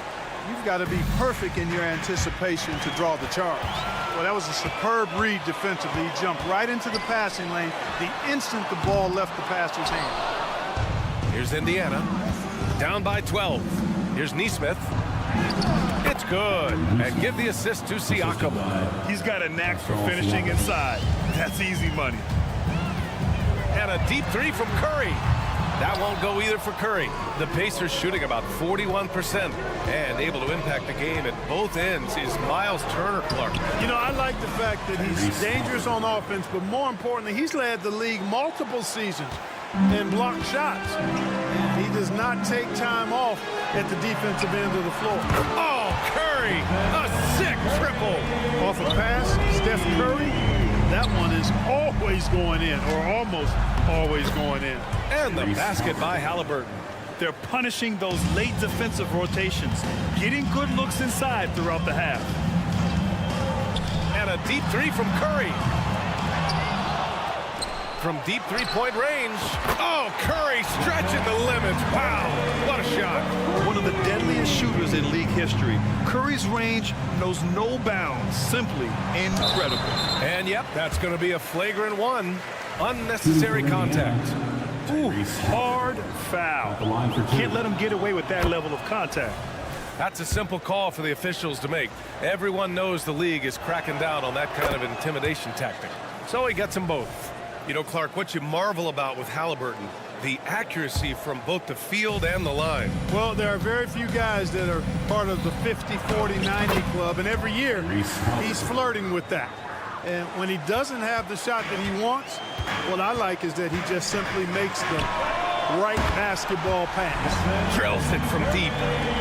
Speaker 3: you've got to be perfect in your anticipation to draw the charge. Well, that was a superb read defensively. He jumped right into the passing lane the instant the ball left the passer's hand.
Speaker 7: Here's Indiana, down by 12. Here's Nesmith. It's good. And give the assist to Siakam.
Speaker 9: He's got a knack for finishing inside. That's easy money.
Speaker 7: And a deep 3 from Curry. That won't go either for Curry. The Pacers shooting about 41% and able to impact the game at both ends is Miles Turner, Clark.
Speaker 3: You know, I like the fact that he's dangerous on offense, but more importantly, he's led the league multiple seasons in blocked shots. And he does not take time off at the defensive end of the floor.
Speaker 7: Oh, Curry, a sick triple.
Speaker 3: Off a pass, Steph Curry, that one is always going in, or almost always going in.
Speaker 7: And the basket by Halliburton.
Speaker 9: They're punishing those late defensive rotations, getting good looks inside throughout the half.
Speaker 7: And a deep 3 from Curry. From deep 3-point range. Oh, Curry stretching the limits. Wow, what a shot.
Speaker 9: One of the deadliest shooters in league history. Curry's range knows no bounds. Simply incredible.
Speaker 7: And yep, that's going to be a flagrant 1. Unnecessary contact.
Speaker 9: Ooh, hard foul. Can't let him get away with that level of contact.
Speaker 7: That's a simple call for the officials to make. Everyone knows the league is cracking down on that kind of intimidation tactic. So he gets them both. You know, Clark, what you marvel about with Halliburton, the accuracy from both the field and the line.
Speaker 3: Well, there are very few guys that are part of the 50, 40, 90 club, and every year he's flirting with that. And when he doesn't have the shot that he wants, what I like is that he just simply makes the right basketball pass.
Speaker 7: Drills it from deep.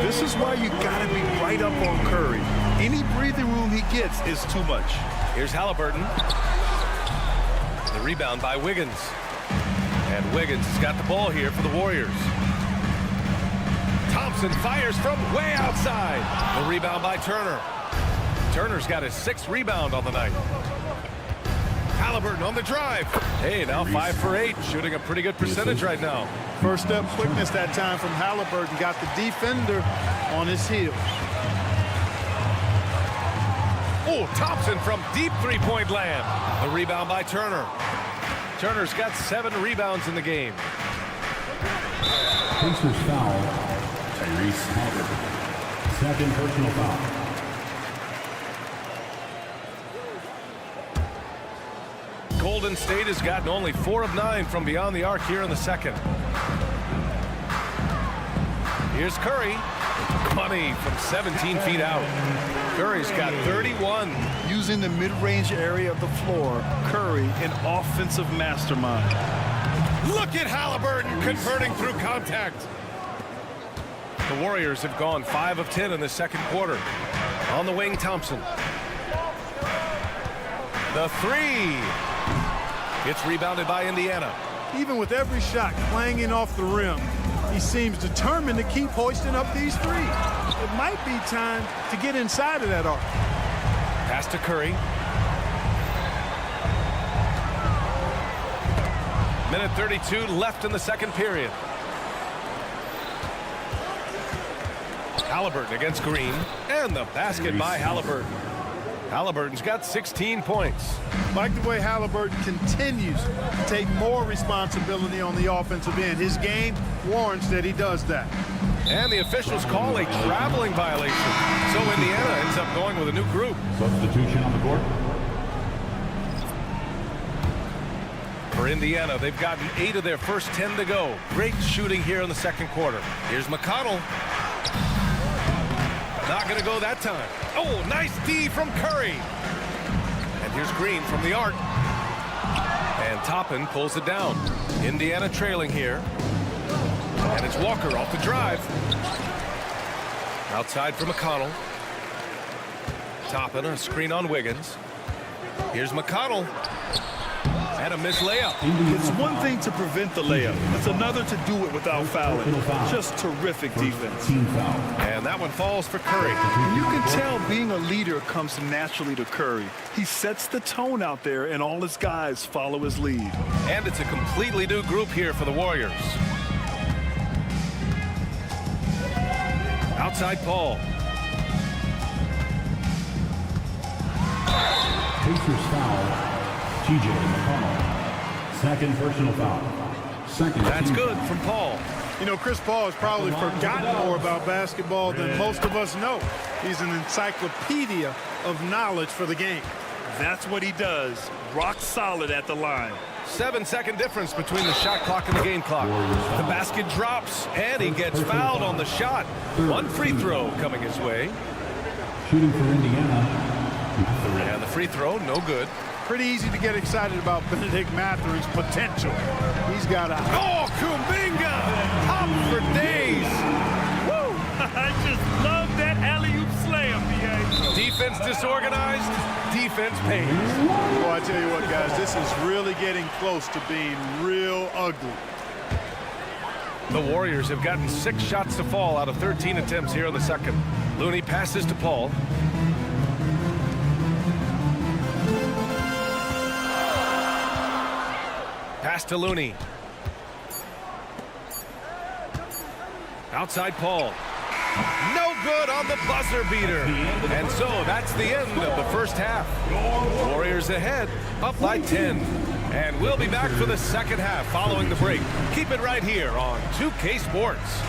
Speaker 9: This is why you got to be right up on Curry. Any breathing room he gets is too much.
Speaker 7: Here's Halliburton. The rebound by Wiggins. And Wiggins has got the ball here for the Warriors. Thompson fires from way outside. The rebound by Turner. Turner's got his 6th rebound on the night. Halliburton on the drive. Hey, now 5 for 8, shooting a pretty good percentage right now.
Speaker 3: First step quickness that time from Halliburton. Got the defender on his heels.
Speaker 7: Oh, Thompson from deep 3-point land. The rebound by Turner. Turner's got 7 rebounds in the game.
Speaker 4: Pacers foul. Tyrese Halliburton. 2nd personal foul.
Speaker 7: Golden State has gotten only 4 of 9 from beyond the arc here in the second. Here's Curry. Money from 17 feet out. Curry's got 31.
Speaker 9: Using the mid-range area of the floor, Curry, an offensive mastermind.
Speaker 7: Look at Halliburton converting through contact. The Warriors have gone 5 of 10 in the second quarter. On the wing, Thompson. The three. It's rebounded by Indiana.
Speaker 3: Even with every shot clanging off the rim, he seems determined to keep hoisting up these threes. It might be time to get inside of that arc.
Speaker 7: Pass to Curry. Minute 32 left in the second period. Halliburton against Green, and the basket by Halliburton. Halliburton's got 16 points.
Speaker 3: Like the way Halliburton continues to take more responsibility on the offensive end. His game warrants that he does that.
Speaker 7: And the officials call a traveling violation. So Indiana ends up going with a new group.
Speaker 4: Substitution on the court.
Speaker 7: For Indiana, they've gotten 8 of their first 10 to go. Great shooting here in the second quarter. Here's McConnell. Not going to go that time. Oh, nice D from Curry. And here's Green from the arc. And Toppin pulls it down. Indiana trailing here. And it's Walker off the drive. Outside for McConnell. Toppin, a screen on Wiggins. Here's McConnell. And a missed layup.
Speaker 9: It's one thing to prevent the layup. It's another to do it without fouling. Just terrific defense.
Speaker 7: And that one falls for Curry.
Speaker 9: And you can tell being a leader comes naturally to Curry. He sets the tone out there, and all his guys follow his lead.
Speaker 7: And it's a completely new group here for the Warriors. Outside Paul.
Speaker 4: Pacers foul. TJ McConnell. Second personal foul. Second.
Speaker 7: That's good from Paul.
Speaker 3: You know, Chris Paul has probably forgotten more about basketball than most of us know. He's an encyclopedia of knowledge for the game.
Speaker 9: That's what he does. Rock solid at the line.
Speaker 7: 7-second difference between the shot clock and the game clock. The basket drops, and he gets fouled on the shot. One free throw coming his way.
Speaker 4: Shooting for Indiana.
Speaker 7: And the free throw, no good.
Speaker 3: Pretty easy to get excited about Benedict Mathering's potential. He's got a...
Speaker 7: Oh, Kuminga! Up for days!
Speaker 9: Woo! I just love that alley-oop slam, B.A.
Speaker 7: Defense disorganized, defense pays.
Speaker 3: Well, I tell you what, guys, this is really getting close to being real ugly.
Speaker 7: The Warriors have gotten 6 shots to fall out of 13 attempts here in the second. Looney passes to Paul. Pass to Looney. Outside Paul. No good on the buzzer beater. And so that's the end of the first half. Warriors ahead, up by 10. And we'll be back for the second half following the break. Keep it right here on 2K Sports.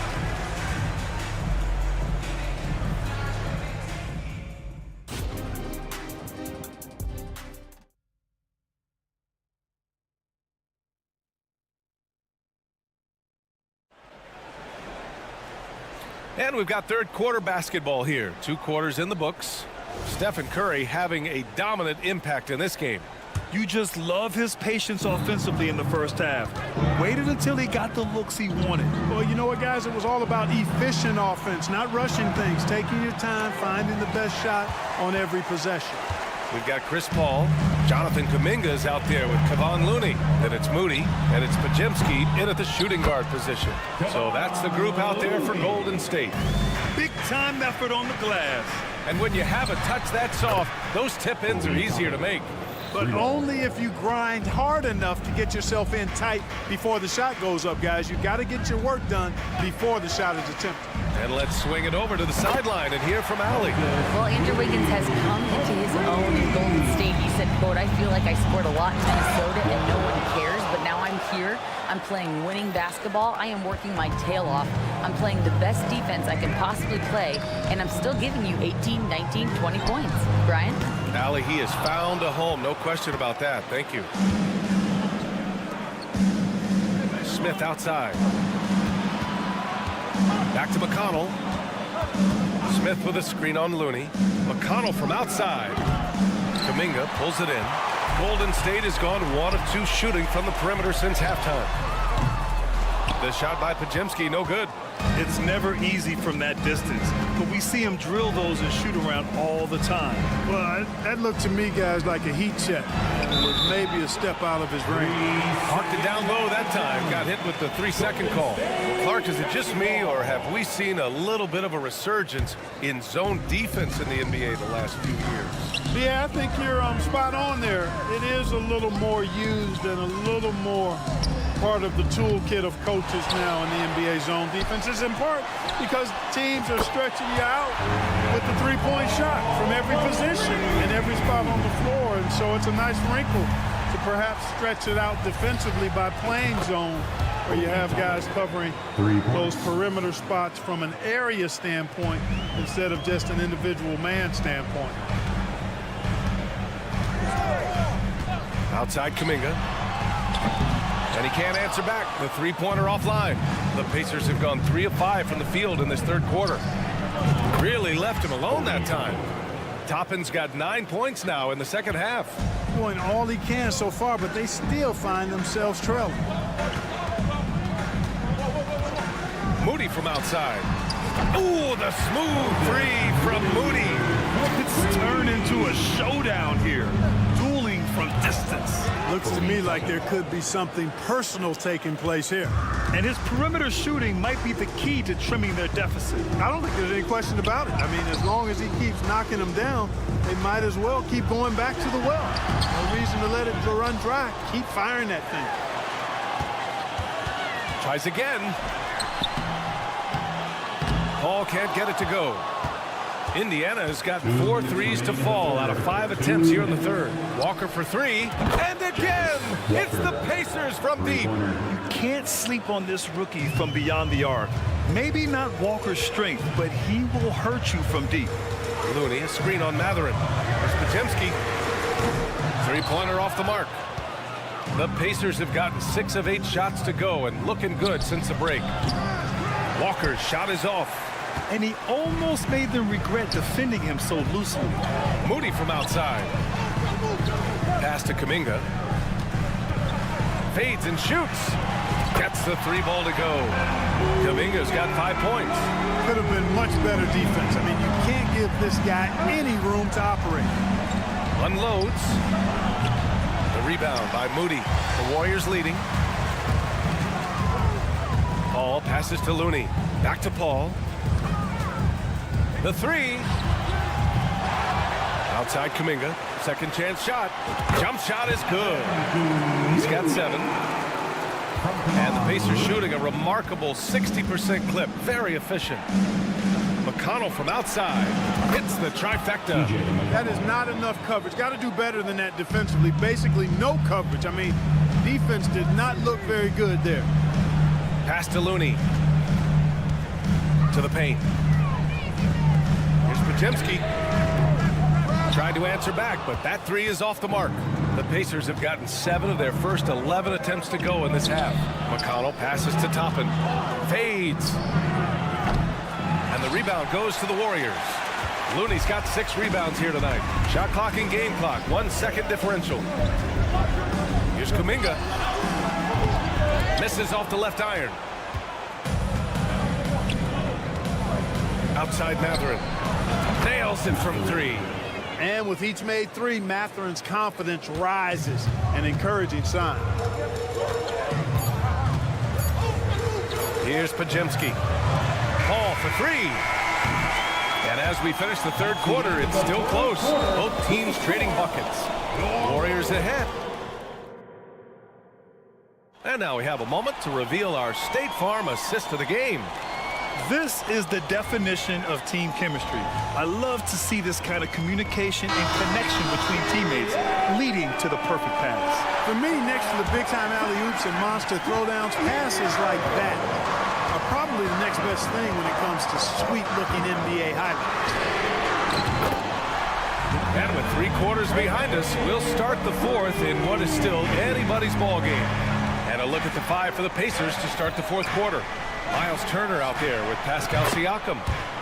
Speaker 7: And we've got third quarter basketball here. 2 quarters in the books. Stephen Curry having a dominant impact in this game.
Speaker 9: You just love his patience offensively in the first half. Waited until he got the looks he wanted.
Speaker 3: Well, you know what, guys? It was all about efficient offense, not rushing things, taking your time, finding the best shot on every possession.
Speaker 7: We've got Chris Paul. Jonathan Kuminga's out there with Kevon Looney. Then it's Moody, and it's Pajemski in at the shooting guard position. So that's the group out there for Golden State.
Speaker 9: Big time effort on the glass.
Speaker 7: And when you have a touch that soft, those tip-ins are easier to make.
Speaker 3: But only if you grind hard enough to get yourself in tight before the shot goes up, guys. You've got to get your work done before the shot is attempted.
Speaker 7: And let's swing it over to the sideline and hear from Allie.
Speaker 11: Well, Andrew Wiggins has come into his own in Golden State. He said, quote, "I feel like I scored a lot in Minnesota and no one cares, but now I'm here. I'm playing winning basketball. I am working my tail off. I'm playing the best defense I can possibly play, and I'm still giving you 18, 19, 20 points." Brian?
Speaker 7: Allie, he has found a home. No question about that. Thank you. Smith outside. Back to McConnell. Smith with a screen on Looney. McConnell from outside. Kuminga pulls it in. Golden State has gone 1 of 2 shooting from the perimeter since halftime. The shot by Podziemski, no good.
Speaker 9: It's never easy from that distance, but we see him drill those and shoot around all the time.
Speaker 3: Well, that looked to me, guys, like a heat check. And was maybe a step out of his range.
Speaker 7: Parked it down low that time. Got hit with the 3-second call. Clark, is it just me, or have we seen a little bit of a resurgence in zone defense in the NBA the last few years?
Speaker 3: Yeah, I think you're spot on there. It is a little more used and a little more part of the toolkit of coaches now in the NBA zone defenses, in part because teams are stretching you out with the three-point shot from every position and every spot on the floor. And so it's a nice wrinkle to perhaps stretch it out defensively by playing zone, where you have guys covering those perimeter spots from an area standpoint instead of just an individual man standpoint.
Speaker 7: Outside Kuminga. And he can't answer back. The three-pointer offline. The Pacers have gone 3 of 5 from the field in this third quarter. Really left him alone that time. Toppin's got 9 points now in the second half.
Speaker 3: Doing all he can so far, but they still find themselves trailing.
Speaker 7: Moody from outside. Ooh, the smooth 3 from Moody.
Speaker 9: It's turned into a showdown here. Dueling from distance.
Speaker 3: Looks to me like there could be something personal taking place here.
Speaker 9: And his perimeter shooting might be the key to trimming their deficit.
Speaker 3: I don't think there's any question about it. I mean, as long as he keeps knocking them down, they might as well keep going back to the well. No reason to let it run dry. Keep firing that thing.
Speaker 7: Tries again. Paul can't get it to go. Indiana has got 4 threes to fall out of 5 attempts here in the third. Walker for 3. And again, it's the Pacers from deep.
Speaker 9: You can't sleep on this rookie from beyond the arc. Maybe not Walker's strength, but he will hurt you from deep.
Speaker 7: Looney, a screen on Matherin. There's Podziemski. Three-pointer off the mark. The Pacers have gotten 6 of 8 shots to go and looking good since the break. Walker's shot is off.
Speaker 9: And he almost made them regret defending him so loosely.
Speaker 7: Moody from outside. Pass to Kuminga. Fades and shoots. Gets the 3 ball to go. Kuminga's got 5 points.
Speaker 3: Could have been much better defense. I mean, you can't give this guy any room to operate.
Speaker 7: Unloads. The rebound by Moody. The Warriors leading. Paul passes to Looney. Back to Paul. The 3. Outside Kuminga. Second chance shot. Jump shot is good. He's got 7. And the Pacers shooting a remarkable 60% clip. Very efficient. McConnell from outside. Hits the trifecta.
Speaker 3: That is not enough coverage. Got to do better than that defensively. Basically no coverage. I mean, defense did not look very good there.
Speaker 7: Pass to Looney. To the paint. Podziemski tried to answer back, but that 3 is off the mark. The Pacers have gotten 7 of their first 11 attempts to go in this half. McConnell passes to Toppin. Fades. And the rebound goes to the Warriors. Looney's got 6 rebounds here tonight. Shot clock and game clock. 1 second differential. Here's Kuminga. Misses off the left iron. Outside Matherin. Nails it from 3.
Speaker 3: And with each made 3, Matherin's confidence rises, an encouraging sign.
Speaker 7: Here's Podziemski. Paul for 3. And as we finish the third quarter, it's still close. Both teams trading buckets. Warriors ahead. And now we have a moment to reveal our State Farm assist of the game.
Speaker 9: This is the definition of team chemistry. I love to see this kind of communication and connection between teammates leading to the perfect pass.
Speaker 3: For me, next to the big-time alley-oops and monster throwdowns, passes like that are probably the next best thing when it comes to sweet-looking NBA highlights.
Speaker 7: And with 3 quarters behind us, we'll start the fourth in what is still anybody's ball game. And a look at the 5 for the Pacers to start the fourth quarter. Miles Turner out there with Pascal Siakam.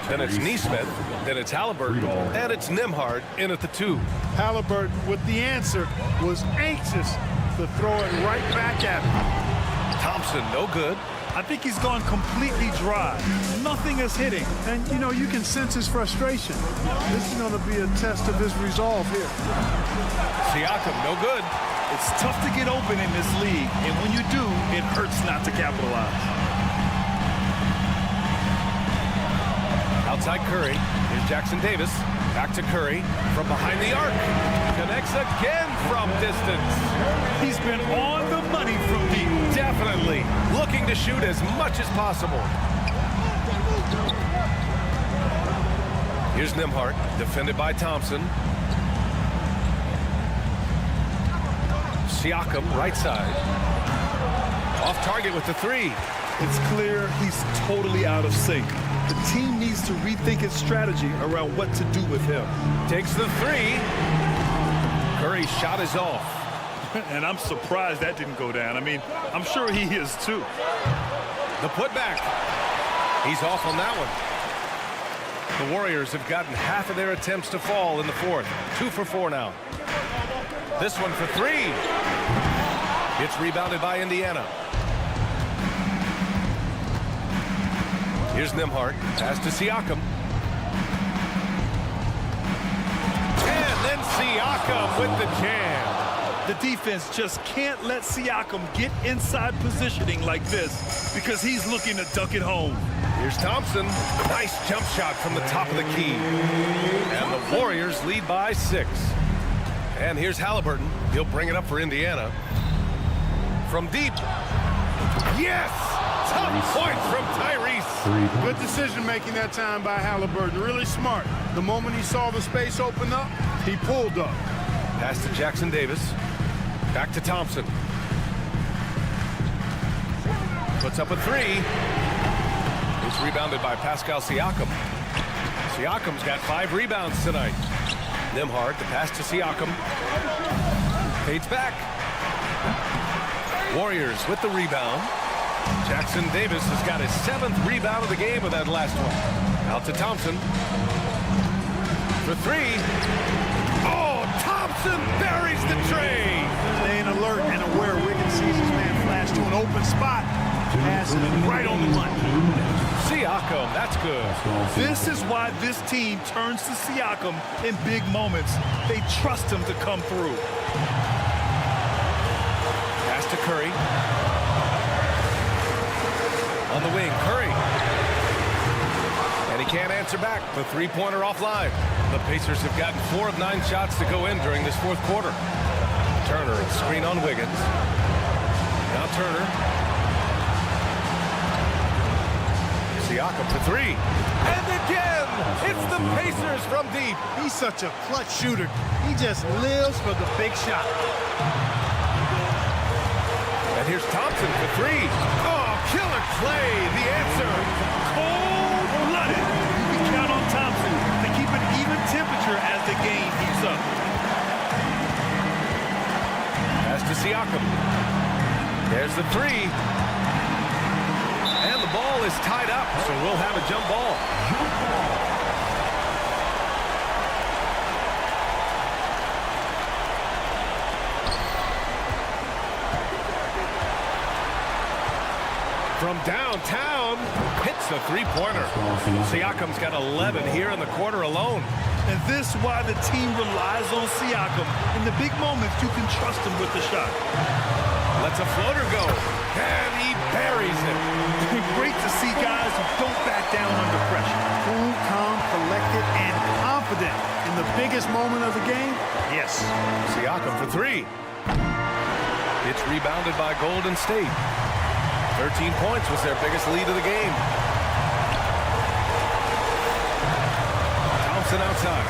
Speaker 7: Then it's Neesmith, then it's Halliburton, and it's Nembhard in at the 2.
Speaker 3: Halliburton with the answer was anxious to throw it right back at him.
Speaker 7: Thompson, no good.
Speaker 9: I think he's gone completely dry. Nothing is hitting.
Speaker 3: And, you know, you can sense his frustration. This is going to be a test of his resolve here.
Speaker 7: Siakam, no good.
Speaker 9: It's tough to get open in this league, and when you do, it hurts not to capitalize.
Speaker 7: Outside Curry. Here's Jackson Davis. Back to Curry from behind the arc. Connects again from distance.
Speaker 9: He's been on the money from deep.
Speaker 7: Definitely looking to shoot as much as possible. Here's Nembhard, defended by Thompson. Siakam, right side. Off target with the 3.
Speaker 9: It's clear he's totally out of sync. The team needs to rethink its strategy around what to do with him.
Speaker 7: Takes the 3. Curry's shot is off.
Speaker 9: And I'm surprised that didn't go down. I mean, I'm sure he is too.
Speaker 7: The putback. He's off on that one. The Warriors have gotten half of their attempts to fall in the 4th. 2 for 4 now. This one for 3. It's rebounded by Indiana. Here's Nembhard. Pass to Siakam. And then Siakam with the jam.
Speaker 9: The defense just can't let Siakam get inside positioning like this because he's looking to dunk it home.
Speaker 7: Here's Thompson. Nice jump shot from the top of the key. And the Warriors lead by 6. And here's Halliburton. He'll bring it up for Indiana. From deep. Yes! Tough point from Tyrese.
Speaker 3: Good decision making that time by Halliburton. Really smart. The moment he saw the space open up, he pulled up.
Speaker 7: Pass to Jackson Davis. Back to Thompson. Puts up a 3. It's rebounded by Pascal Siakam. Siakam's got 5 rebounds tonight. Nembhard, the pass to Siakam. Fades back. Warriors with the rebound. Jackson Davis has got his 7th rebound of the game with that last one. Out to Thompson. For 3. Oh, Thompson buries the tray.
Speaker 3: Staying alert and aware. Wiggins sees his man flash to an open spot. Passing it right on the money.
Speaker 7: Siakam, that's good.
Speaker 9: This is why this team turns to Siakam in big moments. They trust him to come through.
Speaker 7: Pass to Curry. On the wing, Curry. And he can't answer back. The 3-pointer offline. The Pacers have gotten 4 of 9 shots to go in during this 4th quarter. Turner, screen on Wiggins. Now Turner. Siakam for 3. And again, it's the Pacers from deep.
Speaker 3: He's such a clutch shooter. He just lives for the big shot.
Speaker 7: And here's Thompson for 3. Oh, killer play, the answer.
Speaker 9: Cold-blooded. You can count on Thompson to keep an even temperature as the game heats up.
Speaker 7: Pass to Siakam. There's the 3. And the ball is tied up, so we'll have a jump ball. From downtown, hits a 3-pointer. Siakam's got 11 here in the quarter alone.
Speaker 9: And this is why the team relies on Siakam. In the big moments, you can trust him with the shot.
Speaker 7: Lets a floater go, and he buries it.
Speaker 9: It's been great to see guys who don't back down under pressure.
Speaker 3: Cool, calm, collected, and confident in the biggest moment of the game. Yes.
Speaker 7: Siakam for 3. It's rebounded by Golden State. 13 points was their biggest lead of the game. Thompson outside.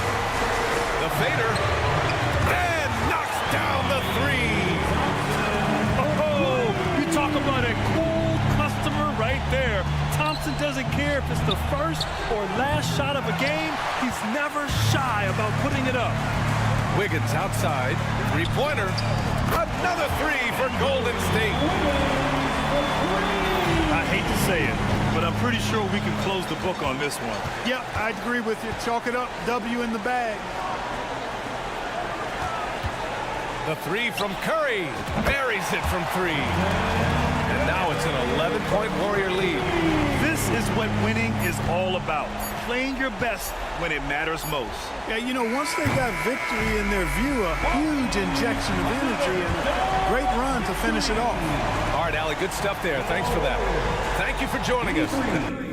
Speaker 7: The fader. And knocks down the 3.
Speaker 9: Oh, you talk about a cool customer right there. Thompson doesn't care if it's the first or last shot of a game. He's never shy about putting it up.
Speaker 7: Wiggins outside. 3-pointer. Another 3 for Golden State.
Speaker 9: I hate to say it, but I'm pretty sure we can close the book on this one.
Speaker 3: Yeah, I agree with you. Chalk it up. W in the bag.
Speaker 7: The three from Curry. Buries it from three. And now it's an 11-point Warrior lead.
Speaker 9: This is what winning is all about. Playing your best when it matters most.
Speaker 3: Yeah, you know, once they got victory in their view, a huge injection of energy and a great run to finish it off.
Speaker 7: All right, Allie, good stuff there. Thanks for that. Thank you for joining us.